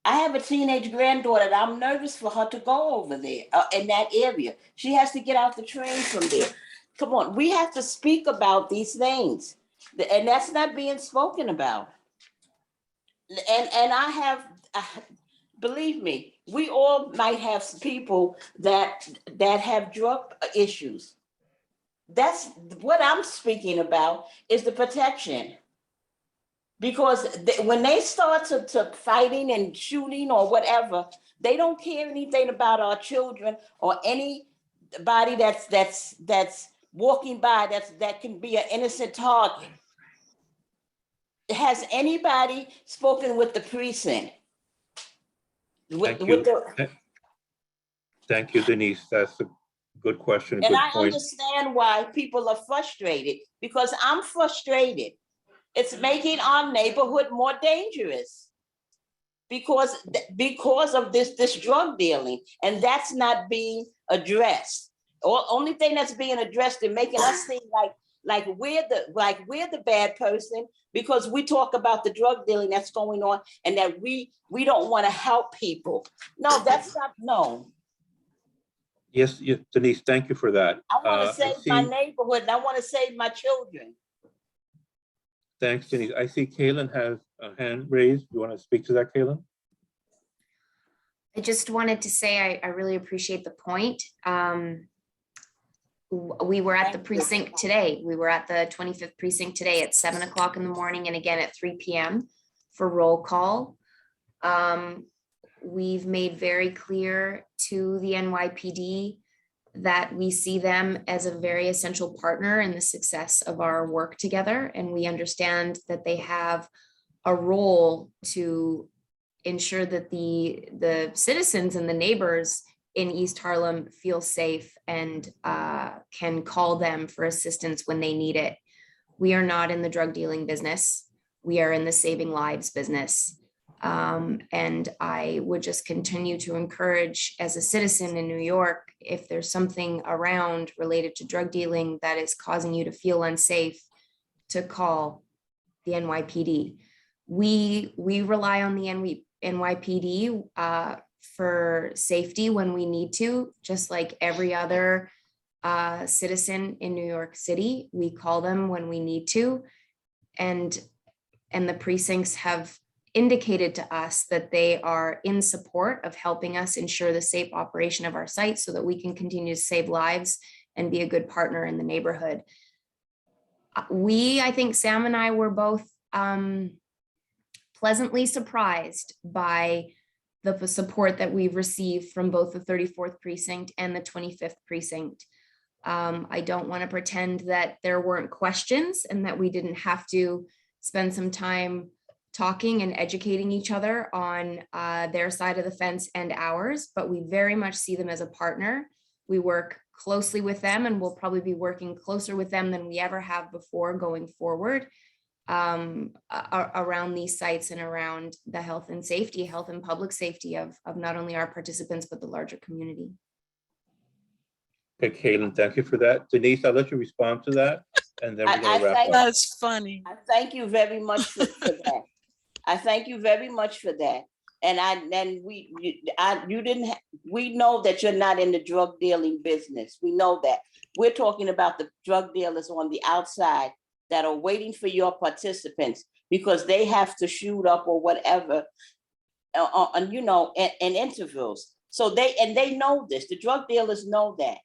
I have a teenage granddaughter that I'm nervous for her to go over there in that area. She has to get out the train from there. Come on, we have to speak about these things. And that's not being spoken about. And I have, believe me, we all might have people that have drug issues. That's what I'm speaking about, is the protection. Because when they start to fighting and shooting or whatever, they don't care anything about our children or anybody that's walking by that can be an innocent target. Has anybody spoken with the precinct? Thank you, Denise. That's a good question, a And good I point. understand why people are frustrated, because I'm frustrated. It's making our neighborhood more dangerous because of this drug dealing, and that's not being addressed. Or only thing that's being addressed and making us seem like we're the bad person, because we talk about the drug dealing that's going on and that we don't want to help people. No, that's not, no. Yes, Denise, thank you for that. I want to save my see, neighborhood and I want to save my children. Thanks, Denise. I see Kaylin has a hand raised. You want to speak to that, Kaylin? I just wanted to say I really appreciate the point. We were at the precinct today. We were at the 25th precinct today at 7 o'clock in the morning and again at 3 p.m. for roll call. We've made very clear to the NYPD that we see them as a very essential partner in the success of our work together. And we understand that they have a role to ensure that the citizens and the neighbors in East Harlem feel safe and can call them for assistance when they need it. We are not in the drug dealing business. We are in the saving lives business. And I would just continue to encourage, as a citizen in New York, if there's something around related to drug dealing that is causing you to feel unsafe, to call the NYPD. We rely on the NYPD for safety when we need to, just like every other citizen in New York City. We call them when we need to, and the precincts have indicated to us that they are in support of helping us ensure the safe operation of our site so that we can continue to save lives and be a good partner in the neighborhood. I think Sam and I were both pleasantly surprised by the support that we've received from both the 34th precinct and the 25th precinct. I don't want to pretend that there weren't questions and that we didn't have to spend some time talking and educating each other on their side of the fence and ours, but we very much see them as a partner. We work closely with them, and we'll probably be working closer with them than we ever have before going forward around these sites and around the health and public safety of not only our participants, but the larger community. Okay, Kaylin, thank you for that. Denise, I'll let you respond to that, and then we're going to wrap up. That's funny. I thank you very much for that. I thank you very much for that. And we know that you're not in the drug dealing business. We know that. We're talking about the drug dealers on the outside that are waiting for your participants because they have to shoot up or whatever, in intervals. So they know this. The drug dealers know that.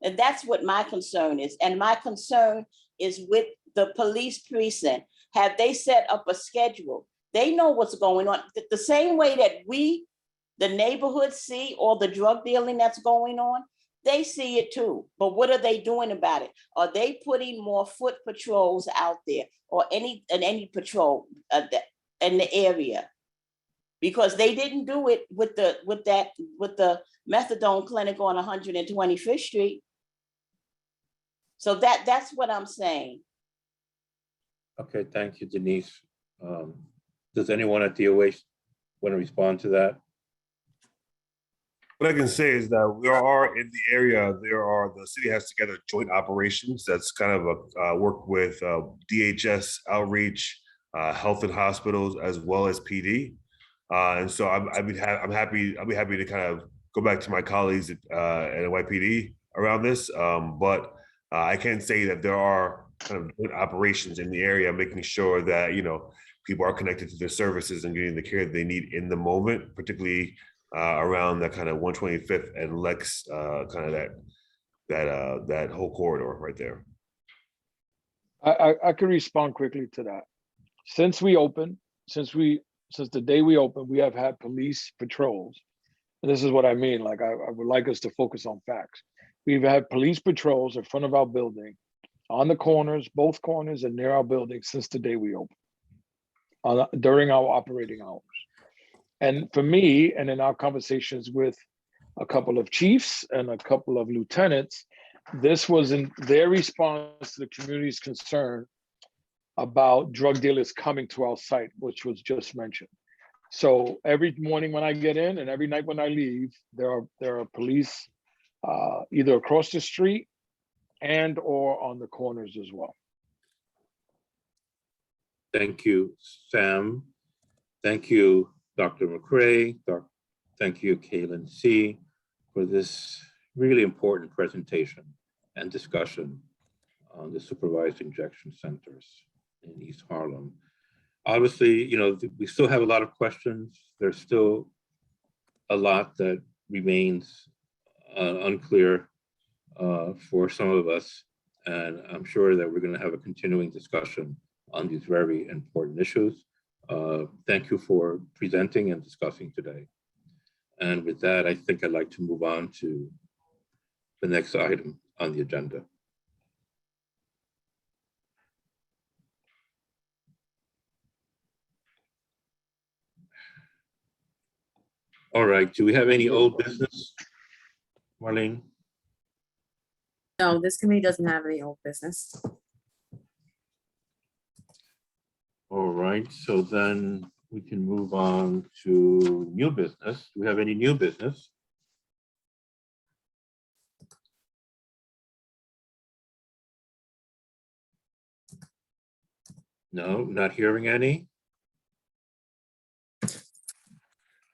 And that's what my concern is. And my concern is with the police precinct. Have they set up a schedule? They know what's going on. The same way that we, the neighborhood, see all the drug dealing that's going on, they see it too. But what are they doing about it? Are they putting more foot patrols out there or any patrol in the area? Because they didn't do it with the methadone clinic on 125th Street. So that's what I'm saying. Okay, thank you, Denise. Does anyone at DOH want to respond to that? What I can say is that we are in the area. The city has together joint operations. That's kind of a work with DHS outreach, health and hospitals, as well as PD. And so I'll be happy to kind of go back to my colleagues at NYPD around this. But I can say that there are kind of joint operations in the area, making sure that people are connected to their services and getting the care that they need in the moment, particularly around that kind of 125th and Lex, kind of that whole corridor right there. I can respond quickly to that. Since the day we opened, we have had police patrols. And this is what I mean. Like I would like us to focus on facts. We've had police patrols in front of our building, on the corners, both corners, and near our building since the day we opened. During our operating hours. And for me, and in our conversations with a couple of chiefs and a couple of lieutenants. This was in their response to the community's concern about drug dealers coming to our site, which was just mentioned. So every morning when I get in and every night when I leave, there are police either across the street and or on the corners as well. Thank you, Sam. Thank you, Dr. McCray. Thank you, Kaylin C., for this really important presentation and discussion on the supervised injection centers in East Harlem. Obviously, you know, we still have a lot of questions. There's still a lot that remains unclear for some of us. And I'm sure that we're going to have a continuing discussion on these very important issues. Thank you for presenting and discussing today. And with that, I think I'd like to move on to the next item on the agenda. All right, do we have any old business, Marlene? No, this committee doesn't have any old business. All right, so then we can move on to new business. Do we have any new business? No, not hearing any.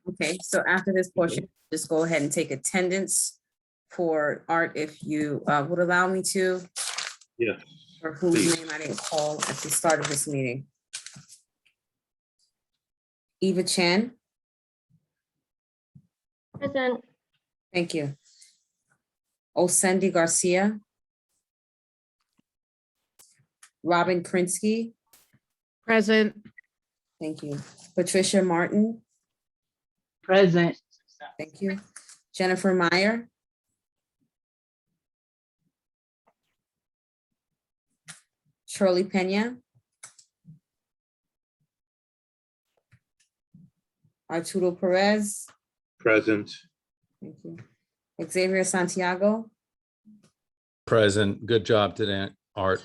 Okay, so after this portion, just go ahead and take attendance for Art if you would allow me to, Yes. or whose please. name I didn't call at the start of this meeting. Eva Chan. Present. Thank you. Osendi Garcia. Robin Krinsky. Present. Thank you. Patricia Martin. Present. Thank you. Jennifer Meyer. Shirley Pena. Arturo Perez. Present. Thank you. Xavier Santiago. Present. Good job today, Art.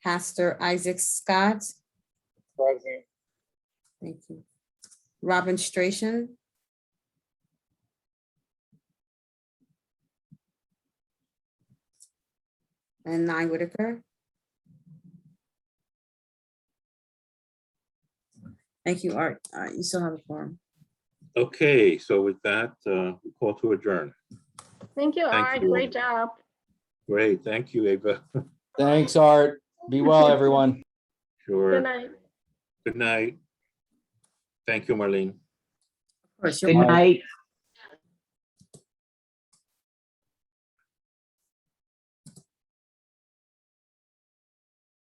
Pastor Isaac Scott. Present. Thank you. Robin Strachan. And Nye Whitaker. Thank you, Art. You still have a forum. Okay, so with that, we call to adjourn. Thank you, Thank Art. you. Great job. Great, thank you, Ava. Thanks, Art. Be well, everyone. Sure. Good night. Good night. Thank you, Marlene. Of course, Good you're welcome. night.